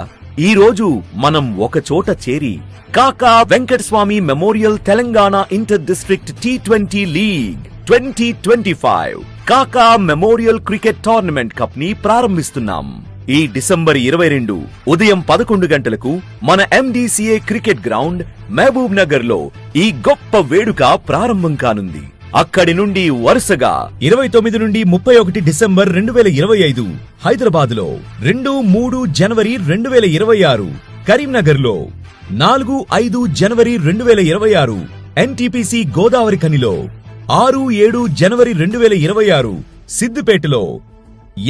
ఈ రోజు మనం ఒకచోట చేరి కాకా Venkataswamy memorial Telangana inter district T20 league 2025 కాకా మెమోరియల్ క్రికెట్ టోర్నమెంట్ కప్ ని ప్రారంభిస్తున్నాం. ఈ డిసెంబర్ 22 ఉదయం 11 గంటలకు మన MDCA cricket ground Mahabub Nagar లో ఈ గొప్ప వేడుక ప్రారంభం కానుంది. అక్కడి నుండి వరుసగా 29 నుండి 31 డిసెంబర్ 2025 హైదరాబాద్ లో, 2, 3 జనవరి 2026 కరీంనగర్ లో, 4, 5 జనవరి 2026 NTPC గోదావరి ఖనిలో, 6, 7 జనవరి 2026 సిద్దిపేటలో,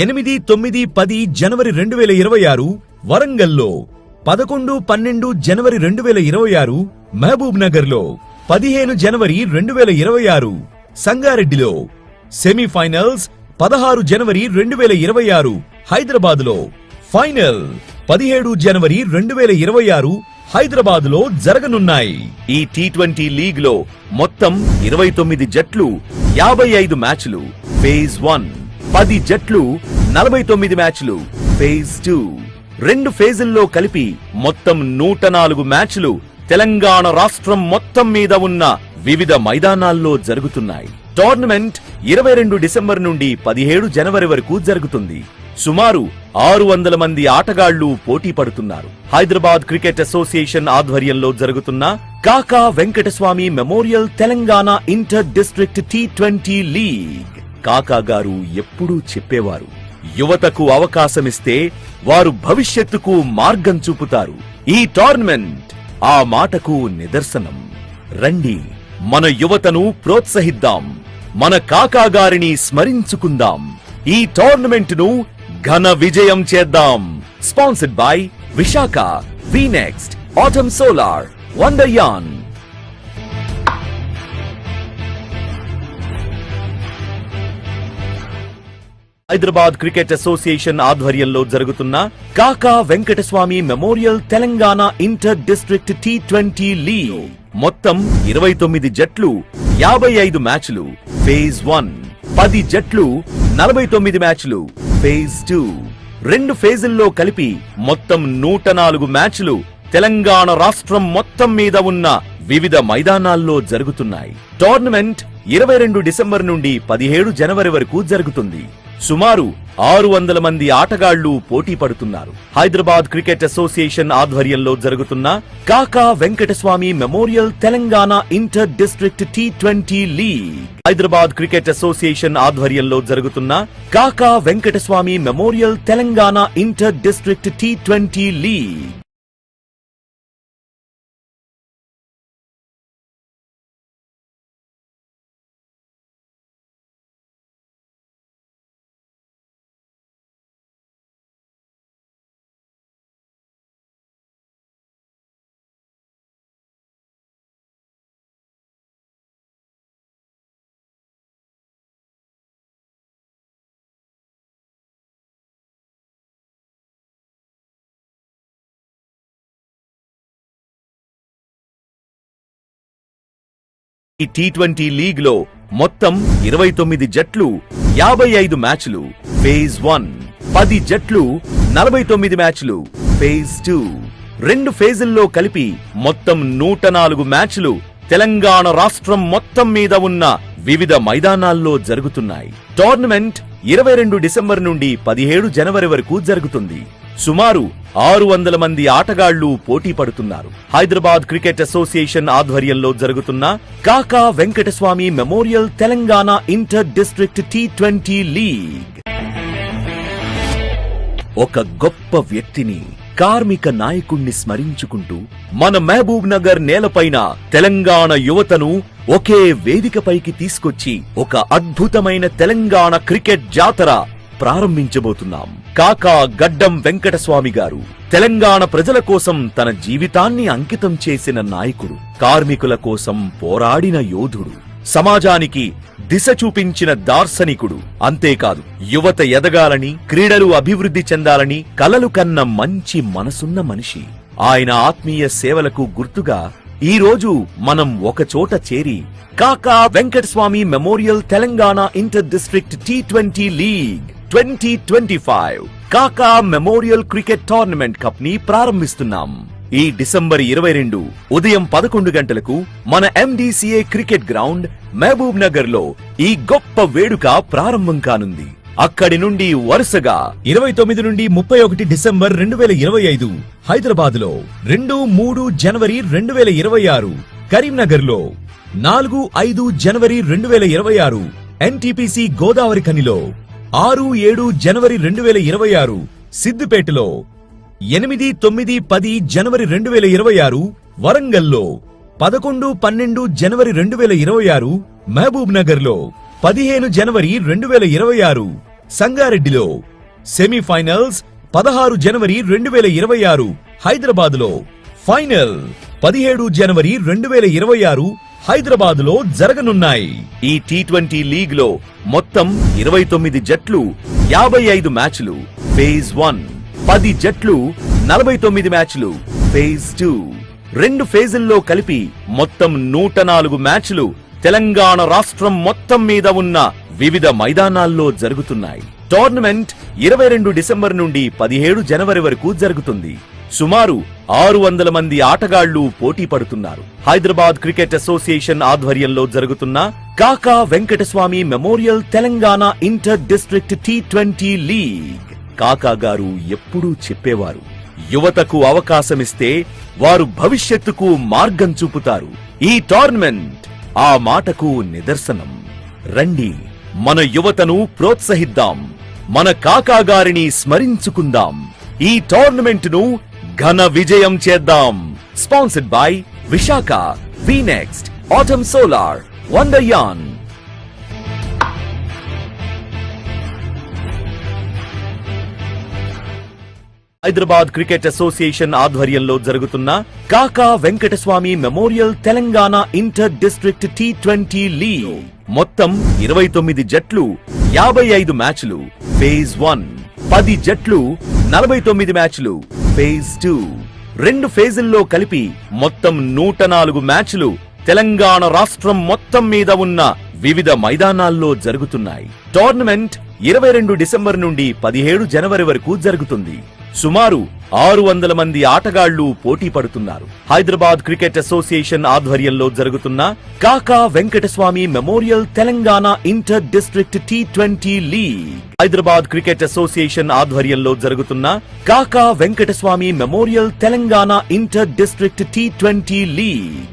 8, 9, 10 జనవరి 2026 వరంగల్లో, 11, 12 జనవరి 2026 మహబూబ్ నగర్ లో, 15 జనవరి 2026 సంగారెడ్డిలో, సెమీఫైనల్స్ 16 జనవరి 2026 హైదరాబాద్ లో, ఫైనల్ 17 జనవరి 2026 హైదరాబాద్ లో జరగనున్నాయి. ఈ T20 లీగ్ లో మొత్తం 29 జట్లు 55 మ్యాచ్లు ఫేజ్ 1, 10 జట్లు 49 మ్యాచ్లు ఫేజ్ 2, 2 ఫేజుల్లో కలిపి మొత్తం 104 మ్యాచ్లు తెలంగాణ రాష్ట్రం మొత్తం మీద ఉన్న వివిధ మైదానాల్లో జరుగుతున్నాయి. టోర్నమెంట్ 22 డిసెంబర్ నుండి 17 జనవరి వరకు జరుగుతుంది. సుమారు 600 మంది ఆటగాళ్లు పోటీ పడుతున్నారు. హైదరాబాద్ క్రికెట్ అసోసియేషన్ ఆధ్వర్యంలో జరుగుతున్న Kaka Venkataswamy memorial Telangana inter district T20 league. కాకా గారు ఎప్పుడూ చెప్పేవారు, యువతకు అవకాశమిస్తే వారు భవిష్యత్తుకు మార్గం చూపుతారు. ఈ టోర్నమెంట్ ఆ మాటకు నిదర్శనం. రండి, మన యువతను ప్రోత్సహిద్దాం, మన కాకా గారిని స్మరించుకుందాం, ఈ టోర్నమెంట్ ను ఘన విజయం చేద్దాం. Sponsored by Visakha, వీనెక్స్ట్, atom solar, వండర్యాన్. హైదరాబాద్ క్రికెట్ అసోసియేషన్ ఆధ్వర్యంలో జరుగుతున్న Kaka Venkataswamy memorial Telangana inter district T20 league మొత్తం 29 జట్లు 55 మ్యాచ్లు ఫేజ్ 1, 10 జట్లు 49 మ్యాచ్లు ఫేజ్ 2, 2 ఫేజుల్లో కలిపి మొత్తం 104 మ్యాచ్లు తెలంగాణ రాష్ట్రం మొత్తం మీద ఉన్న వివిధ మైదానాల్లో జరుగుతున్నాయి. టోర్నమెంట్ 22 డిసెంబర్ నుండి 17 జనవరి వరకు జరుగుతుంది. సుమారు 600 మంది ఆటగాళ్లు పోటీ పడుతున్నారు. హైదరాబాద్ క్రికెట్ అసోసియేషన్ ఆధ్వర్యంలో జరుగుతున్న Kaka Venkataswamy memorial Telangana inter district T20 league. Hyderabad cricket association ఆధ్వర్యంలో జరుగుతున్న Kaka Venkataswamy memorial Telangana inter district T20 league. ఈ T20 లీగ్ లో మొత్తం 29 జట్లు 55 మ్యాచ్లు ఫేజ్ 1, 10 జట్లు 49 మ్యాచ్లు ఫేజ్ 2, 2 ఫేజుల్లో కలిపి మొత్తం 104 మ్యాచ్లు తెలంగాణ రాష్ట్రం మొత్తం మీద ఉన్న వివిధ మైదానాల్లో జరుగుతున్నాయి. టోర్నమెంట్ 22 డిసెంబర్ నుండి 17 జనవరి వరకు జరుగుతుంది. సుమారు 600 మంది ఆటగాళ్లు పోటీ పడుతున్నారు. హైదరాబాద్ క్రికెట్ అసోసియేషన్ ఆధ్వర్యంలో జరుగుతున్న Kaka Venkataswamy memorial Telangana inter district T20 league. ఒక గొప్ప వ్యక్తిని, కార్మిక నాయకుణ్ణి స్మరించుకుంటూ మన మహబూబ్ నగర్ నేలపైన తెలంగాణ యువతను ఒకే వేదికపైకి తీసుకొచ్చి ఒక అద్భుతమైన తెలంగాణ క్రికెట్ జాతర ప్రారంభించబోతున్నాం. కాకా గడ్డం వెంకటస్వామి గారు తెలంగాణ ప్రజల కోసం తన జీవితాన్ని అంకితం చేసిన నాయకుడు, కార్మికుల కోసం పోరాడిన యోధుడు, సమాజానికి దిశ చూపించిన దార్శనికుడు. అంతేకాదు, యువత ఎదగాలని, క్రీడలు అభివృద్ధి చెందాలని కలలు కన్న మంచి మనసున్న మనిషి. ఆయన ఆత్మీయ సేవలకు గుర్తుగా ఈ రోజు మనం ఒక చోట చేరి కాకా Venkataswamy memorial Telangana inter district T20 league 2025 కాకా మెమోరియల్ క్రికెట్ టోర్నమెంట్ కప్ ని ప్రారంభిస్తున్నాం. ఈ డిసెంబర్ 22 ఉదయం 11 గంటలకు మన MDCA cricket ground Mahabub Nagar లో ఈ గొప్ప వేడుక ప్రారంభం కానుంది. అక్కడి నుండి వరుసగా 29 నుండి 31 డిసెంబర్ 2025 హైదరాబాద్ లో, 2-3 జనవరి 2026 కరీంనగర్ లో, 4-5 జనవరి 2026 NTPC గోదావరి ఖనిలో, 6-7 జనవరి 2026 సిద్దిపేటలో, 8-9-10 జనవరి 2026 వరంగల్లో, 11-12 జనవరి 2026 మహబూబ్ నగర్ లో, 15 జనవరి 2026 సంగారెడ్డిలో, సెమీఫైనల్స్ 16 జనవరి 2026 హైదరాబాద్ లో, ఫైనల్ 17 జనవరి 2026 హైదరాబాద్ లో జరగనున్నాయి. ఈ T20 లీగ్ లో మొత్తం 29 జట్లు, 55 మ్యాచ్లు ఫేజ్ 1, 10 జట్లు, 49 మ్యాచ్లు ఫేజ్ 2. 2 ఫేజుల్లో కలిపి మొత్తం 104 మ్యాచ్లు తెలంగాణ రాష్ట్రం మొత్తం మీద ఉన్న వివిధ మైదానాల్లో జరుగుతున్నాయి. టోర్నమెంట్ 22 డిసెంబర్ నుండి 17 జనవరి వరకు జరుగుతుంది. సుమారు 600 మంది ఆటగాళ్లు పోటీ పడుతున్నారు. హైదరాబాద్ క్రికెట్ అసోసియేషన్ ఆధ్వర్యంలో జరుగుతున్న Kaka Venkataswamy memorial Telangana inter district T20 league. కాకా గారు ఎప్పుడూ చెప్పేవారు, యువతకు అవకాశమిస్తే వారు భవిష్యత్తుకు మార్గం చూపుతారు. ఈ టోర్నమెంట్ ఆ మాటకు నిదర్శనం. రండి, మన యువతను ప్రోత్సహిద్దాం, మన కాకా గారిని స్మరించుకుందాం, ఈ టోర్నమెంట్ ను ఘన విజయం చేద్దాం. Sponsored by Visakha, వీనెక్స్ట్, atom solar, వండర్యాన్. హైదరాబాద్ క్రికెట్ అసోసియేషన్ ఆధ్వర్యంలో జరుగుతున్న Kaka Venkataswamy memorial Telangana inter district T20 league. మొత్తం 29 జట్లు, 55 మ్యాచ్లు ఫేజ్ 1, 10 జట్లు, 49 మ్యాచ్లు ఫేజ్ 2. 2 ఫేజుల్లో కలిపి మొత్తం 104 మ్యాచ్లు తెలంగాణ రాష్ట్రం మొత్తం మీద ఉన్న వివిధ మైదానాల్లో జరుగుతున్నాయి. టోర్నమెంట్ 22 డిసెంబర్ నుండి 17 జనవరి వరకు జరుగుతుంది. సుమారు 600 మంది ఆటగాళ్లు పోటీ పడుతున్నారు. హైదరాబాద్ క్రికెట్ అసోసియేషన్ ఆధ్వర్యంలో జరుగుతున్న Kaka Venkataswamy memorial Telangana inter district T20 league. Hyderabad cricket association ఆధ్వర్యంలో జరుగుతున్న Kaka Venkataswamy memorial Telangana inter district T20 league.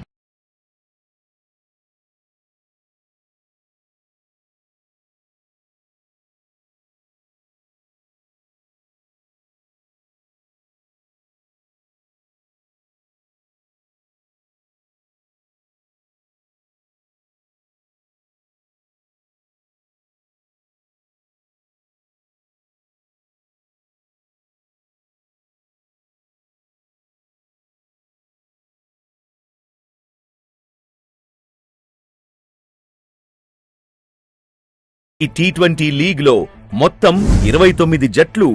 ఈ T20 లీగ్ లో మొత్తం 29 జట్లు,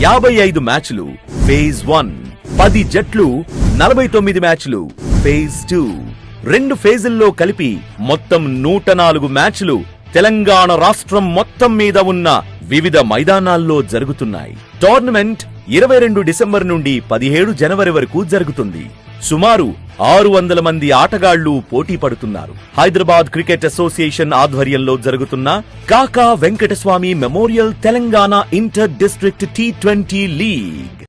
55 మ్యాచ్లు ఫేజ్ 1, 10 జట్లు, 49 మ్యాచ్లు ఫేజ్ 2. 2 ఫేజుల్లో కలిపి మొత్తం 104 మ్యాచ్లు తెలంగాణ రాష్ట్రం మొత్తం మీద ఉన్న వివిధ మైదానాల్లో జరుగుతున్నాయి. టోర్నమెంట్ 22 డిసెంబర్ నుండి 17 జనవరి వరకు జరుగుతుంది. సుమారు 600 మంది ఆటగాళ్లు పోటీ పడుతున్నారు. హైదరాబాద్ క్రికెట్ అసోసియేషన్ ఆధ్వర్యంలో జరుగుతున్న Kaka Venkataswamy memorial Telangana inter district T20 league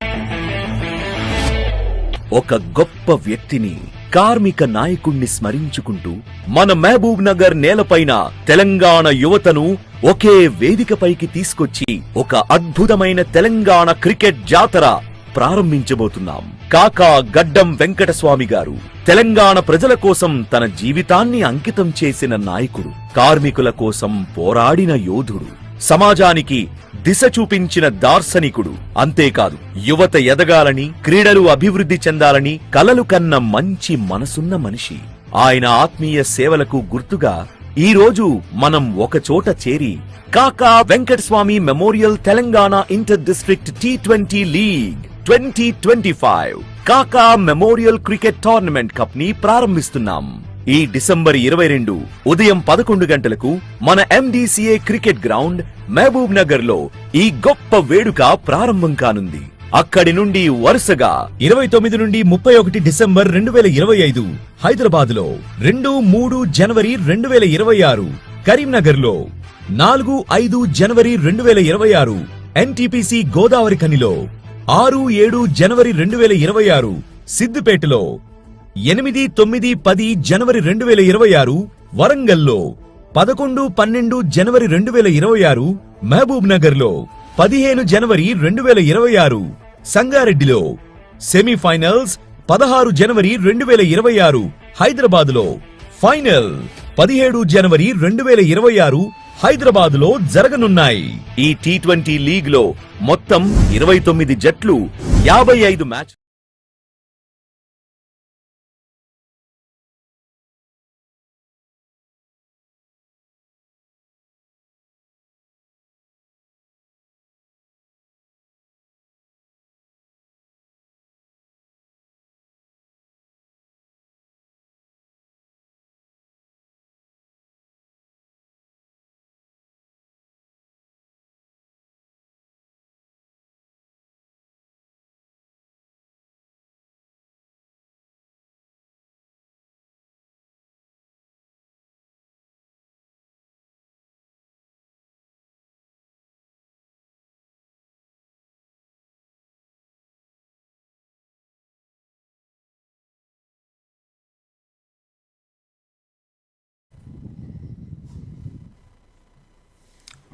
ఒక గొప్ప వ్యక్తిని, కార్మిక నాయకుణ్ణి స్మరించుకుంటూ మన మహబూబ్ నగర్ నేలపైన తెలంగాణ యువతను ఒకే వేదికపైకి తీసుకొచ్చి ఒక అద్భుతమైన తెలంగాణ క్రికెట్ జాతర ప్రారంభించబోతున్నాం. కాకా గడ్డం వెంకటస్వామి గారు తెలంగాణ ప్రజల కోసం తన జీవితాన్ని అంకితం చేసిన నాయకుడు, కార్మికుల కోసం పోరాడిన యోధుడు, సమాజానికి దిశ చూపించిన దార్శనికుడు. అంతేకాదు, యువత ఎదగాలని, క్రీడలు అభివృద్ధి చెందాలని కలలు కన్న మంచి మనసున్న మనిషి. ఆయన ఆత్మీయ సేవలకు గుర్తుగా ఈ రోజు మనం ఒక చోట చేరి కాకా Venkataswamy memorial Telangana inter district T20 league 2025 కాకా మెమోరియల్ క్రికెట్ టోర్నమెంట్ కప్ ని ప్రారంభిస్తున్నాం. ఈ డిసెంబర్ 22 ఉదయం 11 గంటలకు మన MDCA cricket ground Mahabub Nagar లో ఈ గొప్ప వేడుక ప్రారంభం కానుంది. అక్కడి నుండి వరుసగా 29 నుండి 31 డిసెంబర్ 2025 హైదరాబాద్ లో, 2-3 జనవరి 2026 కరీంనగర్ లో, 4-5 జనవరి 2026 NTPC గోదావరి ఖనిలో, 6-7 జనవరి 2026 సిద్దిపేటలో, 8-9-10 జనవరి 2026 వరంగల్లో, 11-12 జనవరి 2026 మహబూబ్ నగర్ లో, 15 జనవరి 2026 సంగారెడ్డిలో, సెమీఫైనల్స్ 16 జనవరి 2026 హైదరాబాద్ లో, ఫైనల్ 17 జనవరి 2026 హైదరాబాద్ లో జరగనున్నాయి. ఈ T20 లీగ్ లో మొత్తం 29 జట్లు, 55 match.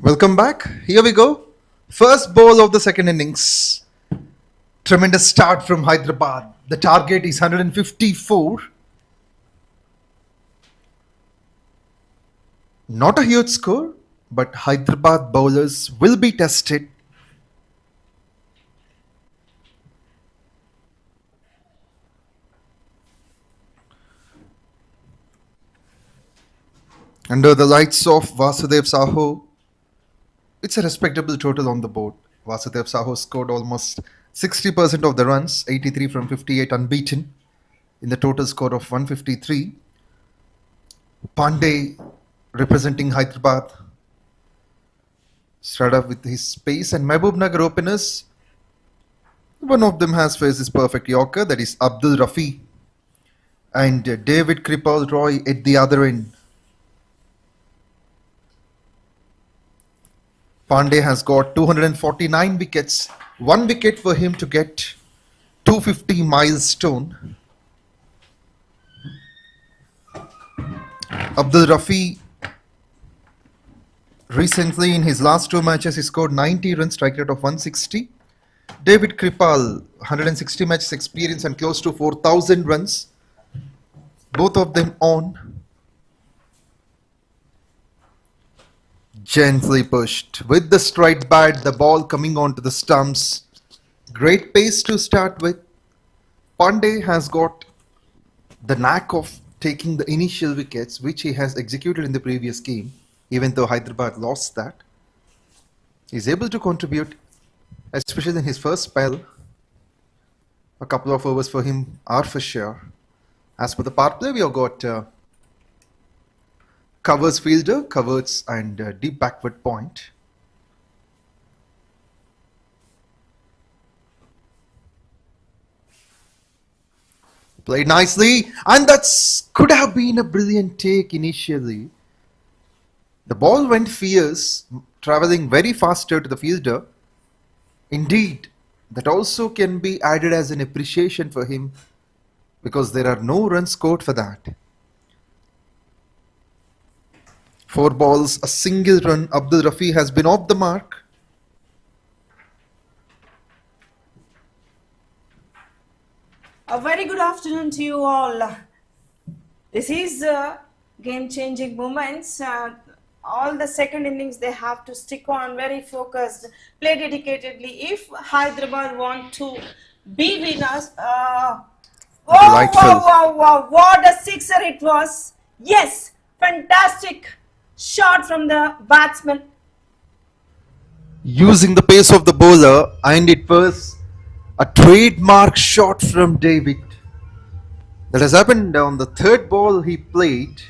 Welcome back. Here we go. First ball of the second innings. Tremendous start from Hyderabad. The target is 154. Not a huge score, but Hyderabad bowlers will be tested. Under the lights of Vasudev Sahu, it's a respectable total on the board. Vasudev Sahu scored almost 60% of the runs, 83 from 58 unbeaten, in the total score of 153. Pandey, representing Hyderabad, started off with his pace, and Mahabubnagar openers, one of them has faced his perfect yorker, that is Abdul Rafi, and David Kripal Roy at the other end. Pandey has got 249 wickets, 1 wicket for him to get 250 milestone. Abdul Rafi, recently in his last 2 matches, he scored 90 runs, strike rate of 160. David Kripal, 160 matches experience and close to 4,000 runs. Both of them on. Gently pushed with the straight bat, the ball coming onto the stumps. Great pace to start with. Pandey has got the knack of taking the initial wickets, which he has executed in the previous game, even though Hyderabad lost that. He's able to contribute, especially in his first spell. A couple of overs for him are for sure. As for the power play, we have got covers fielder, covers and deep backward point. Played nicely, and that's could have been a brilliant take initially. The ball went fierce, traveling very faster to the fielder. Indeed, that also can be added as an appreciation for him because there are no runs scored for that. 4 balls, a single run. Abdul Rafi has been off the mark. A very good afternoon to you all. This is game-changing moments. All the second innings they have to stick on, very focused, play dedicatedly. If Hyderabad want to be winners, wow, what a sixer it was. Yes, fantastic shot from the batsman. Using the pace of the bowler, and it was a trademark shot from David. That has happened on the 3rd ball he played.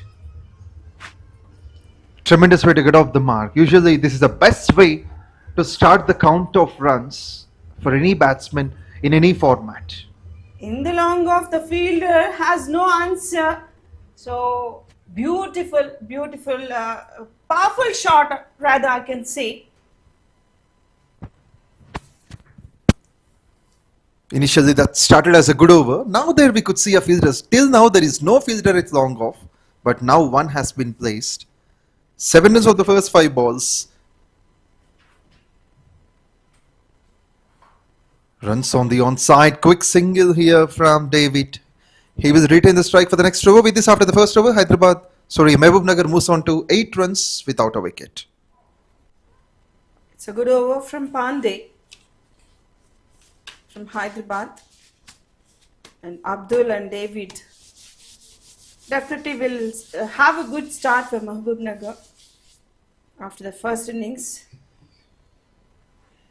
Tremendous way to get off the mark. Usually this is the best way to start the count of runs for any batsman in any format. In the long off, the fielder has no answer. So beautiful, powerful shot, rather I can say. Initially that started as a good over. Now there we could see a fielder. Till now there is no fielder at long off, but now one has been placed. 7 runs of the first 5 balls. Runs on the onside. Quick single here from David. He will retain the strike for the next over. With this, after the first over, Mahabubnagar moves on to 8 runs without a wicket. It's a good over from Pandey from Hyderabad, and Abdul and David definitely will have a good start for Mahabubnagar after the first innings.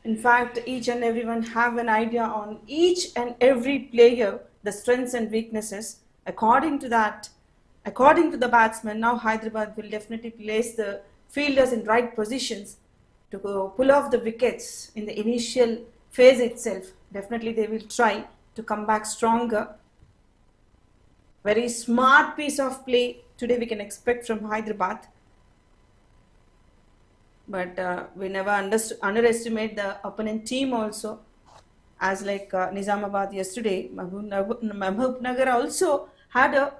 In fact, each and everyone have an idea on each and every player, the strengths and weaknesses. According to that, according to the batsman, now Hyderabad will definitely place the fielders in right positions to go pull off the wickets in the initial phase itself. Definitely they will try to come back stronger. Very smart piece of play today we can expect from Hyderabad. But we never underestimate the opponent team also. As like Nizamabad yesterday, Mahabubnagar also had a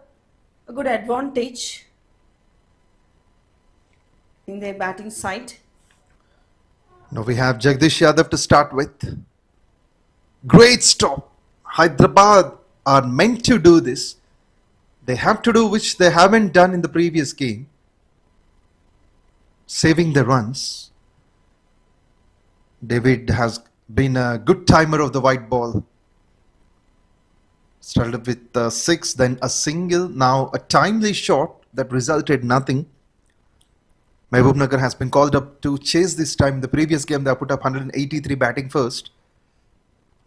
good advantage in their batting side. Now we have Jagdish Yadav to start with. Great stop. Hyderabad are meant to do this. They have to do which they haven't done in the previous game. Saving the runs. David has been a good timer of the white ball. Started with 6, then a single, now a timely shot that resulted nothing. Mahabubnagar has been called up to chase this time. The previous game they put up 183 batting first.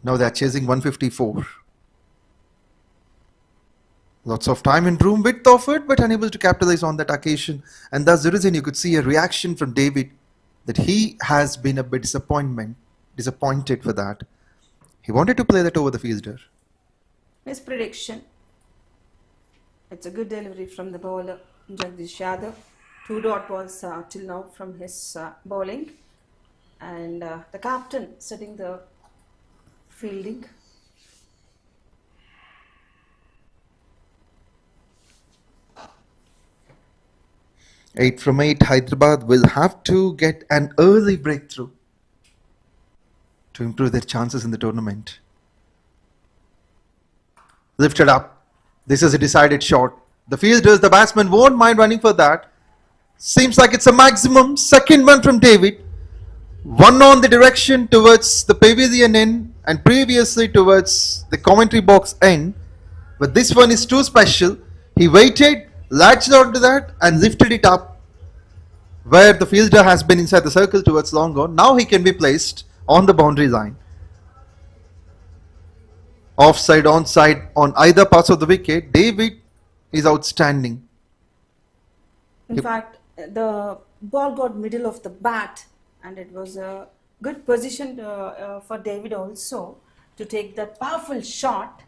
Now they are chasing 154. Lots of time and room width offered, but unable to capitalize on that occasion. And that's the reason you could see a reaction from David that he has been a bit disappointed for that. He wanted to play that over the fielder. His prediction. It's a good delivery from the bowler, Jagdish Yadav. 2 dot balls till now from his bowling. And the captain setting the fielding. Eight from 8, Hyderabad will have to get an early breakthrough to improve their chances in the tournament. Lifted up. This is a decided shot. The fielders, the batsman won't mind running for that. Seems like it's a maximum. Second one from David. One on the direction towards the pavilion end and previously towards the commentary box end. But this one is too special. He waited, latched onto that and lifted it up where the fielder has been inside the circle towards long on. Now he can be placed on the boundary line. Offside, onside on either parts of the wicket. David is outstanding. In fact, the ball got middle of the bat and it was a good position for David also to take that powerful shot.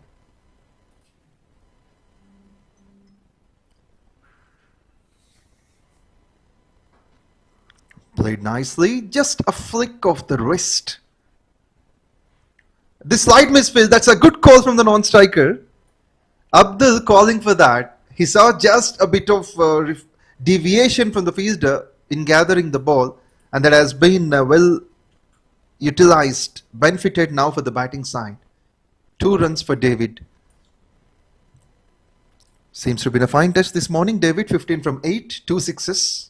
Played nicely, just a flick of the wrist. This slight misfield, that's a good call from the non-striker. Abdul calling for that. He saw just a bit of deviation from the fielder in gathering the ball, and that has been well utilized, benefited now for the batting side. 2 runs for David. Seems to have been a fine test this morning. David 15 from 8, 2 sixes.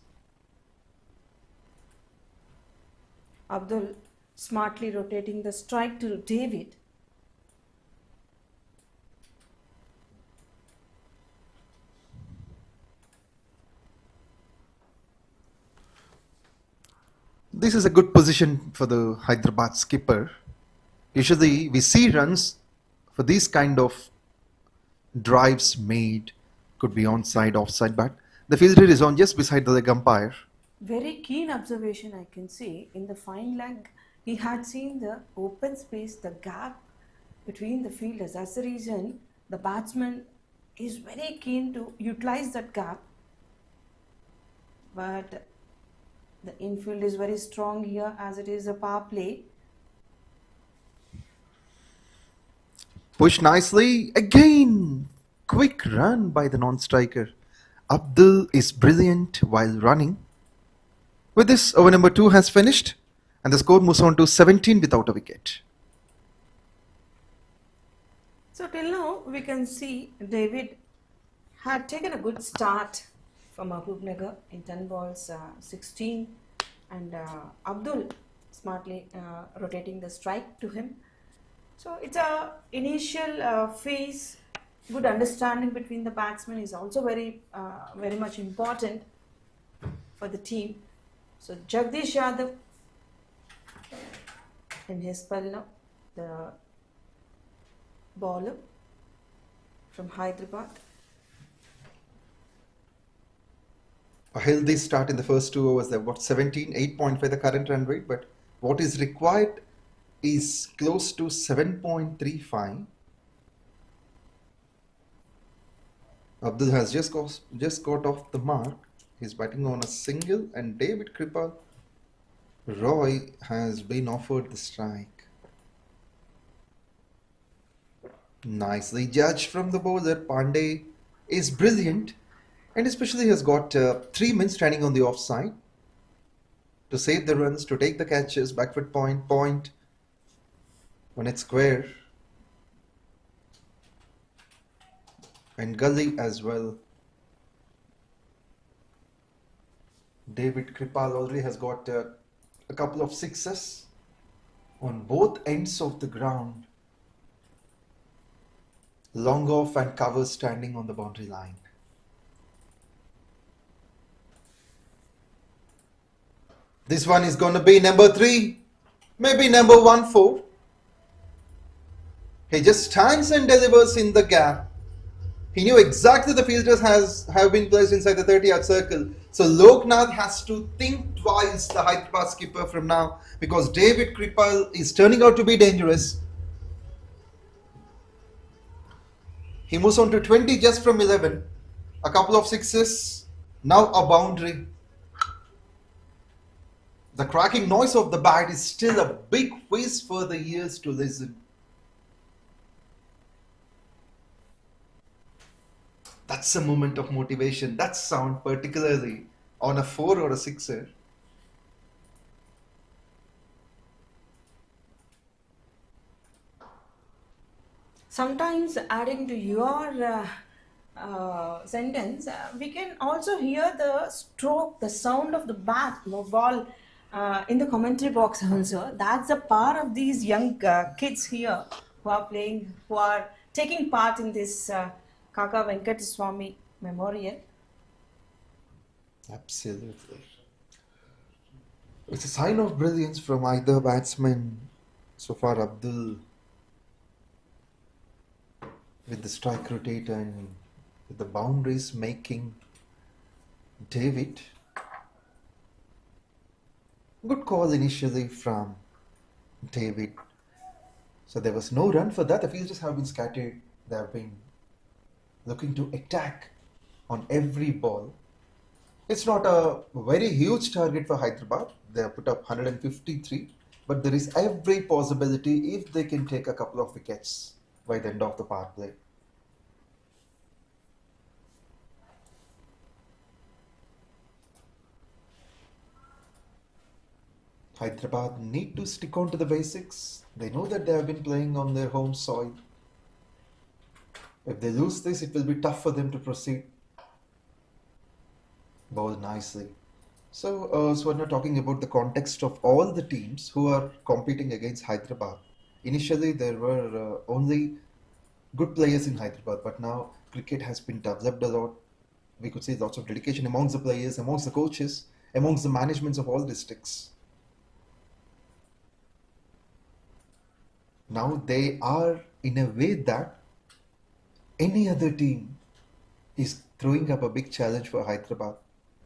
Abdul smartly rotating the strike to David. This is a good position for the Hyderabad skipper. Usually we see runs for these kind of drives made, could be onside, offside, but the fielder is on just beside the leg umpire. Very keen observation I can see. In the fine leg, he had seen the open space, the gap between the fielders. That's the reason the batsman is very keen to utilize that gap. But the infield is very strong here as it is a power play. Push nicely. Again, quick run by the non-striker. Abdul is brilliant while running. With this, over number 2 has finished and the score moves on to 17 without a wicket. So till now we can see David had taken a good start for Mahabubnagar in 10 balls 16, and Abdul smartly rotating the strike to him. So it's a initial phase. Good understanding between the batsmen is also very much important for the team. So Jagdish Yadav in his spell now, the bowler from Hyderabad. A healthy start in the first 2 overs. They've got 17, 8.5 the current run rate, but what is required is close to 7.35. Abdul has just got off the mark. He's batting on a single, and David Kripal Roy has been offered the strike. Nicely judged from the bowler. Pandey is brilliant, and especially has got 3 men standing on the offside to save the runs, to take the catches, back foot point when it's square, and gully as well. David Kripal already has got a couple of sixes on both ends of the ground. Long off and cover standing on the boundary line. This one is going to be number 3, maybe number 1-4. He just stands and delivers in the gap. He knew exactly the fielders have been placed inside the 30-yard circle. So Loknath has to think twice, the Hyderabad skipper, from now, because David Kripal is turning out to be dangerous. He moves on to 20 just from 11. A couple of sixes, now a boundary. The cracking noise of the bat is still a big whiz for the ears to listen. That's a moment of motivation. That sound, particularly on a 4 or a 6er. Sometimes adding to your sentence, we can also hear the stroke, the sound of the bat, ball in the commentary box also. That's the power of these young kids here who are playing, who are taking part in this Kaka Venkataswamy Memorial. Absolutely. It's a sign of brilliance from either batsman. So far, Abdul with the strike rotator and with the boundaries making David. Good call initially from David. So there was no run for that. The fielders have been scattered. They have been looking to attack on every ball. It's not a very huge target for Hyderabad. They have put up 153, but there is every possibility if they can take a couple of wickets by the end of the power play. Hyderabad need to stick on to the basics. They know that they have been playing on their home soil. If they lose this, it will be tough for them to proceed. Bowl nicely. So we're not talking about the context of all the teams who are competing against Hyderabad. Initially, there were only good players in Hyderabad, but now cricket has been developed a lot. We could see lots of dedication amongst the players, amongst the coaches, amongst the managements of all districts. Now they are in a way that any other team is throwing up a big challenge for Hyderabad.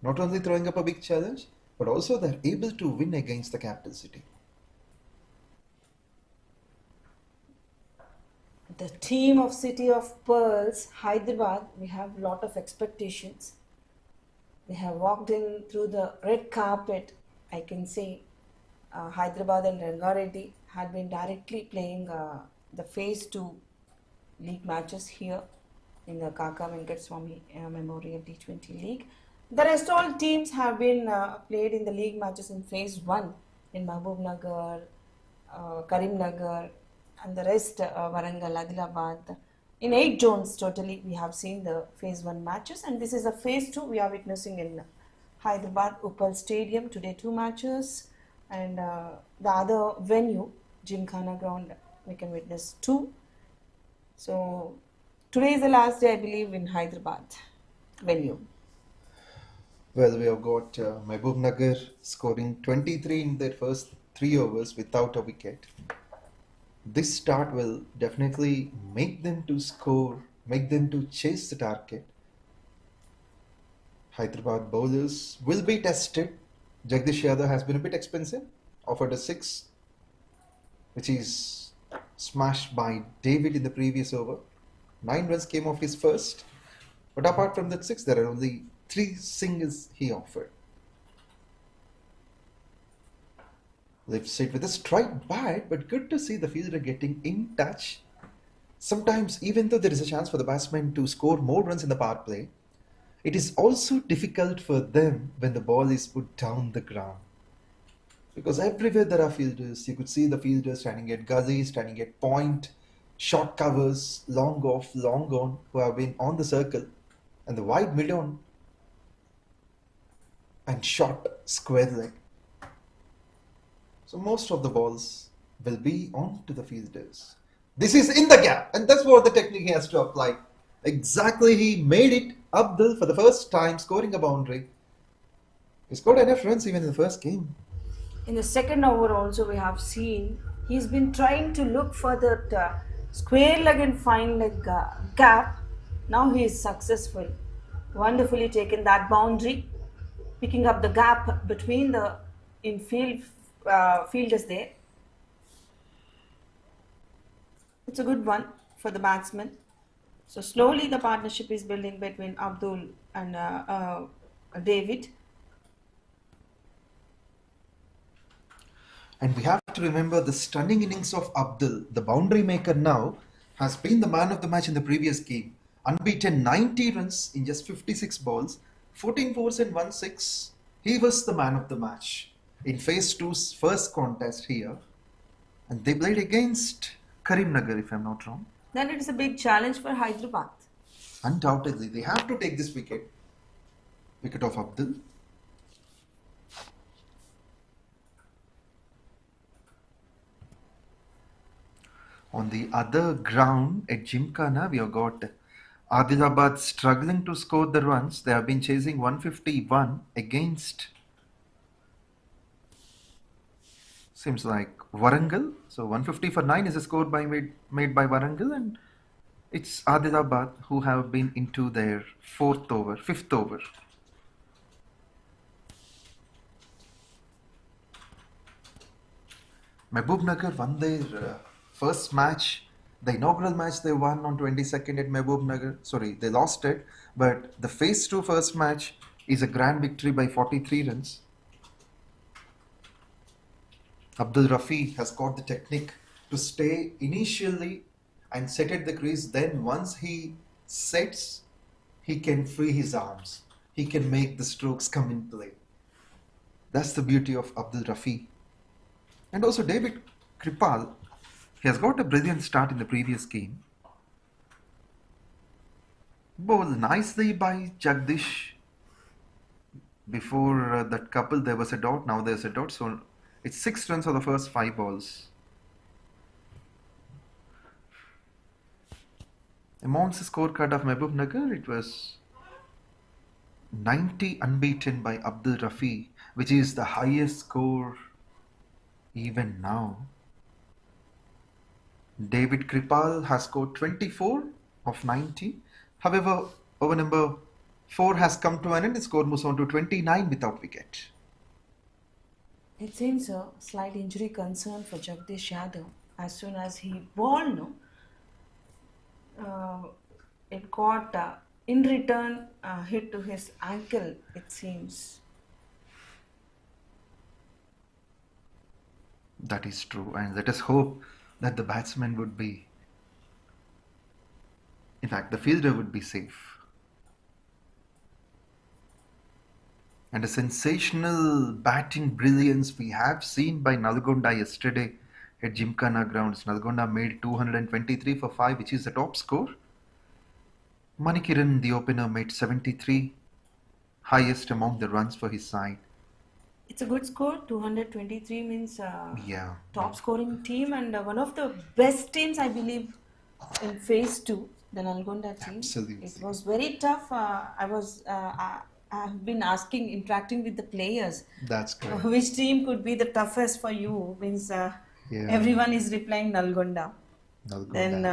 Not only throwing up a big challenge, but also they're able to win against the capital city. The team of City of Pearls, Hyderabad, we have a lot of expectations. They have walked in through the red carpet, I can say. Hyderabad and Rangareddy had been directly playing the phase 2 league matches here in the Kaka Venkataswamy Memorial T20 League. The rest all teams have been played in the league matches in phase 1 in Mahabubnagar, Karimnagar, and the rest Warangal, Adilabad. In 8 zones totally we have seen the phase 1 matches, and this is a phase 2 we are witnessing in Hyderabad Uppal Stadium today, 2 matches, and the other venue Gymkhana ground we can witness 2. So today is the last day I believe in Hyderabad venue. Well, we have got Mahabubnagar scoring 23 in their first 3 overs without a wicket. This start will definitely make them to score, make them to chase the target. Hyderabad bowlers will be tested. Jagdish Yadav has been a bit expensive, offered a 6, which is smashed by David in the previous over. 9 runs came off his first, but apart from that 6, there are only 3 singles he offered. Lifts it with a strike bat, but good to see the fielder getting in touch. Sometimes, even though there is a chance for the batsman to score more runs in the power play, it is also difficult for them when the ball is put down the ground. Because everywhere there are fielders, you could see the fielders standing at gully, standing at point, short covers, long off, long on, who have been on the circle, and the wide mid on and short square leg. So most of the balls will be on to the fielders. This is in the gap, and that's what the technique he has to apply. Exactly, he made it. Abdul for the first time scoring a boundary. He scored enough runs even in the first game. In the second over also we have seen he's been trying to look for that square leg and fine leg gap. Now he is successful. Wonderfully taken that boundary, picking up the gap between the infield fielders there. It's a good one for the batsman. So slowly the partnership is building between Abdul and David. And we have to remember the stunning innings of Abdul, the boundary maker now, has been the man of the match in the previous game. Unbeaten 90 runs in just 56 balls, 14 fours and 1 6. He was the man of the match in phase 2's first contest here. And they played against Karimnagar, if I'm not wrong. Then it is a big challenge for Hyderabad. Undoubtedly, they have to take this wicket. Wicket of Abdul. On the other ground at Gymkhana, we have got Adilabad struggling to score the runs. They have been chasing 151 against, seems like, Warangal. So 150 for 9 is a score made by Warangal, and it's Adilabad who have been into their fifth over. Mahabubnagar won their first match, the inaugural match they won on 22nd at Mahabubnagar. Sorry, they lost it, but the phase 2 first match is a grand victory by 43 runs. Abdul Rafi has got the technique to stay initially and set at the crease. Then once he sets, he can free his arms. He can make the strokes come in play. That's the beauty of Abdul Rafi. And also David Kripal, he has got a brilliant start in the previous game. Bowled nicely by Jagdish. Before that couple there was a dot, now there's a dot. So it's 6 runs for the first 5 balls. Amongst the scorecard of Mahabubnagar, it was 90 unbeaten by Abdul Rafi, which is the highest score even now. David Kripal has scored 24 of 90. However, over number 4 has come to an end. The score moves on to 29 without wicket. It seems a slight injury concern for Jagdish Yadav. As soon as he bowled, it got in return hit to his ankle, it seems. That is true, and let us hope that the batsman would be, in fact, the fielder would be safe. And a sensational batting brilliance we have seen by Nalgonda yesterday at Gymkhana grounds. Nalgonda made 223 for 5, which is the top score. Manikiran, the opener, made 73, highest among the runs for his side. It's a good score. 223 means Yeah. top scoring team and one of the best teams, I believe, in phase 2, the Nalgonda team. Absolutely. It was very tough. I've been interacting with the players. That's correct. Which team could be the toughest for you? Means everyone is replying Nalgonda. Then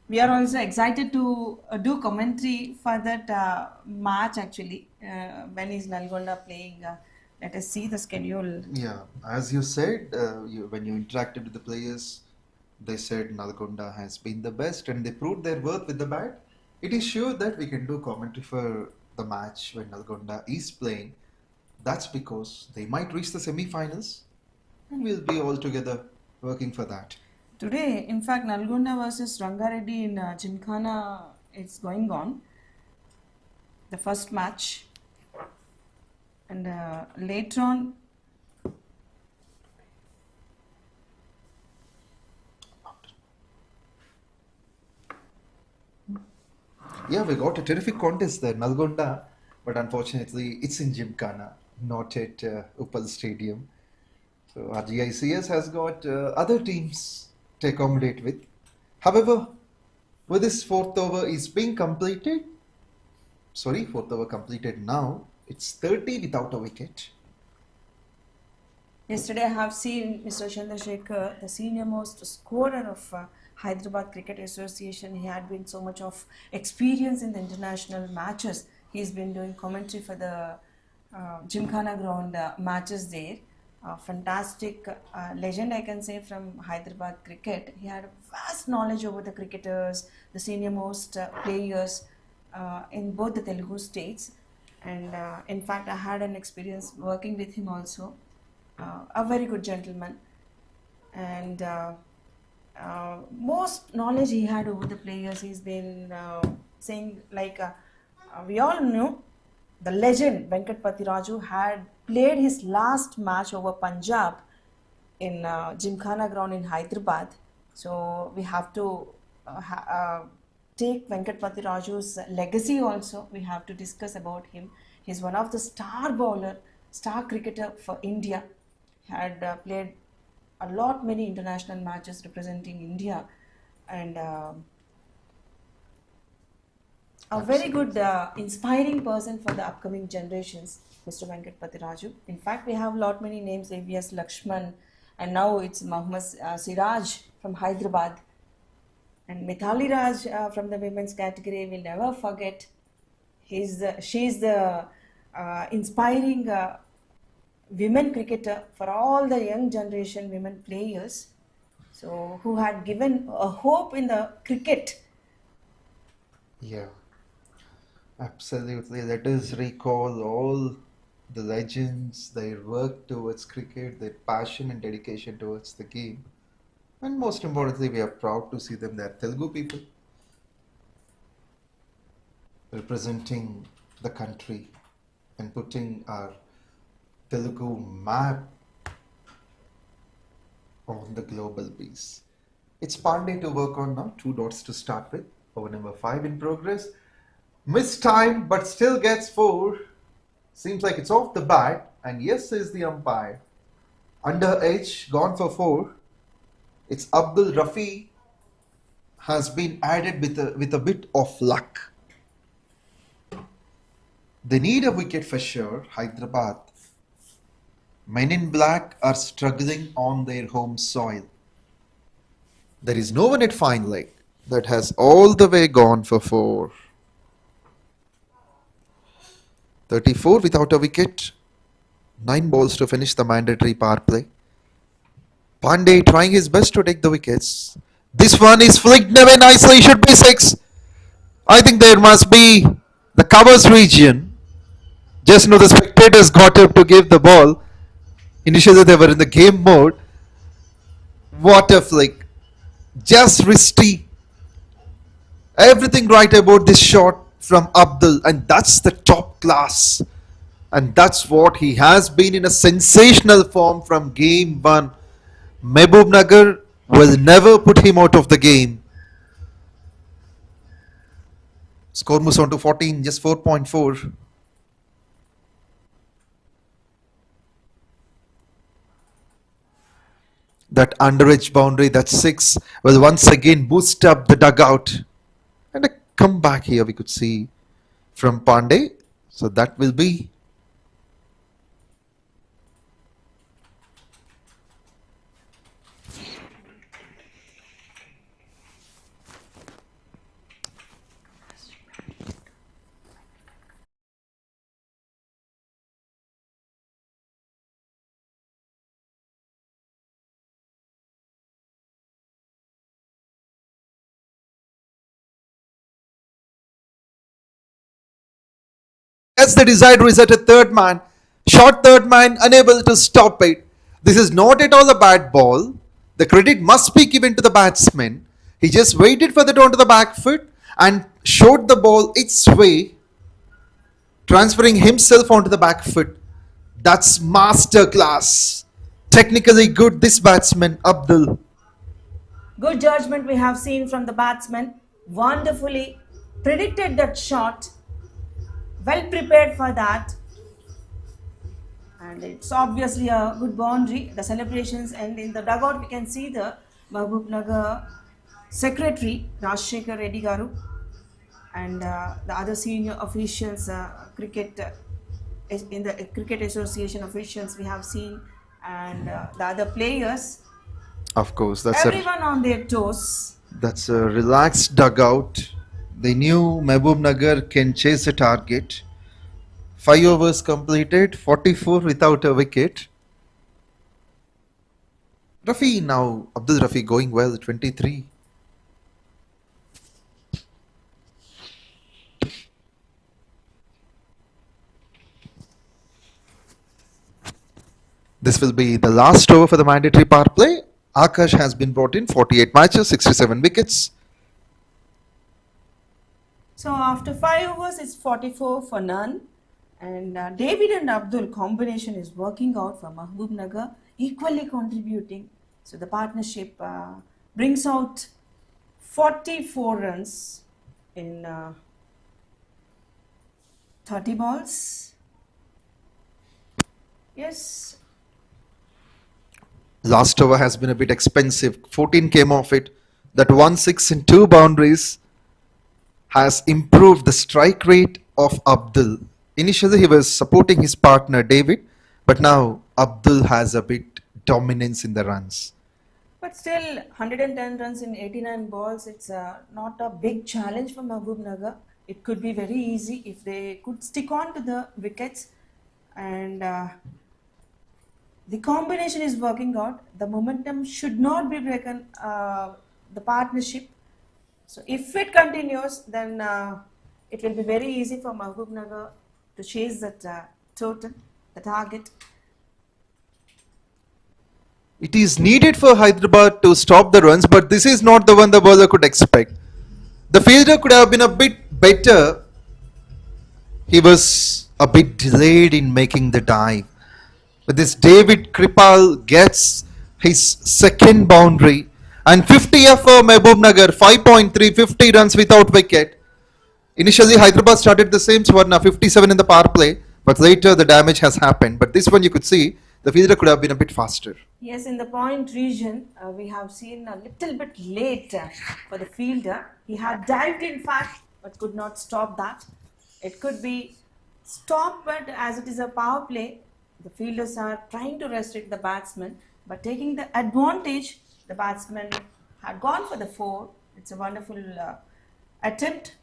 we are also excited to do commentary for that match actually. When is Nalgonda playing? Let us see the schedule. Yeah, as you said, when you interacted with the players, they said Nalgonda has been the best and they proved their worth with the bat. It is sure that we can do commentary for the match when Nalgonda is playing. That's because they might reach the semi-finals and we'll be all together working for that. Today, in fact, Nalgonda versus Rangareddy in Gymkhana, it's going on. The first match. And later on, Yeah, we got a terrific contest there, Nalgonda, but unfortunately it's in Gymkhana, not at Uppal Stadium. So RGICS has got other teams to accommodate with. However, with this fourth over is being completed, fourth over completed now, it's 30 without a wicket. yesterday I have seen Mr. Chandrasekhar, the senior most scorer of Hyderabad Cricket Association. He had been so much of experience in the international matches. He's been doing commentary for the Gymkhana ground matches there. Fantastic legend, I can say, from Hyderabad cricket. He had vast knowledge over the cricketers, the senior most players in both the Telugu states. And in fact, I had an experience working with him also. A very good gentleman. And most knowledge he had over the players. He's been saying, like, we all knew the legend Venkatpati Raju had played his last match over Punjab in Gymkhana ground in Hyderabad. So we have to take Venkatpati Raju's legacy also. We have to discuss about him. He's one of the star bowler, star cricketer for India. He had played many international matches representing India, and a very good inspiring person for the upcoming generations, Mr. Venkatpati Raju. In fact, we have many names, AVS Lakshman, and now it's Mohammad Siraj from Hyderabad, and Mithali Raj from the women's category. We'll never forget. She's the inspiring women cricketer for all the young generation women players, so who had given a hope in the cricket. Yeah. Absolutely. Let us recall all the legends, their work towards cricket, their passion and dedication towards the game. And most importantly, we are proud to see them. They are Telugu people representing the country and putting our Telugu map on the global base. It's Pandey to work on now. 2 dots to start with. Over number 5 in progress. Missed time, but still gets 4. Seems like it's off the bat. And yes, says the umpire. Under edge, gone for 4. It's Abdul Rafi has been added with a bit of luck. They need a wicket for sure. Hyderabad. Men in black are struggling on their home soil. There is no one at fine leg that has all the way gone for 4. 34 without a wicket. 9 balls to finish the mandatory power play. Pandey trying his best to take the wickets. This one is flicked away nicely. Should be 6. I think there must be the covers region. Just know the spectators got up to give the ball. Initially they were in the game mode. What a flick. Just wristy. Everything right about this shot from Abdul, and that's the top class. And that's what he has been in a sensational form from game 1. Mahabubnagar will never put him out of the game. Score moves on to 14, just 4.4. That underage boundary, that 6, will once again boost up the dugout. And a comeback here we could see from Pandey. So that will be gets the desired result at third man. Short third man, unable to stop it. This is not at all a bad ball. The credit must be given to the batsman. He just waited for the turn to the back foot and showed the ball its way, transferring himself onto the back foot. That's master class. Technically good, this batsman, Abdul. Good judgment we have seen from the batsman. Wonderfully predicted that shot. Well prepared for that. And it's obviously a good boundary. The celebrations, and in the dugout we can see the Mahabubnagar secretary Rajshekar Reddy Garu and the other senior officials, in the Cricket Association officials we have seen, and the other players. Of course, Everyone on their toes. That's a relaxed dugout. They knew Mahabubnagar can chase a target. 5 overs completed, 44 without a wicket. Rafi now, Abdul Rafi going well, 23. This will be the last over for the mandatory power play. Akash has been brought in, 48 matches, 67 wickets. So after 5 overs, it's 44 for none. And David and Abdul combination is working out for Mahabubnagar, equally contributing. So the partnership brings out 44 runs in 30 balls. Yes. Last over has been a bit expensive. 14 came off it. That 1-6 in 2 boundaries has improved the strike rate of Abdul. Initially he was supporting his partner David, but now Abdul has a bit dominance in the runs. But still 110 runs in 89 balls, it's not a big challenge for Mahabubnagar. It could be very easy if they could stick on to the wickets, and the combination is working out. The momentum should not be broken, the partnership. So if it continues, then it will be very easy for Mahabubnagar to chase that total, the target. It is needed for Hyderabad to stop the runs, but this is not the one the bowler could expect. The fielder could have been a bit better. He was a bit delayed in making the dive. But this David Kripal gets his second boundary and 50 for Mahabubnagar, 5.3, 50 runs without wicket. Initially, Hyderabad started the same Swarna, 57 in the power play, but later the damage has happened. But this one you could see, the fielder could have been a bit faster. Yes, in the point region, we have seen a little bit late for the fielder. He had dived in fact, but could not stop that. It could be stopped, but as it is a power play, the fielders are trying to restrict the batsman, but taking the advantage, the batsman had gone for the 4. It's a wonderful attempt.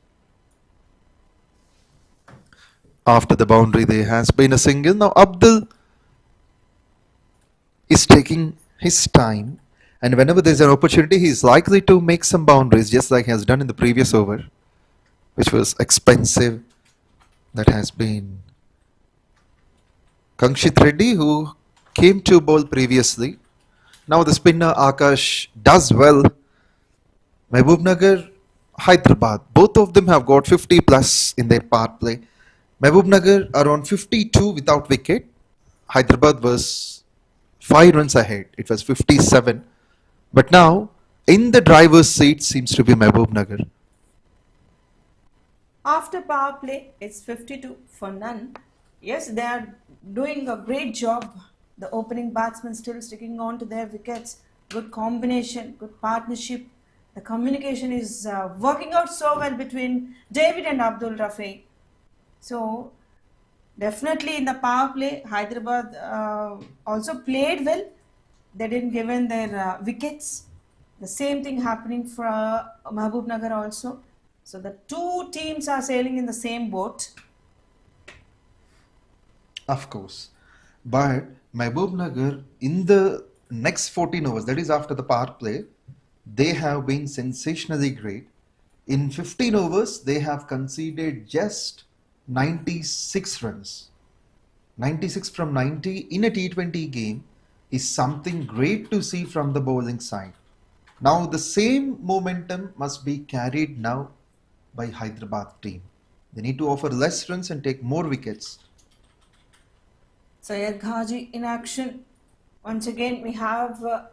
After the boundary, there has been a single. Now Abdul is taking his time, and whenever there's an opportunity, he is likely to make some boundaries, just like he has done in the previous over, which was expensive. That has been Kangshit Reddy, who came to bowl previously. Now the spinner Akash does well. Mahabubnagar, Hyderabad, both of them have got 50 plus in their power play. Mahabubnagar are on 52 without wicket. Hyderabad was 5 runs ahead. It was 57. But now, in the driver's seat seems to be Mahabubnagar. After power play, it's 52 for none. Yes, they are doing a great job. The opening batsmen still sticking on to their wickets. Good combination, good partnership. The communication is working out so well between David and Abdul Rafi. So, definitely in the power play, Hyderabad also played well. They didn't give in their wickets. The same thing happening for Mahabubnagar also. So the two teams are sailing in the same boat. Of course. But Mahabubnagar, in the next 14 overs, that is after the power play, they have been sensationally great. In 15 overs, they have conceded just 96 runs. 96 from 90 in a T20 game is something great to see from the bowling side. Now the same momentum must be carried now by Hyderabad team. They need to offer less runs and take more wickets. Syed Ghaji in action. Once again we have the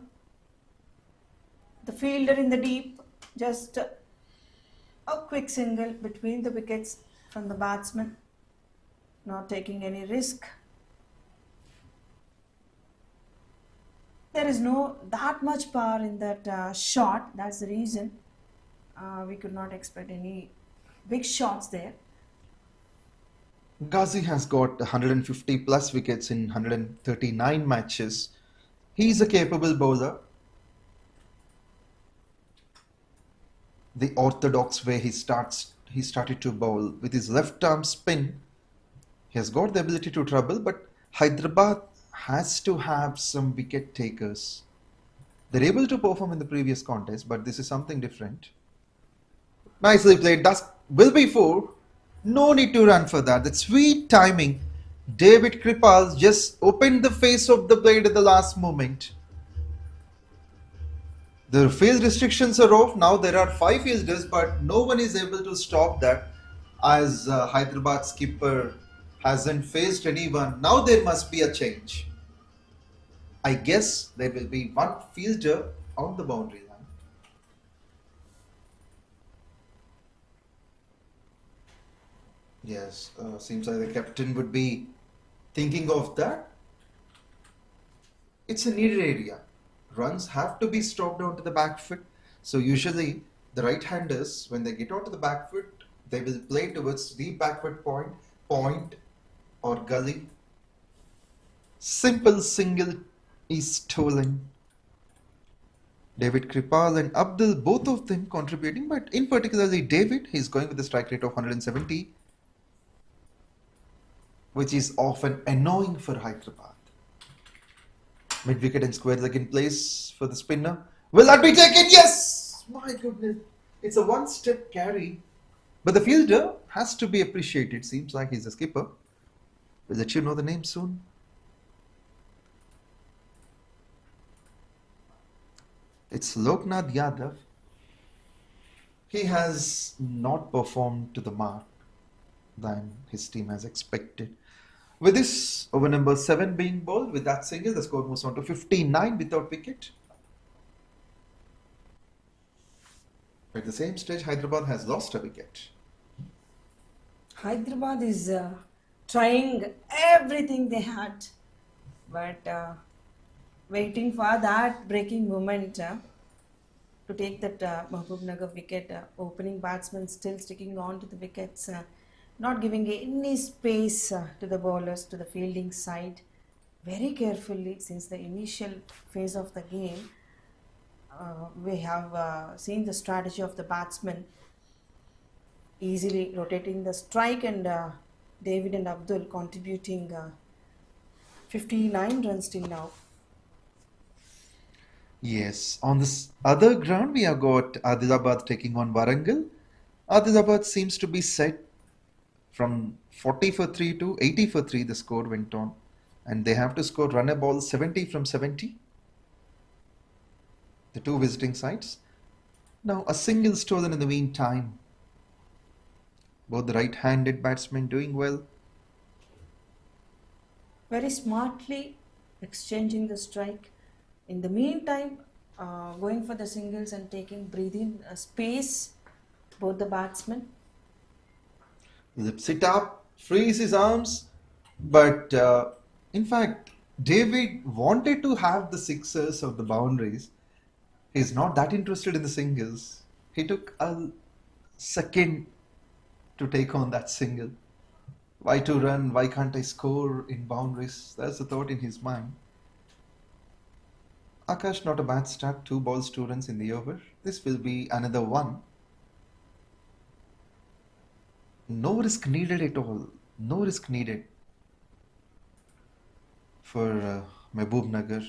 fielder in the deep. Just a quick single between the wickets from the batsman. Not taking any risk. There is no that much power in that shot. That's the reason we could not expect any big shots there. Ghazi has got 150 plus wickets in 139 matches. He's a capable bowler. The orthodox way he started to bowl with his left arm spin. He has got the ability to trouble, but Hyderabad has to have some wicket takers. They're able to perform in the previous contest, but this is something different. Nicely played. That will be 4. No need to run for that. That sweet timing. David Kripal just opened the face of the blade at the last moment. The field restrictions are off. Now there are 5 fielders, but no one is able to stop that, as Hyderabad skipper hasn't faced anyone. Now there must be a change. I guess there will be 1 fielder on the boundary line. Yes, seems like the captain would be thinking of that. It's a needed area. Runs have to be stopped onto the back foot. So usually the right-handers, when they get onto the back foot, they will play towards the backward point or gully. Simple single is stolen. David Kripal and Abdul, both of them contributing, but in particularly David, he's going with a strike rate of 170, which is often annoying for Hyderabad. Mid-wicket and square leg in place for the spinner. Will that be taken? Yes! My goodness. It's a one-step carry. But the fielder has to be appreciated. Seems like he's a skipper. We'll let you know the name soon. It's Loknath Yadav. He has not performed to the mark than his team has expected. With this over number 7 being bowled, with that single, the score moves on to 59 without wicket. At the same stage, Hyderabad has lost a wicket. Hyderabad is trying everything they had, but waiting for that breaking moment to take that Mahabubnagar wicket. Opening batsman still sticking on to the wickets, not giving any space to the bowlers, to the fielding side. Very carefully since the initial phase of the game, we have seen the strategy of the batsman easily rotating the strike, and David and Abdul contributing 59 runs till now. Yes, on this other ground, we have got Adilabad taking on Warangal. Adilabad seems to be set from 40 for 3 to 80 for 3. The score went on, and they have to score run a ball 70 from 70. The two visiting sides. Now, a single stolen in the meantime. Both the right-handed batsmen doing well. Very smartly exchanging the strike. In the meantime, going for the singles and taking breathing space, both the batsmen. Lifts it up, frees his arms, but in fact, David wanted to have the sixers of the boundaries. He's not that interested in the singles. He took a second to take on that single. Why to run? Why can't I score in boundaries? That's the thought in his mind. Akash, not a bad start. 2 balls, 2 runs in the over. This will be another one. No risk needed at all. No risk needed for Mahabubnagar.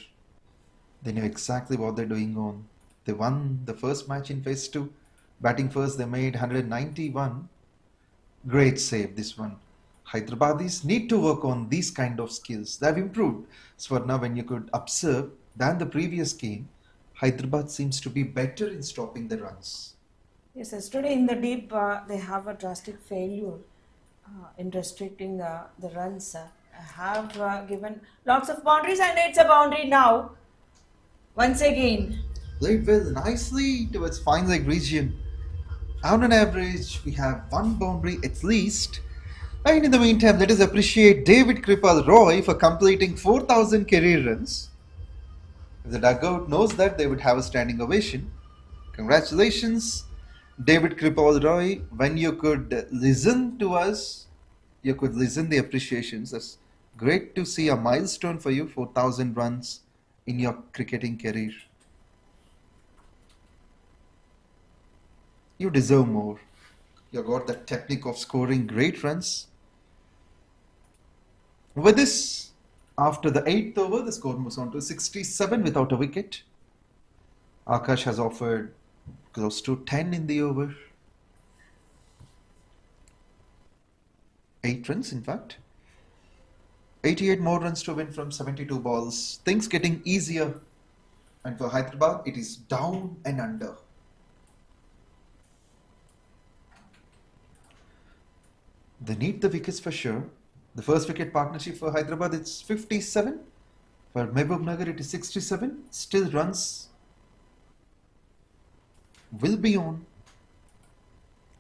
They knew exactly what they're doing on. They won the first match in phase 2. Batting first, they made 191. Great save, this one. Hyderabadis need to work on these kind of skills. They have improved. Swarna, when you could observe than the previous game, Hyderabad seems to be better in stopping the runs. Yes, yesterday in the deep, they have a drastic failure in restricting the runs. Have given lots of boundaries, and it's a boundary now. Once again. Played well, nicely towards fine leg region. On an average, we have 1 boundary at least. And in the meantime, let us appreciate David Kripal Roy for completing 4,000 career runs. If the dugout knows that, they would have a standing ovation. Congratulations, David Kripal Roy. When you could listen to us, you could listen the appreciations. That's great to see a milestone for you, 4,000 runs in your cricketing career. You deserve more. You got the technique of scoring great runs. With this, after the 8th over, the score moves on to 67 without a wicket. Akash has offered close to 10 in the over. 8 runs, in fact. 88 more runs to win from 72 balls. Things getting easier. And for Hyderabad, it is down and under. They need the wickets for sure. The first wicket partnership for Hyderabad, it's 57. For Mahabubnagar, it is 67. Still runs will be on.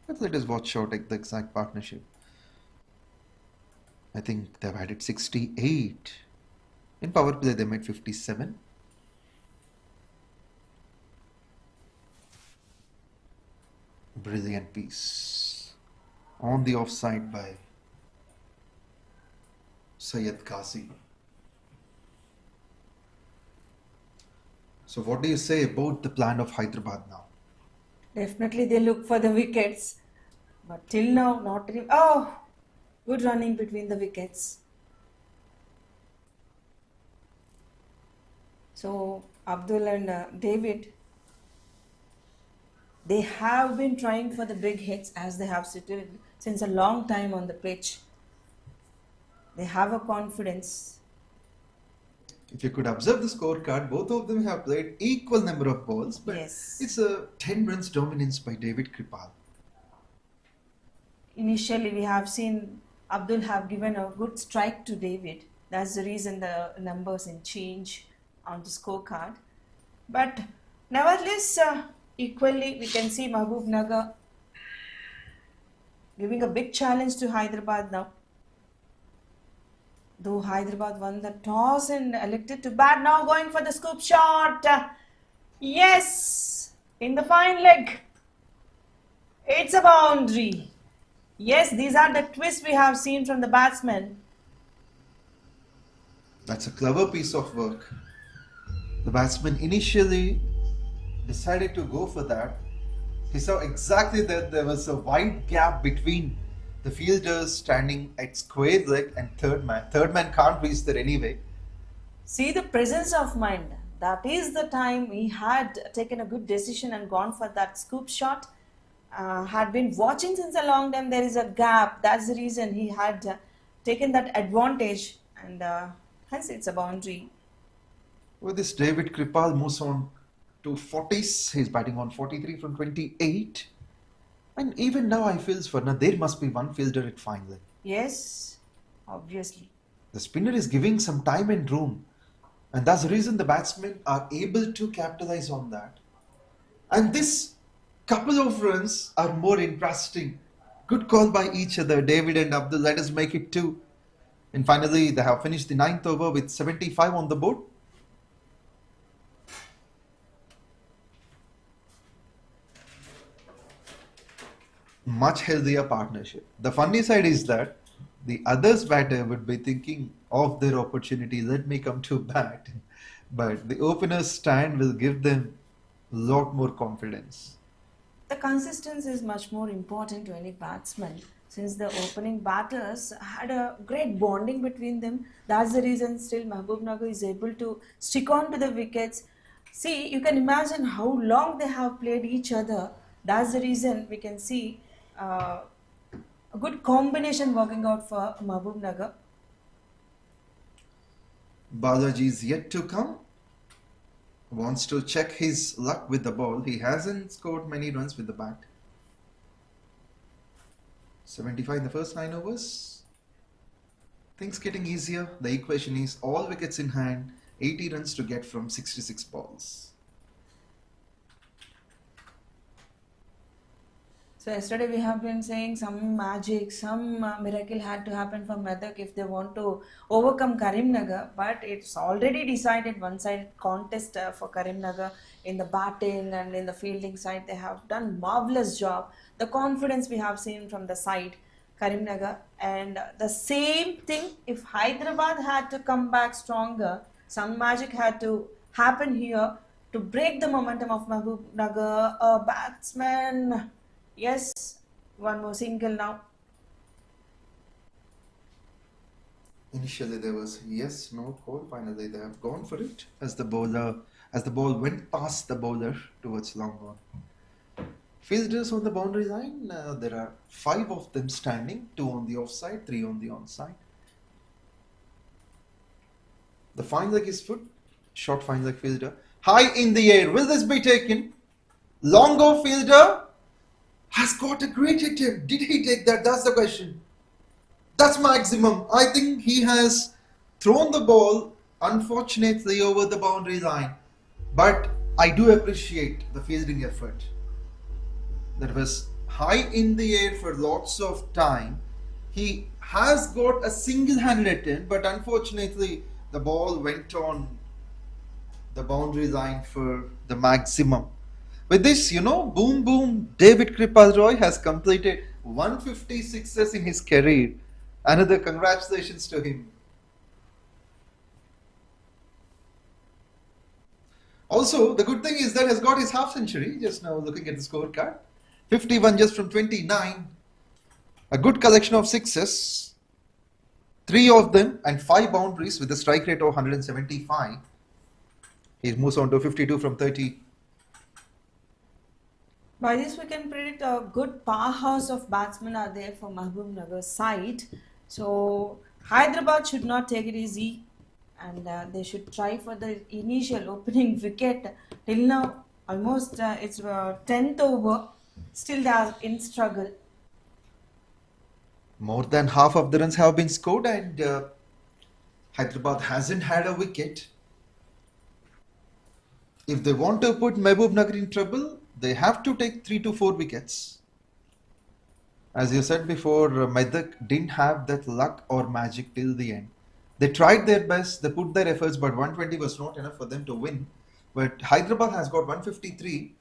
But let us watch out at the exact partnership. I think they've added 68. In power play, they made 57. Brilliant piece. On the offside by Syed Qazi. So what do you say about the plan of Hyderabad now? Definitely they look for the wickets, but till now not really. Oh, good running between the wickets. So Abdul and David They have been trying for the big hits as they have sitted since a long time on the pitch. They have a confidence. If you could observe the scorecard, both of them have played equal number of balls, but Yes. it's a 10 runs dominance by David Kripal. Initially, we have seen Abdul have given a good strike to David. That's the reason the numbers in change on the scorecard. But nevertheless, equally, we can see Mahabubnagar giving a big challenge to Hyderabad now. Though Hyderabad won the toss and elected to bat, now going for the scoop shot. Yes, in the fine leg. It's a boundary. Yes, these are the twists we have seen from the batsmen. That's a clever piece of work. The batsman initially decided to go for that. He saw exactly that there was a wide gap between the fielders standing at square leg and third man. Third man can't reach there anyway. See the presence of mind. That is the time he had taken a good decision and gone for that scoop shot. Had been watching since a long time. There is a gap. That's the reason he had taken that advantage, and hence it's a boundary. With this, David Kripal moves on to 40s. He's batting on 43 from 28. And even now I feel for now there must be one fielder at fine leg. Yes, obviously. The spinner is giving some time and room, and that's the reason the batsmen are able to capitalize on that. And this couple of runs are more interesting. Good call by each other, David and Abdul. Let us make it 2. And finally, they have finished the 9th over with 75 on the board. Much healthier partnership. The funny side is that the others batter would be thinking of their opportunity, let me come to bat. But the opener's stand will give them a lot more confidence. The consistency is much more important to any batsman, since the opening batters had a great bonding between them. That's the reason still Mahabubnagar is able to stick on to the wickets. See, you can imagine how long they have played each other. That's the reason we can see a good combination working out for Mahabubnagar. Balaji is yet to come. Wants to check his luck with the ball. He hasn't scored many runs with the bat. 75 in the first 9 overs. Things getting easier. The equation is all wickets in hand, 80 runs to get from 66 balls. So yesterday we have been saying some magic, some miracle had to happen for Medak if they want to overcome Karimnagar, but it's already decided one-sided contest for Karimnagar in the batting and in the fielding side. They have done marvelous job. The confidence we have seen from the side, Karimnagar, and the same thing if Hyderabad had to come back stronger, some magic had to happen here to break the momentum of Mahabubnagar. A batsman. Yes, one more single now. Initially there was yes, no call. Finally they have gone for it as the ball went past the bowler towards long on. Fielders on the boundary line, there are 5 of them standing, 2 on the offside, 3 on the onside. The fine leg is foot, short fine leg fielder, high in the air. Will this be taken? Long off fielder has got a great attempt. Did he take that? That's the question. That's maximum. I think he has thrown the ball, unfortunately, over the boundary line. But I do appreciate the fielding effort. That was high in the air for lots of time. He has got a single-handed attempt, but unfortunately, the ball went on the boundary line for the maximum. With this, boom, boom, David Kripal Roy has completed 156s in his career. Another congratulations to him. Also, the good thing is that he has got his half century, just now looking at the scorecard. 51 just from 29. A good collection of 6s. 3 of them and 5 boundaries with a strike rate of 175. He moves on to 52 from 30. By this, we can predict a good powerhouse of batsmen are there for Mahabubnagar's side. So Hyderabad should not take it easy, and they should try for the initial opening wicket. Till now, almost it's 10th over. Still, they are in struggle. More than half of the runs have been scored, and Hyderabad hasn't had a wicket. If they want to put Mahabubnagar in trouble, they have to take 3 to 4 wickets. As you said before, Medak didn't have that luck or magic till the end. They tried their best, they put their efforts, but 120 was not enough for them to win. But Hyderabad has got 153.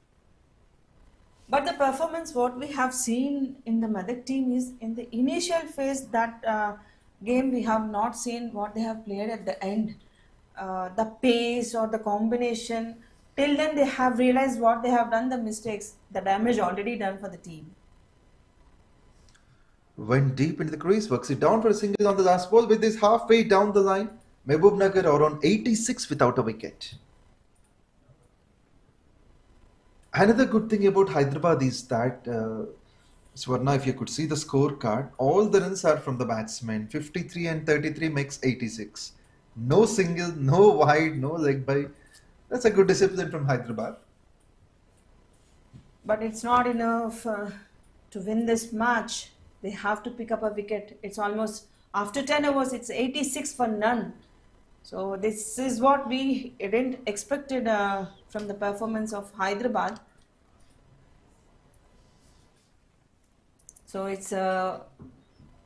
But the performance, what we have seen in the Medak team is in the initial phase that game we have not seen what they have played at the end. The pace or the combination. Till then, they have realized what they have done, the mistakes, the damage already done for the team. Went deep into the crease, works it down for a single on the last ball. With this halfway down the line, Mahabubnagar are on 86 without a wicket. Another good thing about Hyderabad is that, Swarna, if you could see the scorecard, all the runs are from the batsmen. 53 and 33 makes 86. No single, no wide, no leg by. That's a good discipline from Hyderabad. But it's not enough to win this match. They have to pick up a wicket. It's almost, after 10 overs, it's 86 for none. So this is what we didn't expected from the performance of Hyderabad. So it's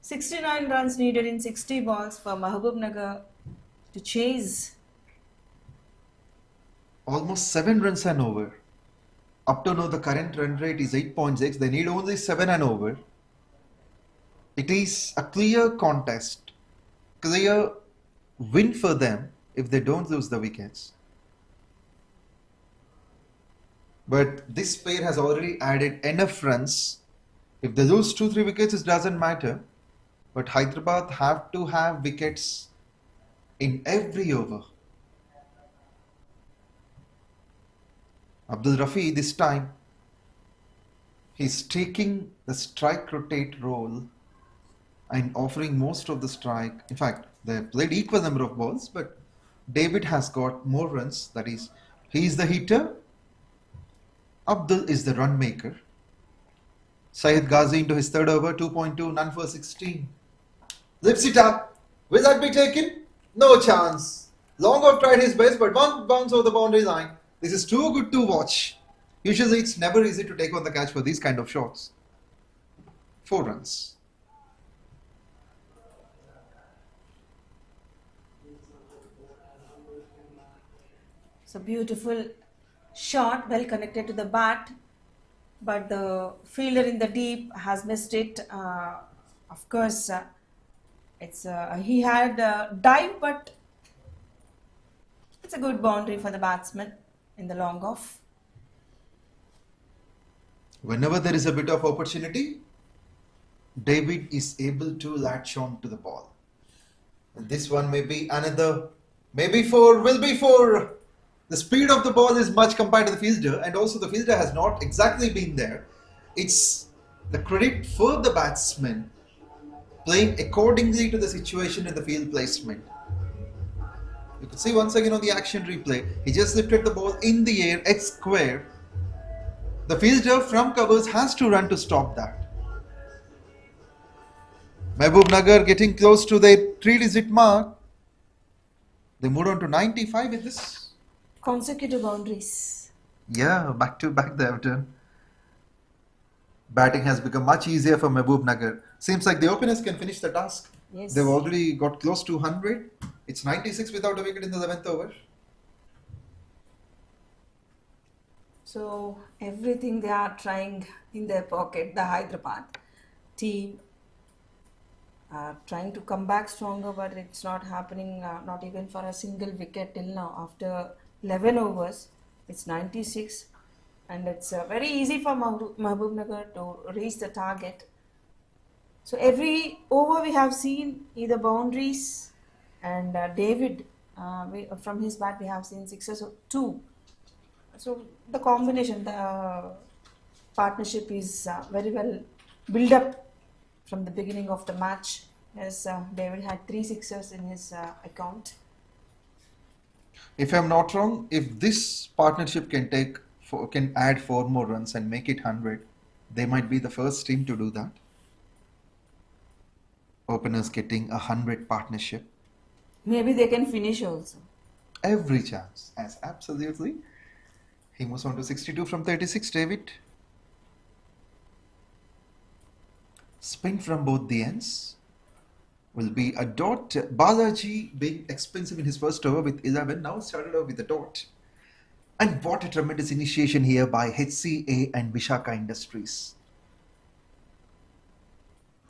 69 runs needed in 60 balls for Mahabubnagar to chase. Almost 7 runs and over. Up to now, the current run rate is 8.6. They need only 7 and over. It is a clear contest, clear win for them if they don't lose the wickets. But this pair has already added enough runs. If they lose 2-3 wickets, it doesn't matter. But Hyderabad have to have wickets in every over. Abdul Rafi this time, he's taking the strike rotate role and offering most of the strike. In fact, they played equal number of balls, but David has got more runs. That is, he is the hitter. Abdul is the run maker. Syed Ghazi into his third over, 2.2, none for 16. Lifts it up. Will that be taken? No chance. Longoff tried his best, but one bounce over the boundary line. This is too good to watch. Usually it's never easy to take on the catch for these kind of shots. 4 runs. It's a beautiful shot, well connected to the bat, but the fielder in the deep has missed it. Of course, he had a dive, but it's a good boundary for the batsman in the long off. Whenever there is a bit of opportunity, David is able to latch on to the ball. And this one may be another, will be 4. The speed of the ball is much compared to the fielder, and also the fielder has not exactly been there. It's the credit for the batsman playing accordingly to the situation in the field placement. You can see once again on the action replay, he just lifted the ball in the air, X square. The fielder from covers has to run to stop that. Mahabubnagar getting close to their 3-digit mark. They moved on to 95 with this. Consecutive boundaries. Yeah, back to back they have done. Batting has become much easier for Mahabubnagar. Seems like the openers can finish the task. Yes. They've already got close to 100. It's 96 without a wicket in the 11th over. So everything they are trying in their pocket, the Hyderabad team are trying to come back stronger, but it's not happening, not even for a single wicket till now. After 11 overs, it's 96, and it's very easy for Mahabubnagar to reach the target. So every over we have seen either boundaries, and David, from his bat we have seen 6s or 2. So the combination, the partnership is very well built up from the beginning of the match, as David had 3 sixers in his account. If I'm not wrong, if this partnership can add 4 more runs and make it 100, they might be the first team to do that. Openers getting a 100 partnership. Maybe they can finish also. Every chance. As absolutely. He moves on to 62 from 36, David. Spin from both the ends. Will be a dot. Balaji being expensive in his first over with 11, now started off with a dot. And what a tremendous initiation here by HCA and Vishaka Industries.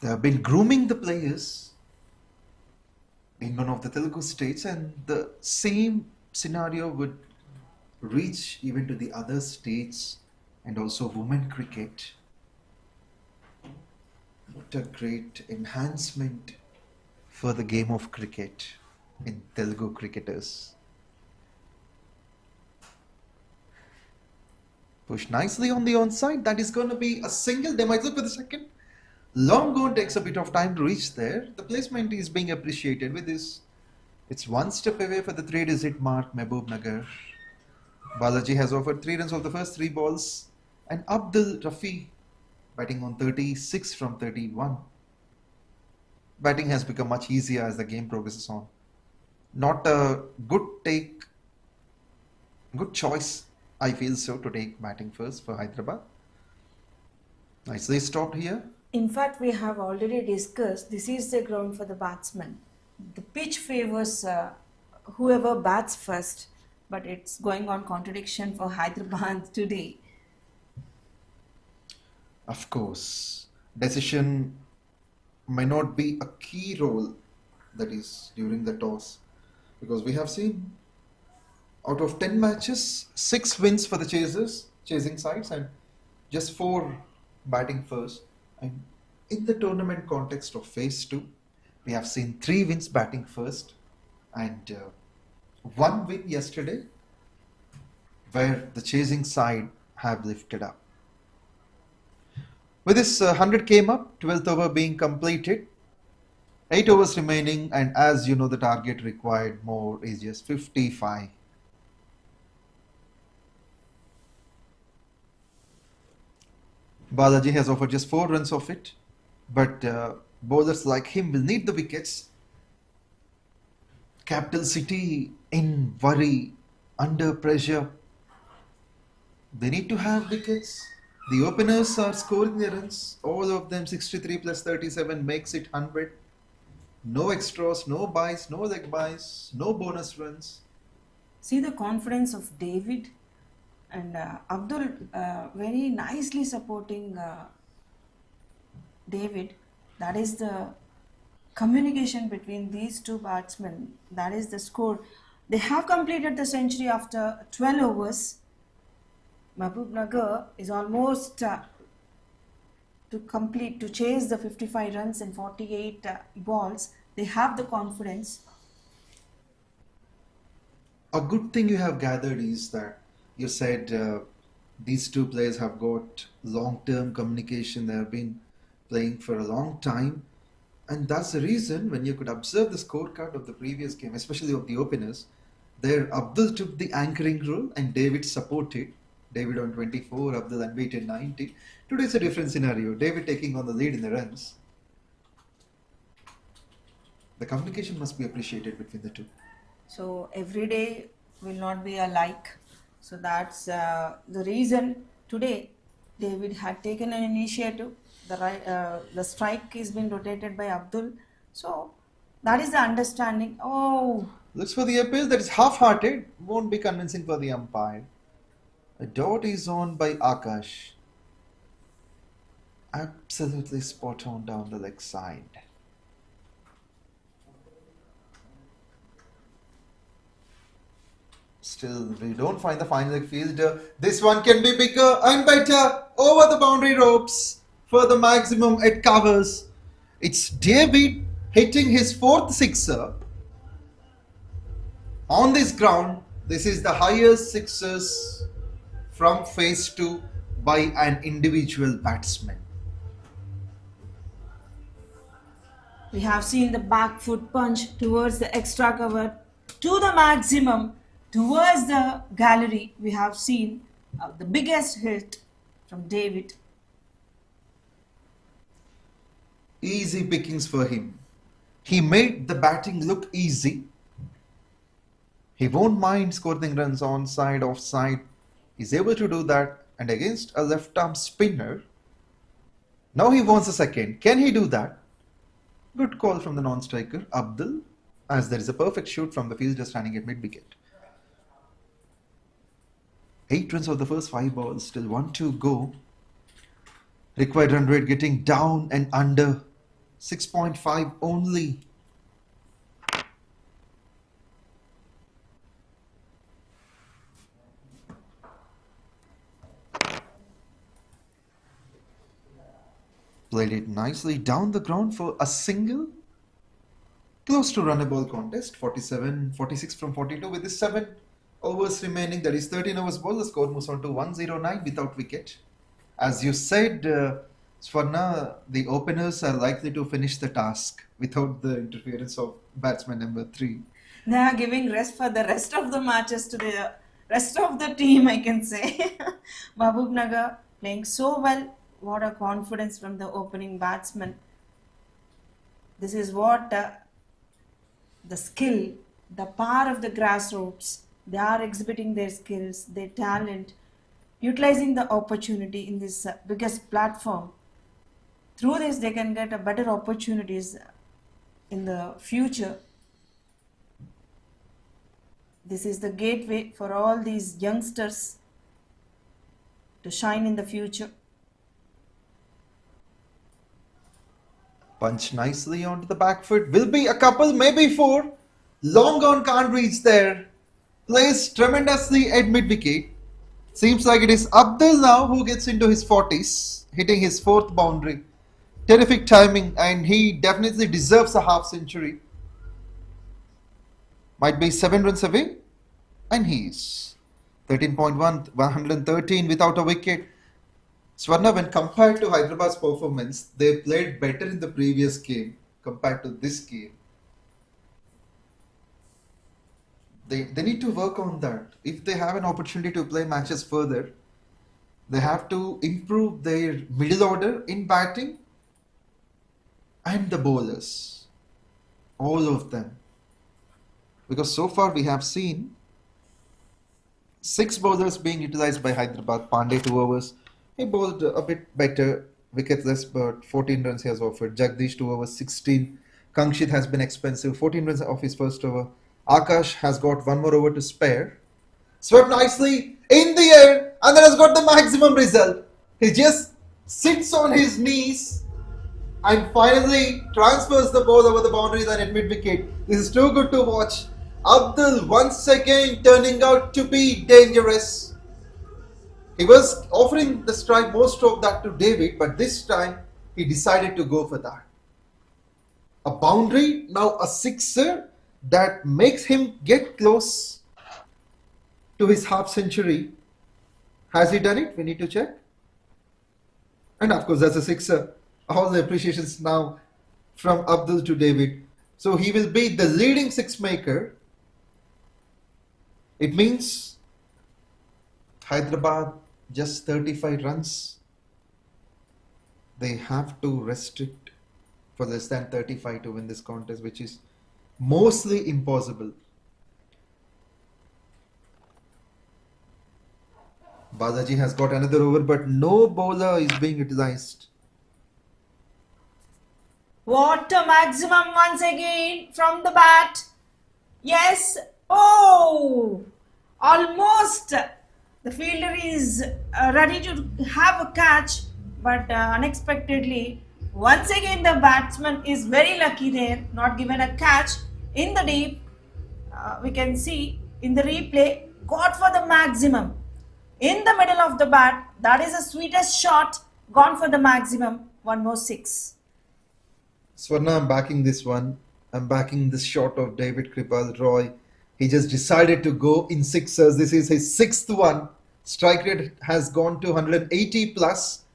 They have been grooming the players in one of the Telugu states, and the same scenario would reach even to the other states and also women cricket. What a great enhancement for the game of cricket in Telugu cricketers. Push nicely on the onside. That is going to be a single. They might look for the second. Long gone, takes a bit of time to reach there. The placement is being appreciated with this. It's one step away for the 3-digit mark, Mahabubnagar. Balaji has offered 3 runs of the first 3 balls. And Abdul Rafi batting on 36 from 31. Batting has become much easier as the game progresses on. Not a good choice, I feel so, to take batting first for Hyderabad. Nicely stopped here. In fact, we have already discussed this is the ground for the batsman. The pitch favors whoever bats first, but it's going on contradiction for Hyderabad today. Of course, decision may not be a key role, that is during the toss, because we have seen out of 10 matches, 6 wins for the chasing sides, and just 4 batting first. And in the tournament context of phase 2, we have seen 3 wins batting first and 1 win yesterday where the chasing side have lifted up. With this 100 came up, 12th over being completed, 8 overs remaining, and as you know, the target required more is just 55. Balaji has offered just 4 runs of it, but bowlers like him will need the wickets. Capital City in worry, under pressure. They need to have wickets. The openers are scoring their runs. All of them 63 plus 37 makes it 100. No extras, no buys, no leg buys, no bonus runs. See the confidence of David and Abdul very nicely supporting David. That is the communication between these 2 batsmen. That is the score. They have completed the century after 12 overs. Mahabubnagar is almost to chase the 55 runs in 48 balls. They have the confidence. A good thing you have gathered is that you said these 2 players have got long-term communication. They have been playing for a long time, and that's the reason when you could observe the scorecard of the previous game, especially of the openers, there Abdul took the anchoring role and David supported. David on 24, Abdul unbeaten 90. Today it's a different scenario. David taking on the lead in the runs. The communication must be appreciated between the 2. So every day will not be alike. So that's the reason today David had taken an initiative. The strike is being rotated by Abdul. So that is the understanding. Oh, looks for the appeal. That is half-hearted. Won't be convincing for the umpire. A dot is on by Akash. Absolutely spot on down the leg side. Still, we don't find the final leg fielder. This one can be bigger and better. Over the boundary ropes for the maximum it covers. It's David hitting his 4th sixer on this ground. This is the highest sixers from phase 2 by an individual batsman. We have seen the back foot punch towards the extra cover to the maximum towards the gallery. We have seen the biggest hit from David. Easy pickings for him. He made the batting look easy. He won't mind scoring runs onside, offside. He's able to do that, and against a left-arm spinner. Now he wants a second. Can he do that? Good call from the non-striker, Abdul, as there is a perfect shoot from the fielder standing at mid-wicket. 8 runs of the first 5 balls, still 1 to go. Required run rate getting down and under. 6.5 only. Played it nicely down the ground for a single. Close to runnable contest. 46 from 42 with the 7 overs remaining. That is 13 overs ball. The score moves on to 109 without wicket. As you said, Swarna, the openers are likely to finish the task without the interference of batsman number 3. They are giving rest for the rest of the matches to the rest of the team, I can say. Mahabubnagar playing so well. What a confidence from the opening batsman. This is what the skill, the power of the grassroots. They are exhibiting their skills, their talent, utilizing the opportunity in this biggest platform. Through this, they can get a better opportunities in the future. This is the gateway for all these youngsters to shine in the future. Punch nicely onto the back foot. Will be a couple, maybe 4. Long on, can't reach there. Plays tremendously at mid-wicket. Seems like it is Abdul now who gets into his 40s, hitting his 4th boundary. Terrific timing, and he definitely deserves a half century. Might be 7 runs away, and he's 13.1, 113 without a wicket. Swarna, when compared to Hyderabad's performance, they played better in the previous game compared to this game. They need to work on that. If they have an opportunity to play matches further, they have to improve their middle order in batting and the bowlers. All of them. Because so far we have seen 6 bowlers being utilized by Hyderabad. Pandey 2 overs. He bowled a bit better, wicketless, but 14 runs he has offered. Jagdish 2 overs, 16. Kangshit has been expensive, 14 runs off his first over. Akash has got 1 more over to spare. Swept nicely in the air and then has got the maximum result. He just sits on his knees and finally transfers the ball over the boundaries and at mid-wicket. This is too good to watch. Abdul once again turning out to be dangerous. He was offering the strike, most of that to David, but this time he decided to go for that. A boundary, now a sixer that makes him get close to his half century. Has he done it? We need to check. And of course, that's a sixer. All the appreciations now from Abdul to David. So he will be the leading six maker. It means Hyderabad just 35 runs. They have to restrict for less than 35 to win this contest, which is mostly impossible. Balaji has got another over, but no bowler is being utilized. What a maximum once again from the bat. Yes. Oh, almost. The fielder is ready to have a catch, but unexpectedly, once again the batsman is very lucky there, not given a catch in the deep. We can see in the replay, got for the maximum. In the middle of the bat, that is the sweetest shot, gone for the maximum, 1 more 6. Swarna, I'm backing this one. I'm backing this shot of David Kripal Roy. He just decided to go in sixers. This is his 6th one. Strike rate has gone to 180 plus.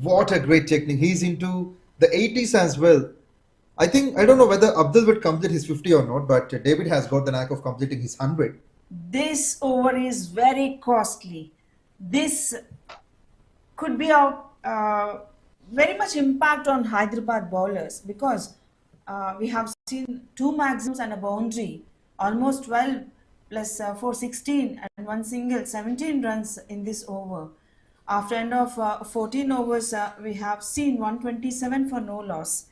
What a great technique. He's into the 80s as well. I don't know whether Abdul would complete his 50 or not, but David has got the knack of completing his 100. This over is very costly. This could be of very much impact on Hyderabad bowlers because we have seen two maximums and a boundary, almost 12 plus 4, 16 and one single, 17 runs in this over. After end of 14 overs, we have seen 127 for no loss.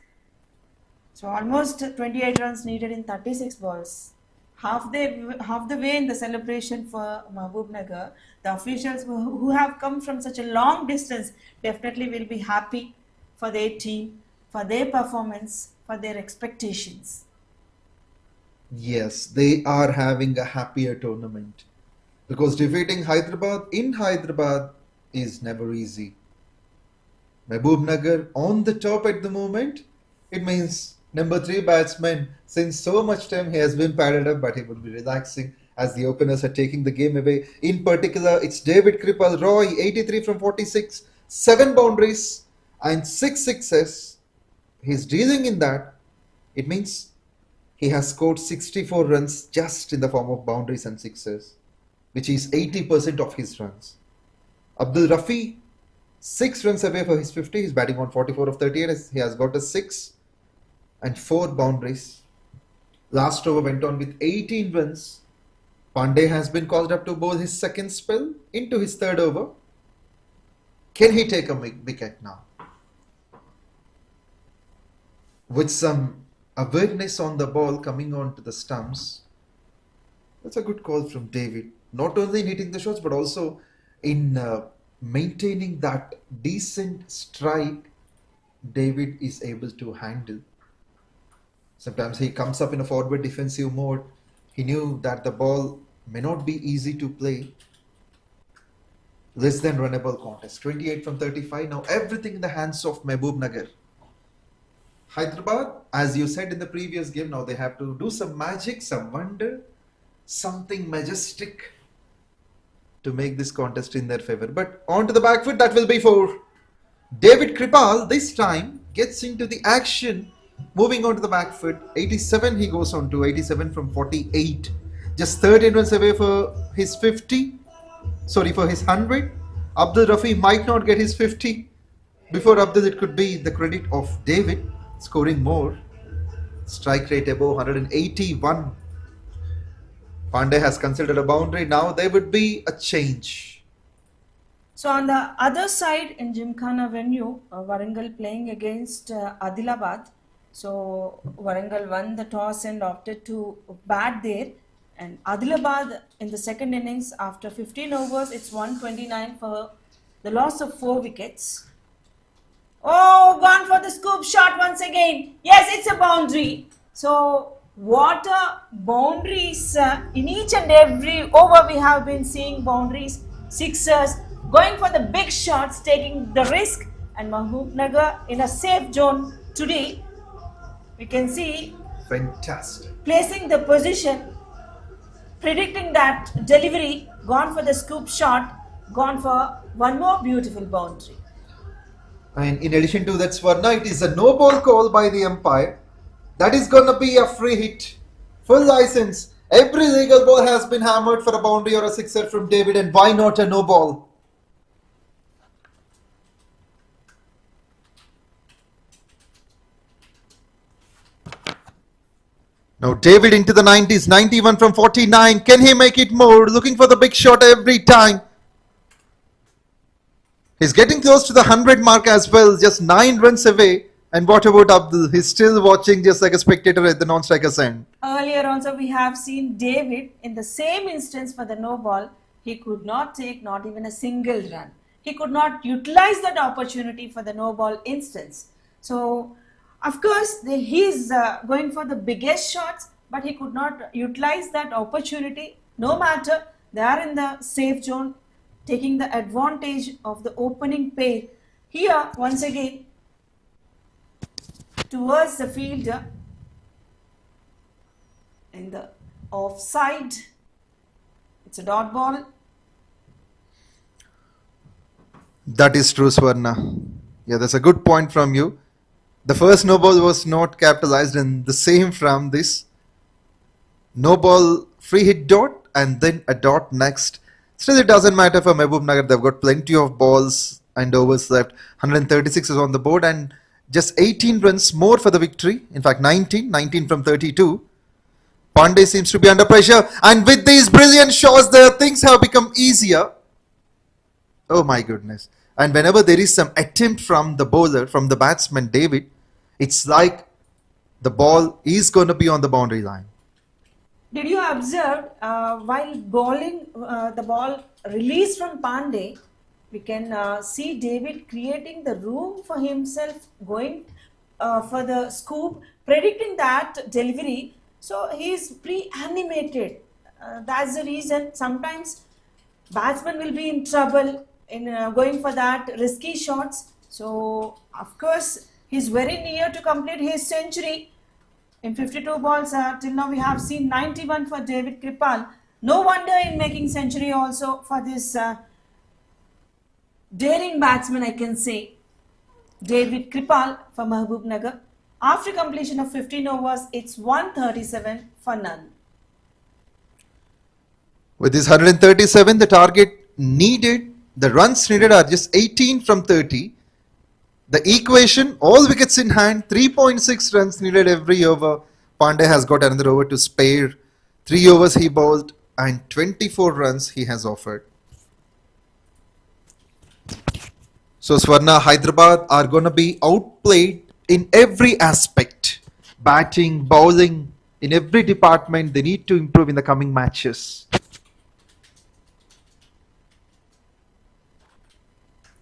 So almost 28 runs needed in 36 balls. Half the way in the celebration for Mahabubnagar, the officials who have come from such a long distance definitely will be happy for their team, for their performance, for their expectations. Yes, they are having a happier tournament because defeating Hyderabad in Hyderabad is never easy. Mahabubnagar on the top at the moment, it means number 3 batsman, since so much time he has been padded up, but he will be relaxing as the openers are taking the game away. In particular, it's David Kripal Roy, 83 from 46, 7 boundaries and 6 sixes. He's dealing in that. It means he has scored 64 runs just in the form of boundaries and sixes, which is 80% of his runs. Abdul Rafi, 6 runs away for his 50. He's batting on 44 of 38. He has got a 6 and 4 boundaries. Last over went on with 18 runs. Pandey has been called up to bowl his second spell into his third over. Can he take a wicket now? With some awareness on the ball coming on to the stumps. That's a good call from David. Not only in hitting the shots, but also in maintaining that decent strike David is able to handle. Sometimes he comes up in a forward defensive mode. He knew that the ball may not be easy to play. Less than runnable contest. 28 from 35. Now everything in the hands of Mahabubnagar. Hyderabad, as you said in the previous game, now they have to do some magic, some wonder, something majestic to make this contest in their favor. But on to the back foot, that will be for David Kripal. This time gets into the action. Moving on to the back foot, 87 he goes on to, 87 from 48. Just 13 runs away for his 50. Sorry, for his 100. Abdul Rafi might not get his 50. Before Abdul, it could be the credit of David scoring more. Strike rate above 181. Pandey has considered a boundary. Now there would be a change. So on the other side in Gymkhana venue, Warangal playing against Adilabad. So Warangal won the toss and opted to bat there. And Adilabad in the second innings, after 15 overs, it's 129 for the loss of 4 wickets. Oh, gone for the scoop shot once again. Yes, it's a boundary. So what a boundaries in each and every over we have been seeing boundaries, sixers, going for the big shots, taking the risk, and Mahabubnagar in a safe zone today. We can see Fantastic. placing the position, predicting that delivery, gone for the scoop shot, gone for one more beautiful boundary. And in addition to that, Swarna, it is a no ball call by the umpire. That is going to be a free hit. Full license. Every legal ball has been hammered for a boundary or a sixer from David, and why not a no ball? Now David into the 90s, 91 from 49. Can he make it more? Looking for the big shot every time. He's getting close to the 100 mark as well, just 9 runs away. And what about Abdul? He's still watching just like a spectator at the non-striker's end. Earlier also we have seen David in the same instance for the no ball. He could not take not even a single run. He could not utilize that opportunity for the no ball instance. So of course he is going for the biggest shots, but he could not utilize that opportunity. No matter, they are in the safe zone, taking the advantage of the opening pair. Here once again towards the fielder in the offside. It's a dot ball. That is true, Swarna. Yeah, that's a good point from you. The first no ball was not capitalized, and the same from this no ball free hit dot and then a dot next. Still, it doesn't matter for Mahabubnagar. They've got plenty of balls and overs left. 136 is on the board and just 18 runs more for the victory. In fact, 19 from 32. Pandey seems to be under pressure, and with these brilliant shots, the things have become easier. Oh my goodness. And whenever there is some attempt from the bowler, from the batsman David, it's like the ball is going to be on the boundary line. Did you observe while bowling the ball released from Pandey, we can see David creating the room for himself, going for the scoop, predicting that delivery. So he is pre-animated. That's the reason sometimes batsman will be in trouble in going for that risky shots. So of course he's very near to complete his century. In 52 balls till now we have seen 91 for David Kripal. No wonder in making century also for this daring batsman, I can say, David Kripal for Mahabubnagar. After completion of 15 overs, it's 137 for none. With this 137, the target needed, the runs needed are just 18 from 30. The equation, all wickets in hand, 3.6 runs needed every over. Pandey has got another over to spare. 3 overs he bowled and 24 runs he has offered. So Swarna, Hyderabad are going to be outplayed in every aspect. Batting, bowling, in every department they need to improve in the coming matches.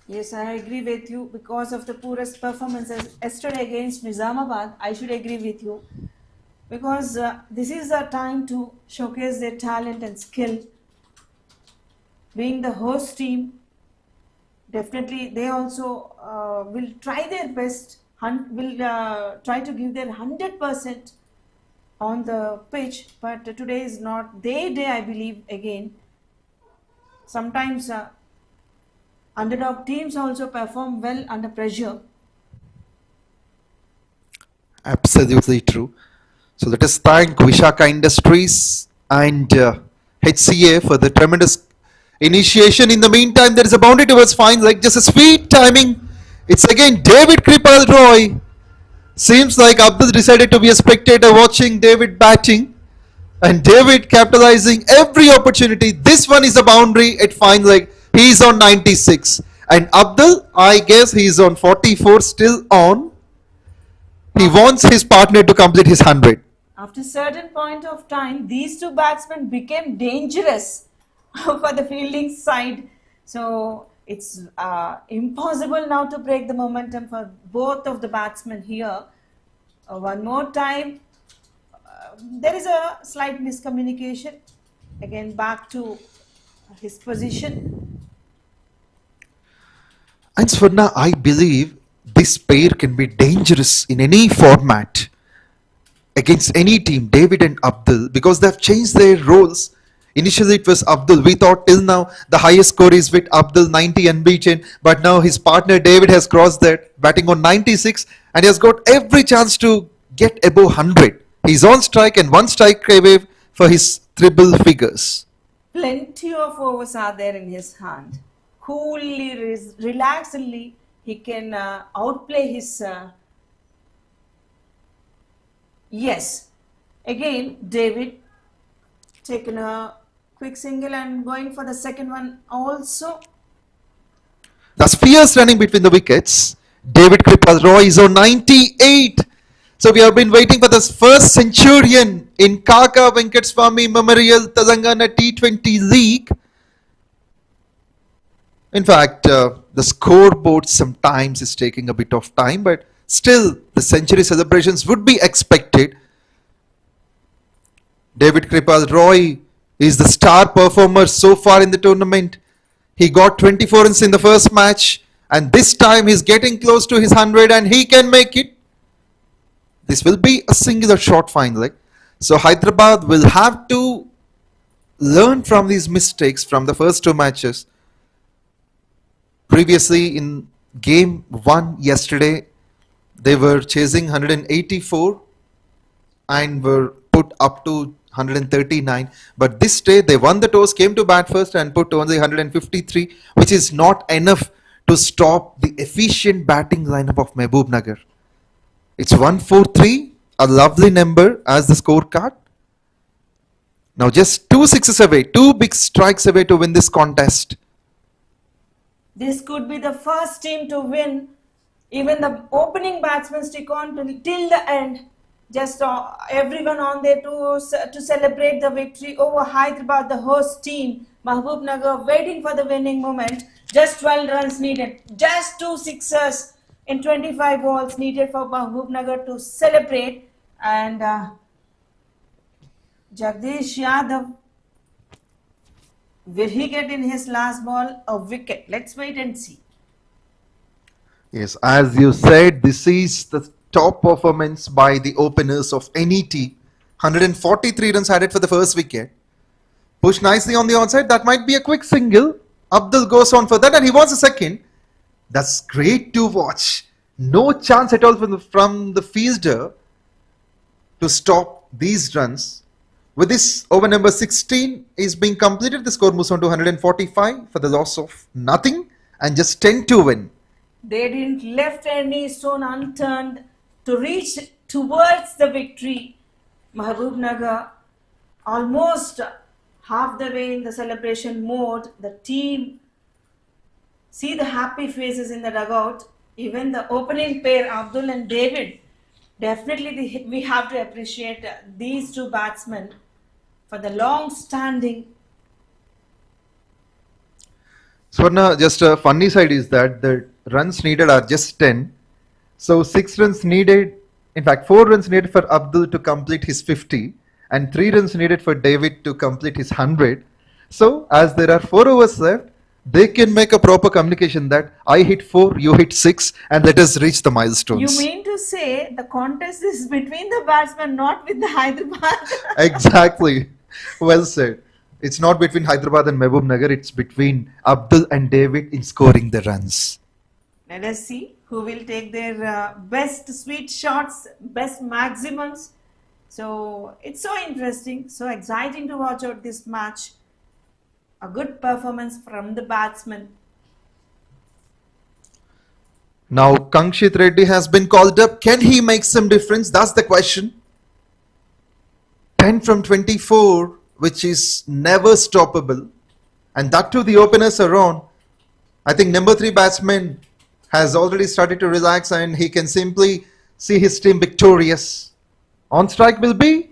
Yes, I agree with you. Because of the poorest performances yesterday against Nizamabad, I should agree with you. Because this is a time to showcase their talent and skill. Being the host team, definitely they also will try their best, will try to give their 100% on the pitch. But today is not their day, I believe, again. Sometimes underdog teams also perform well under pressure. Absolutely true. So let us thank Vishaka Industries and HCA for the tremendous initiation. In the meantime, there is a boundary towards fine leg, just a sweet timing. It's again David Kripal Roy. Seems like Abdul decided to be a spectator watching David batting, and David capitalizing every opportunity. This one is a boundary at fine leg. He's on 96, and Abdul, I guess he's on 44, still on. He wants his partner to complete his 100. After a certain point of time, these two batsmen became dangerous for the fielding side. So it's impossible now to break the momentum for both of the batsmen here. One more time, there is a slight miscommunication. Again, back to his position. And Swarna, I believe this pair can be dangerous in any format against any team, David and Abdul, because they've changed their roles. Initially it was Abdul. We thought till now the highest score is with Abdul, 90 unbeaten, but now his partner David has crossed that, batting on 96, and he has got every chance to get above 100. He's on strike and one strike away for his triple figures. Plenty of overs are there in his hand. Coolly, relaxedly, he can outplay his... Yes, again David taken a quick single and going for the second one also. That's fierce running between the wickets. David Kripal Roy is on 98. So we have been waiting for this first centurion in Kaka Venkataswamy Memorial Telangana T20 League. In fact, the scoreboard sometimes is taking a bit of time, but still the century celebrations would be expected. David Kripal Roy is the star performer so far in the tournament. He got 24 runs in the first match, and this time he's getting close to his 100 and he can make it. This will be a singular short fine leg. So Hyderabad will have to learn from these mistakes from the first two matches. Previously in game 1 yesterday, they were chasing 184 and were put up to 139. But this day they won the toss, came to bat first and put only 153, which is not enough to stop the efficient batting lineup of Mahabubnagar. It's 143, a lovely number as the scorecard. Now just 2 sixes away, 2 big strikes away to win this contest. This could be the first team to win. Even the opening batsmen stick on till the end. Just everyone on there to celebrate the victory over Hyderabad, the host team. Mahabubnagar waiting for the winning moment. Just 12 runs needed. Just 2 sixers in 25 balls needed for Mahabubnagar to celebrate. And Jagdish Yadav, will he get in his last ball a wicket? Let's wait and see. Yes, as you said, this is the top performance by the openers of any team. 143 runs added for the first wicket. Pushed nicely on the onside. That might be a quick single. Abdul goes on for that and he wants a second. That's great to watch. No chance at all from the fielder to stop these runs. With this, over number 16 is being completed. The score moves on to 145 for the loss of nothing and just 10 to win. They didn't left any stone unturned to reach towards the victory. Mahabubnagar almost half the way in the celebration mode. The team see the happy faces in the dugout. Even the opening pair, Abdul and David, definitely we have to appreciate these two batsmen for the long standing. Swarna, just a funny side is that the runs needed are just 10. So 6 runs needed, in fact 4 runs needed for Abdul to complete his 50 and 3 runs needed for David to complete his 100. So as there are 4 overs left, they can make a proper communication that I hit 4, you hit 6 and let us reach the milestones. You mean to say the contest is between the batsmen, not with the Hyderabad? Exactly. Well said. It's not between Hyderabad and Mahabubnagar, it's between Abdul and David in scoring the runs. Let us see who will take their best sweet shots, best maximums. So it's so interesting, so exciting to watch out this match. A good performance from the batsmen. Now Kangshit Reddy has been called up. Can he make some difference? That's the question. 10 from 24, which is never stoppable. And that too the openers are on. I think number 3 batsman has already started to relax and he can simply see his team victorious. On strike will be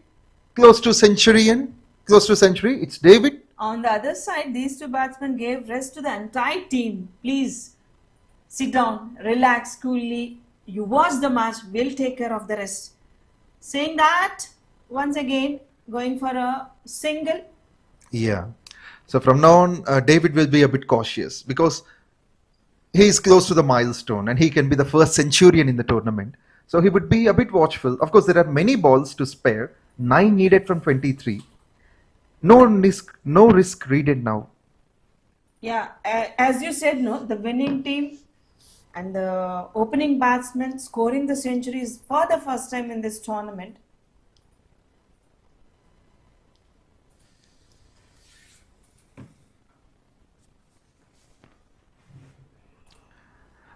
close to century. It's David. On the other side, these two batsmen gave rest to the entire team. Please sit down, relax coolly. You watch the match, we'll take care of the rest. Saying that, once again, going for a single. Yeah. So from now on, David will be a bit cautious because he is close to the milestone and he can be the first centurion in the tournament. So he would be a bit watchful. Of course, there are many balls to spare. 9 needed from 23. No risk needed now. Yeah, as you said, no, the winning team and the opening batsman scoring the centuries for the first time in this tournament.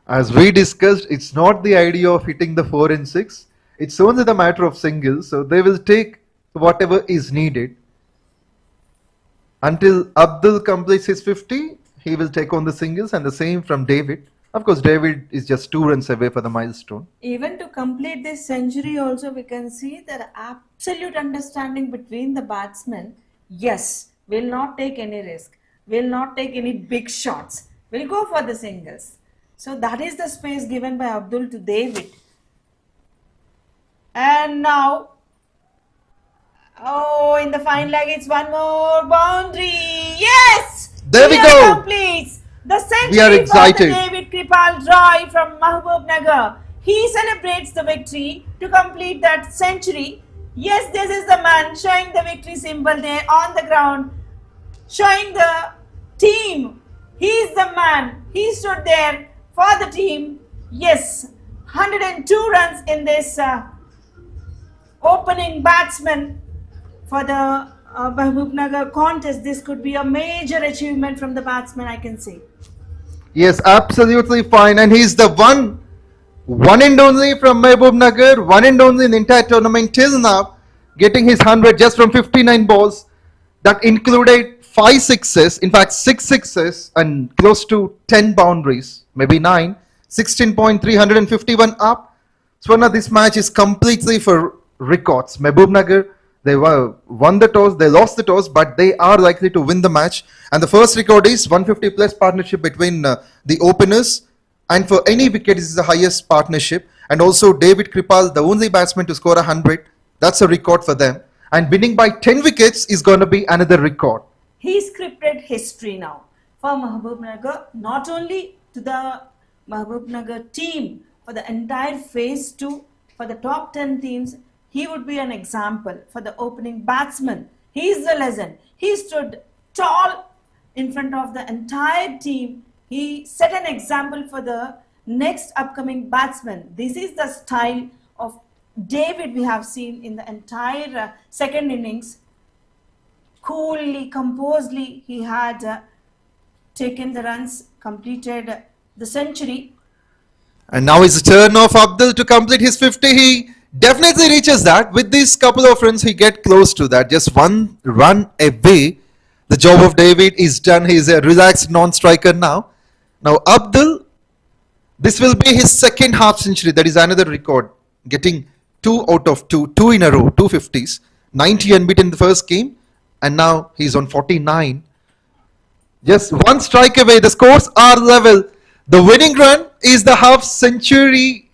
As we discussed, it's not the idea of hitting the 4 and 6. It's only the matter of singles. So they will take whatever is needed. Until Abdul completes his 50, he will take on the singles and the same from David. Of course, David is just 2 runs away for the milestone. Even to complete this century also, we can see the absolute understanding between the batsmen. Yes, will not take any risk, will not take any big shots, will go for the singles. So that is the space given by Abdul to David. And now, oh, in the fine leg, it's one more boundary. Yes! There we go. Completes the We are century for the excited. David Kripal Roy from Mahabubnagar. He celebrates the victory to complete that century. Yes, this is the man showing the victory symbol there on the ground, showing the team He's the man. He stood there for the team. Yes, 102 runs in this opening batsman for the Mahabubnagar contest. This could be a major achievement from the batsman, I can say. Yes, absolutely fine. And he's the one and only from Mahabubnagar, one and only in the entire tournament till now, getting his 100 just from 59 balls. That included 5 sixes, in fact 6 sixes and close to 10 boundaries, maybe 9, 16.351 up. Swarna, this match is completely for records. Mahabubnagar, they won the toss, they lost the toss, but they are likely to win the match. And the first record is 150 plus partnership between the openers. And for any wicket, this is the highest partnership. And also David Kripal, the only batsman to score 100. That's a record for them. And winning by 10 wickets is going to be another record. He scripted history now for Mahabubnagar, not only to the Mahabubnagar team, for the entire phase 2, for the top 10 teams. He would be an example for the opening batsman. He is the legend. He stood tall in front of the entire team. He set an example for the next upcoming batsman. This is the style of David we have seen in the entire second innings. Coolly, composedly, he had taken the runs, completed the century. And now it's the turn of Abdul to complete his 50. He definitely reaches that. With these couple of runs, he get close to that. Just one run away. The job of David is done. He is a relaxed non-striker now. Now Abdul, this will be his second half century. That is another record. Getting 2 out of 2, 2 in a row, 250s, 90 unbeaten in the first game. And now he's on 49. Just one strike away. The scores are level. The winning run is the half century.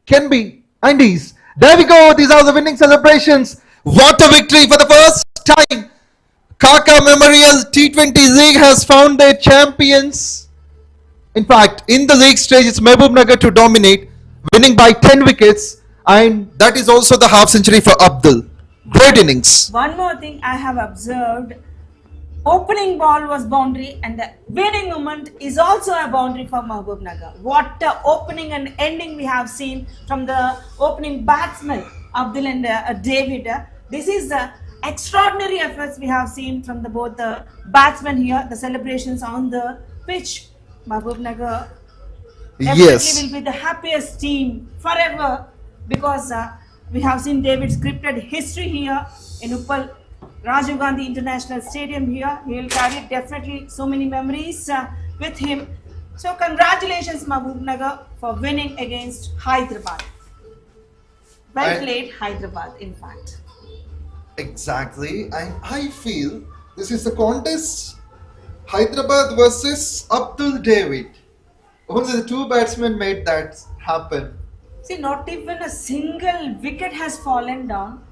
Can be. And he's. There we go. These are the winning celebrations. What a victory for the first time. Kaka Memorial T20 League has found their champions. In fact, in the league stage, it's Mahabubnagar to dominate, winning by 10 wickets. And that is also the half century for Abdul. Great innings. One more thing I have observed, opening ball was boundary and the winning moment is also a boundary for Mahabubnagar. What a opening and ending we have seen from the opening batsmen, Abdul and David. This is the extraordinary efforts we have seen from both the batsmen here, the celebrations on the pitch. Mahabubnagar definitely will be the happiest team forever because we have seen David scripted history here in Uppal Rajiv Gandhi International Stadium here. He will carry definitely so many memories with him. So congratulations Mahabubnagar for winning against Hyderabad. Well played Hyderabad, in fact. Exactly. And I feel this is the contest Hyderabad versus Abdul David. Only the two batsmen made that happen. See, not even a single wicket has fallen down.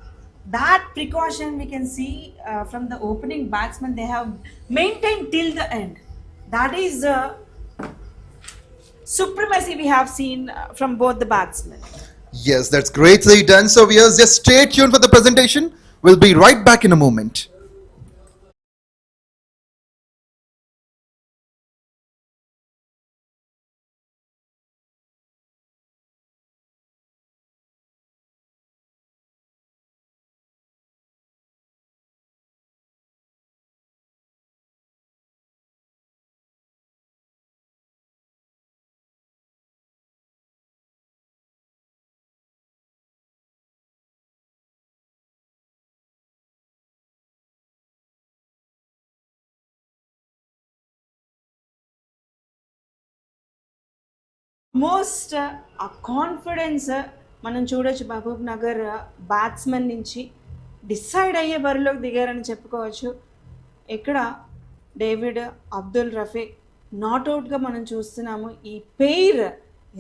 That precaution we can see from the opening batsman, they have maintained till the end. That is supremacy we have seen from both the batsmen. Yes, that's greatly done. So viewers, just stay tuned for the presentation. We'll be right back in a moment. Most ఆ confidence మనం చూడొచ్చు Mahabubnagar batsmen నుంచి decide అయ్యే బరిలోకి దిగారని చెప్పుకోవచ్చు. ఇక్కడ David, Abdul Rafiq నాట్అవుట్గా మనం చూస్తున్నాము. ఈ పెయిర్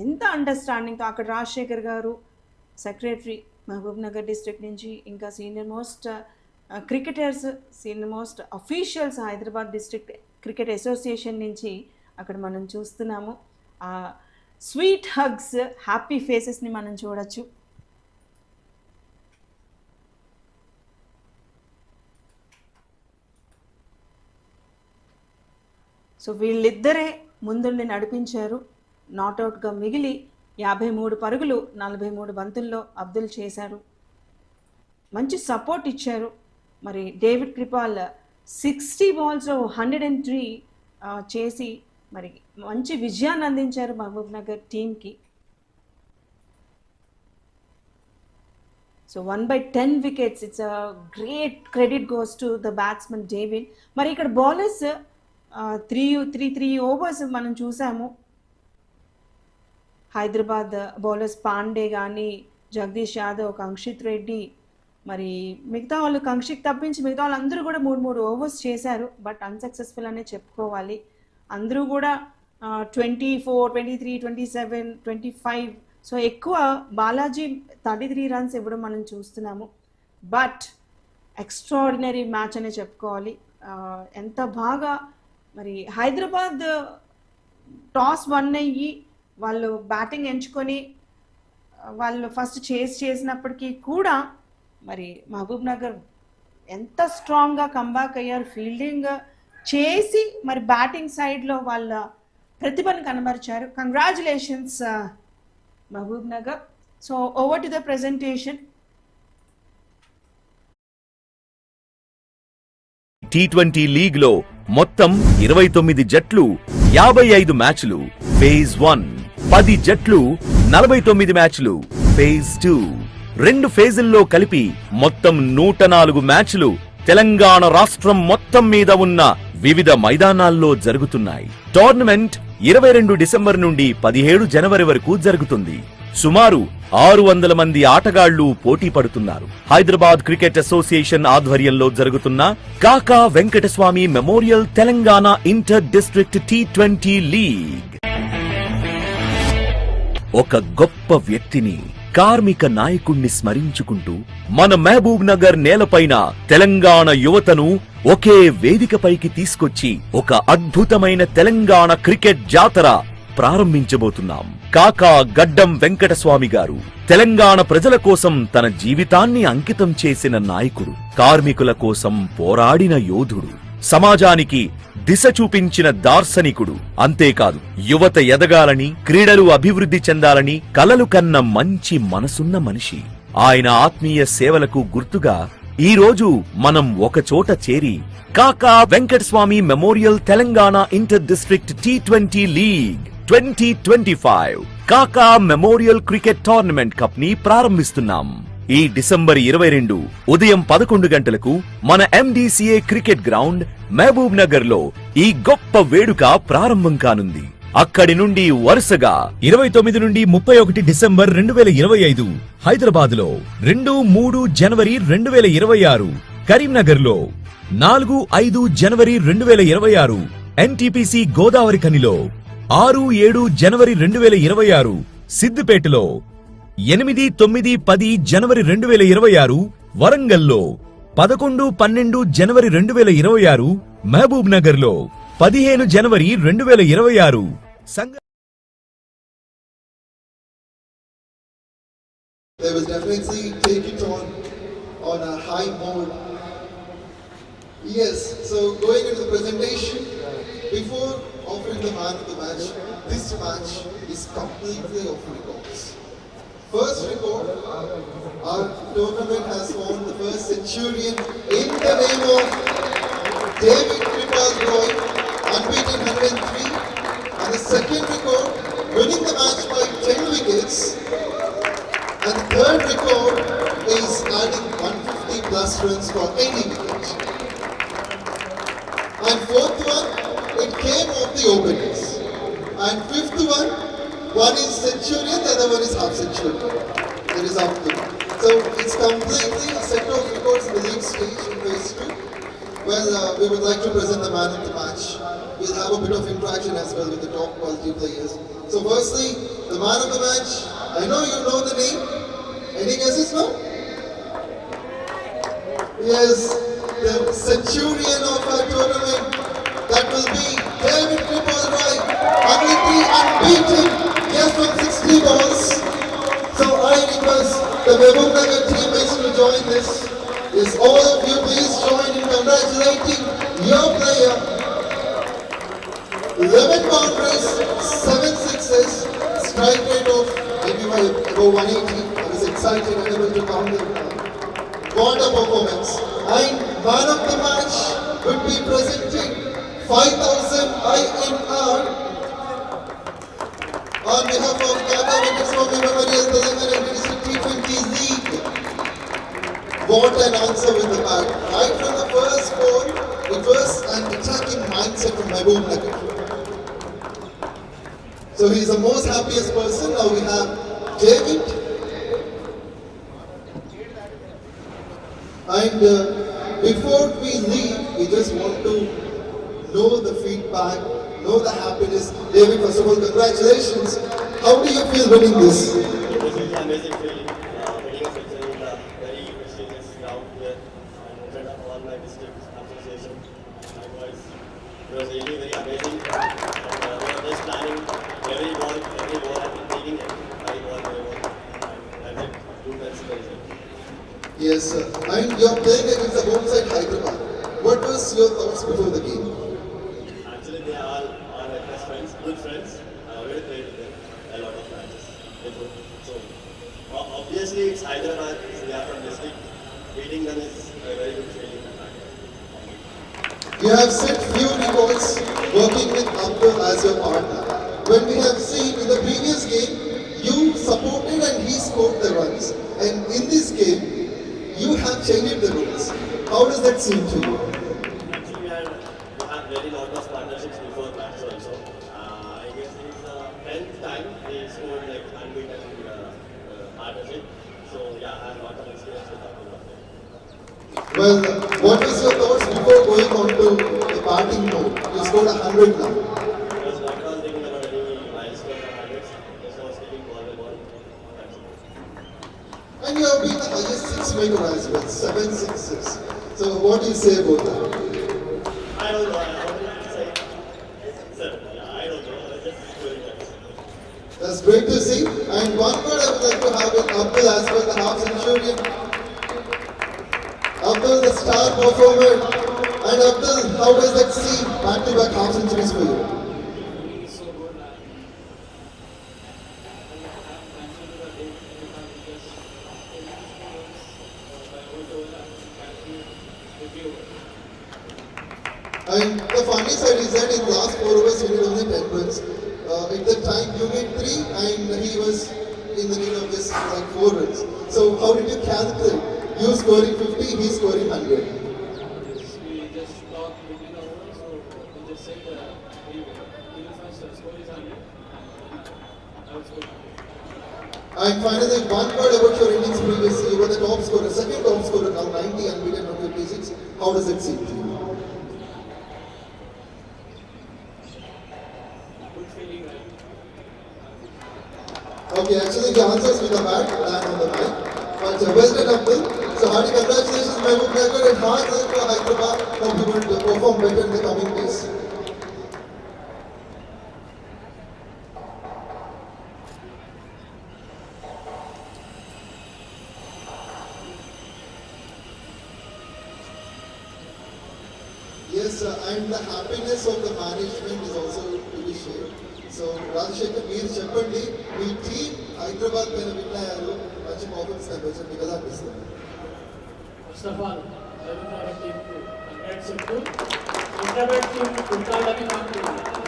ఎంత అండర్స్టాండింగ్తో, అక్కడ రాజశేఖర్ గారు సెక్రటరీ మహబూబ్నగర్ డిస్ట్రిక్ట్ నుంచి, ఇంకా senior most cricketers, senior most officials Hyderabad district cricket association నుంచి అక్కడ మనం చూస్తున్నాము. స్వీట్ హగ్స్, హ్యాపీ ఫేసెస్ని మనం చూడొచ్చు. సో వీళ్ళిద్దరే ముందుండి నడిపించారు. నాట్అవుట్గా మిగిలి 53 పరుగులు 43 బంతుల్లో అబ్దుల్ చేశారు. మంచి సపోర్ట్ ఇచ్చారు. మరి డేవిడ్ క్రిపాల్ 60 బాల్స్లో 103 చేసి మరి మంచి విజయాన్ని అందించారు మహబూబ్నగర్ టీంకి. So 1/10 wickets, it's a great credit goes to the batsmen David. మరి ఇక్కడ బౌలర్స్ 3 ఓవర్స్ మనం చూసాము. హైదరాబాద్ బౌలర్స్ పాండే కానీ, జగదీష్ యాదవ్, కంక్షిత్ రెడ్డి, మరి మిగతా వాళ్ళు కంక్షిత్ తప్పించి మిగతా వాళ్ళందరూ కూడా 3 ఓవర్స్ చేశారు. బట్ అన్సక్సెస్ఫుల్ అనే చెప్పుకోవాలి. అందరూ కూడా 24, 23, 27, 25. సో ఎక్కువ బాలాజీ 33 రన్స్ ఇవ్వడం మనం చూస్తున్నాము. బట్ ఎక్స్ట్రాడినరీ మ్యాచ్ అనే చెప్పుకోవాలి. ఎంత బాగా మరి హైదరాబాద్ టాస్ 1 అయ్యి వాళ్ళు బ్యాటింగ్ ఎంచుకొని వాళ్ళు ఫస్ట్ చేసినప్పటికీ కూడా మరి మహబూబ్నగర్ ఎంత స్ట్రాంగ్గా కంబ్యాక్ అయ్యారు. ఫీల్డింగ్ చేసి మరి బ్యాటింగ్ సైడ్లో వాళ్ళ ప్రతిభను కనబరిచారు. Congratulations Mahabubnagar. So over to the presentation. T20 league లో మొత్తం 29 జట్లు 55 మ్యాచ్లు ఫేజ్ 1, 10 జట్లు 49 మ్యాచ్లు ఫేజ్ 2. 2 ఫేజుల్లో కలిపి మొత్తం 104 మ్యాచ్లు తెలంగాణ రాష్ట్రం మొత్తం మీద ఉన్న వివిధ మైదానాల్లో జరుగుతున్నాయి. టోర్నమెంట్ 22 డిసెంబర్ నుండి 17 జనవరి వరకు జరుగుతుంది. సుమారు 600 మంది ఆటగాళ్లు పోటీ పడుతున్నారు. హైదరాబాద్ క్రికెట్ అసోసియేషన్ ఆధ్వర్యంలో జరుగుతున్న Kaka Venkataswamy memorial Telangana inter district T20 league. ఒక గొప్ప వ్యక్తిని, కార్మిక నాయకుణ్ణి స్మరించుకుంటూ మన మహబూబ్ నగర్ నేలపైన తెలంగాణ యువతను ఒకే వేదికపైకి తీసుకొచ్చి ఒక అద్భుతమైన తెలంగాణ క్రికెట్ జాతర ప్రారంభించబోతున్నాం. కాకా గడ్డం వెంకటస్వామి గారు తెలంగాణ ప్రజల కోసం తన జీవితాన్ని అంకితం చేసిన నాయకుడు, కార్మికుల కోసం పోరాడిన యోధుడు, సమాజానికి దిశ చూపించిన దార్శనికుడు. అంతేకాదు, యువత ఎదగాలని, క్రీడలు అభివృద్ధి చెందాలని కలలు కన్న మంచి మనసున్న మనిషి. ఆయన ఆత్మీయ సేవలకు గుర్తుగా ఈ రోజు మనం ఒక చోట చేరి కాకా Venkataswamy memorial Telangana inter district T20 league 2025 కాకా మెమోరియల్ క్రికెట్ టోర్నమెంట్ కప్ ని ప్రారంభిస్తున్నాం. ఈ డిసెంబర్ 22 ఉదయం 11 గంటలకు మన MDCA cricket ground Mahabub Nagar లో ఈ గొప్ప వేడుక ప్రారంభం కానుంది. అక్కడి నుండి వరుసగా 29 నుండి 31 డిసెంబర్ 2025 హైదరాబాద్ లో, 2, 3 జనవరి 2026 కరీంనగర్ లో, 4, 5 జనవరి 2026 NTPC గోదావరి ఖనిలో, 6, 7 జనవరి 2026 సిద్దిపేటలో, 8, 9, 10 జనవరి 2026 వరంగల్లో, 11, 12 జనవరి 2026 మహబూబ్ నగర్ లో, 15 జనవరి 2026 They will definitely take it on a high mode. Yes, so going into the presentation, before offering the man of the match, this match is completely off records. First record, our tournament has won the first centurion in the name of David Kripal Roy, unbeaten 103, and the second record, winning the match by 10 wickets, and the third record is adding 150 plus runs for any wicket. And fourth one, it came off the openers. And fifth one is centurion, the other one is half centurion. It is up to. So it's completely a set of records in the league stage in phase 2. Well, we would like to present the man of the match. We'll have a bit of interaction as well with the top quality players. So firstly, the man of the match, I know you know the name. Any guesses now? Yes, the centurion of our tournament. That will be David Kripal Roy, unbeaten, just on 60 balls. So I request the Mahabubnagar teammates to join this. Yes, all of you please join in congratulating your player. 11 boundaries, 7 sixes, strike rate of maybe above 180. I was excited, unable to count them. What a performance. And man of the match would be presenting 5,000 INR on behalf of Kaka Venkataswamy Memorial Telangana T20 League. What an answer with the bat. Right from the first ball, it was an attacking mindset from Mahabubnagar. So he is the most happiest person. Now we have David. And before we leave, we just want to know the feedback, know the happiness. David, first of all, congratulations. How do you feel winning this? It was really amazing feeling. Winning a century in a very prestigious ground here and in front of all my district association. Likewise, it was really very amazing. And we were just planning every ball I've been taking it. I ball. And that's it. 2 runs per result. Yes, sir. And you're playing against the home side Hyderabad. What was your thoughts before the game? Actually, they are all my best friends, good friends. I already played with them a lot of matches before. So, obviously, it's Hyderabad. We are from district. Beating them is a very good feeling. You have set few records working with Abdul as your partner. When we have seen in the previous game, you supported and he scored the runs. And in this game, you have changed the rules. How does that seem to you? Actually, we had very lot of partnerships before match also. I guess this is the 10th time we scored like unbeaten partnership. So yeah, I have a lot of experience with that. Well, what was your thoughts before going on to the batting mode? You scored 100 now. I was not at all thinking about any milestone or habits. Just was taking ball by ball. That's it. And you have been the highest six maker as well, 7 sixes. So what do you say about that? I don't know. I don't say. Sir, yeah, I don't know. I was just doing that. That's great to see. And one word I would like to have with Abdul as well, the half centurion. Abdul, the star performer. And Abdul, how does that seem? Back-to-back half centuries for you. So good. I'm thankful to the day because by whole I'm happy with you. And the funny side is that in the last 4 overs, you did only 10 runs. At that time, you made 3 and he was in the need of just like 4 runs. So how did you calculate? You scoring 50, he scoring 100. We just talked between the overs, so we just said he will first score is 100. I will score 100. And finally, one word about your innings previously. You were the top scorer, second top scorer now, 90 unbeaten from 56. How does it seem to you? Good feeling, right? Okay, actually the answers with the bat and on the mic. But well done, Abdul. So hearty congratulations, Mahabubnagar, and hard work for Hyderabad. Hope you will perform better in the coming days. Yes, and the happiness of the management is also to be shared. So, Rajashekar, మీరు చెప్పండి మీ team Hyderabad పైన win అయ్యారు మంచి performance కనిపించారు మీకు ఎలా అనిపిస్తుంది? First of all, Hyderabad team కు congrats చెప్తూ హైదరాబాద్ టీం కొట్టాలని మాకు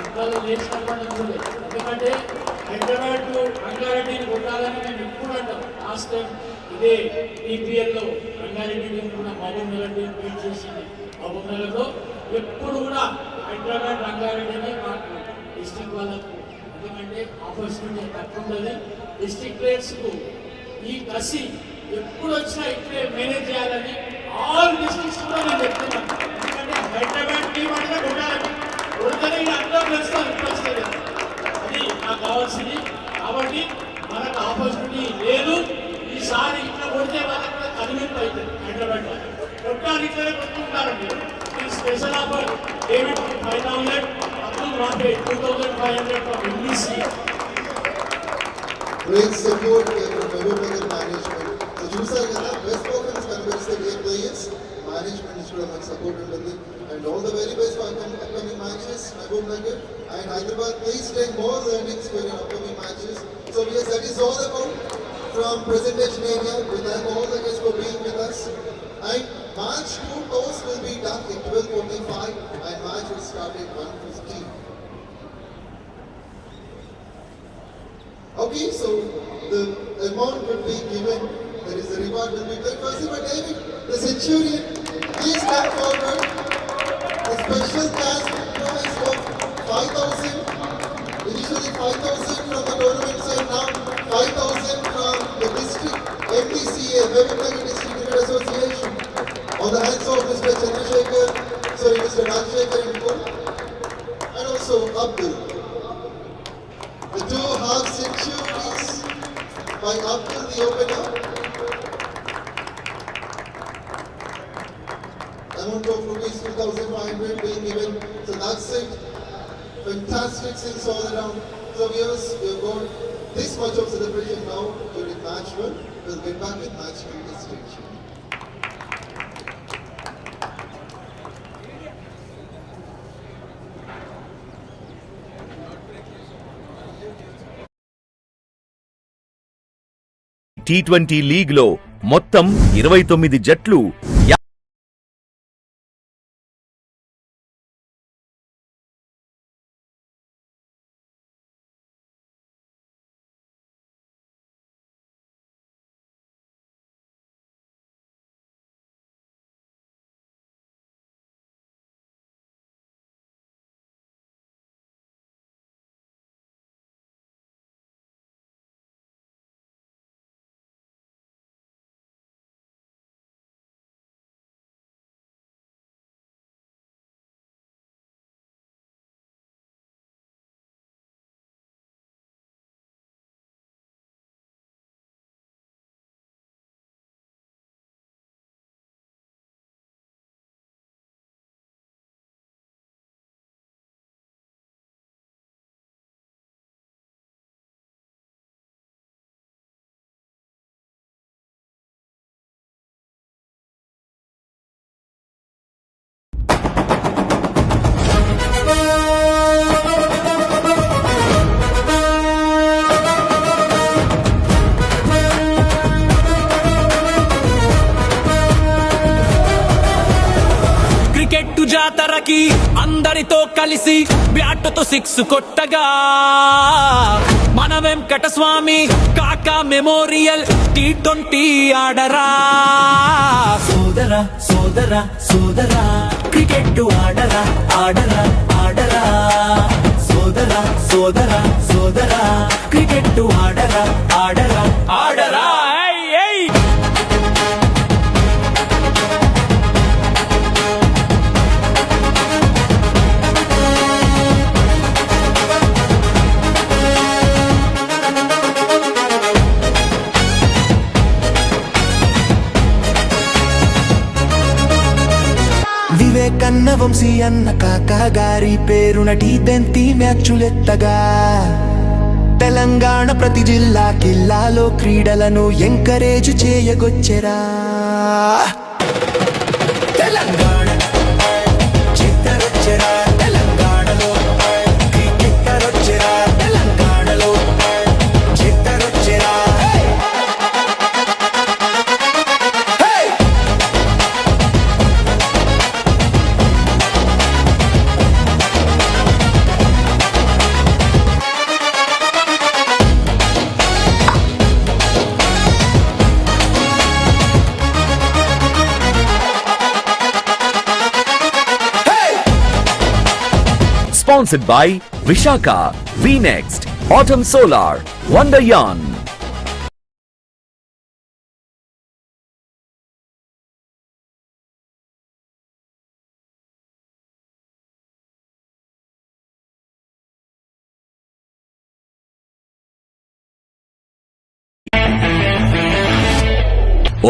ఇంట్లో నేర్చుకోవడం ఉంది. ఎందుకంటే హైదరాబాద్ రంగారెడ్డిని కొట్టాలని మేము ఎప్పుడు అంటాం. లాస్ట్ టైం ఇదే ఈపీఎల్లో రంగారెడ్డి టీం కూడా మహబూబ్నగర్ టీం బీట్ చేసింది. మహబూబ్నగర్లో ఎప్పుడు కూడా హైదరాబాద్ రంగారెడ్డిని మాకు డిస్ట్రిక్ట్ వాళ్ళకు ఎందుకంటే ఆపర్చునిటీ తక్కువ ఉంటుంది. డిస్ట్రిక్ట్ ప్లేయర్స్కు ఈ కసి ఎప్పుడు వచ్చినా ఇక్కడే మేనేజ్ చేయాలని ఆల్ డిస్ట్రిక్ట్స్ కూడా నేను చెప్తున్నాను. ఎందుకంటే హైదరాబాద్ టీం అంటే కొట్టాలని కొడితేనే అందరూ గెలుస్తారు. ఇప్పుడు వస్తుంది అది నాకు కావాల్సింది. కాబట్టి మనకు ఆపర్చునిటీ లేదు. ఈసారి ఇట్లా కొడితే వాళ్ళకి కూడా కనువింపు అవుతుంది. హైదరాబాద్ వాళ్ళు కొట్టాలి ఇట్లనే కొట్టుకుంటారు. ఈ special offer David 5,000, Abdul Rafe 2,500 from NBC. Great support from Mahabubnagar management. So చూసారు కదా బెస్ట్ పర్ఫార్మెన్స్ కనిపిస్తే ఏ players management kuda maku support untundi. And all the very best for upcoming matches, Mahabubnagar and Hyderabad. Please take more learnings for your upcoming matches. So yes, that is all about from presentation area. We thank all the guests for being with us. And match 2 toss will be done at 12:45 and match will start at 1:15. Okay, so the amount will be given. There is a reward will be paid. First by David, the Centurion. Please come forward. A special cash prize of 5,000. Initially 5,000 from the tournament side, now 5,000 from the district MDCA, Mahabubnagar District Cricket Association. On the hands of Mr. Rajshekar and Paul. And also Abdul. The 2 half centuries by Abdul the opener. Amount of rupees 2,500 being given. So that's it. Fantastic things all around. So viewers, we have got this much of celebration now during match 1. We'll get back with match 2 this stage. T20 league లో మొత్తం 29 జట్లు జాతరకి అందరితో కలిసి బ్యాట్తో 6 కొట్టగా మన వెంకటస్వామి కాకా memorial T20 ఆడరా సోదరా సోదరా సోదరా క్రికెట్ ఆడరా ఆడరా ఆడరా సోదరా సోదరా సోదరా క్రికెట్ ఆడరా ఆడరా ఆడరా కన్న వంశీ అన్న కాకా గారి పేరున T20 మ్యాచులెత్తగా తెలంగాణ ప్రతి జిల్లా కిల్లాలో క్రీడలను ఎంకరేజ్ చేయగొచ్చెరా తెలంగాణ చిత్తరొచ్చెరా తెలంగాణలో క్రికెట్టరొచ్చెరా తెలంగాణలో చిత్తరొచ్చెరా Sponsored by Vishaka, VNext, Autumn Solar, Wonder Yarn.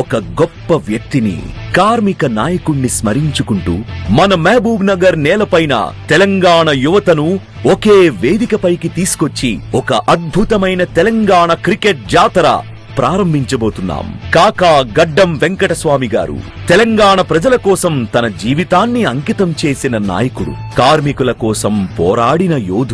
ఒక గొప్ప వ్యక్తిని, కార్మిక నాయకుణ్ణి స్మరించుకుంటూ మన మహబూబ్ నగర్ నేలపైన తెలంగాణ యువతను ఒకే వేదికపైకి తీసుకొచ్చి ఒక అద్భుతమైన తెలంగాణ క్రికెట్ జాతర ప్రారంభించబోతున్నాం. కాకా గడ్డం వెంకటస్వామి గారు తెలంగాణ ప్రజల కోసం తన జీవితాన్ని అంకితం చేసిన నాయకుడు, కార్మికుల కోసం పోరాడిన యోధుడు.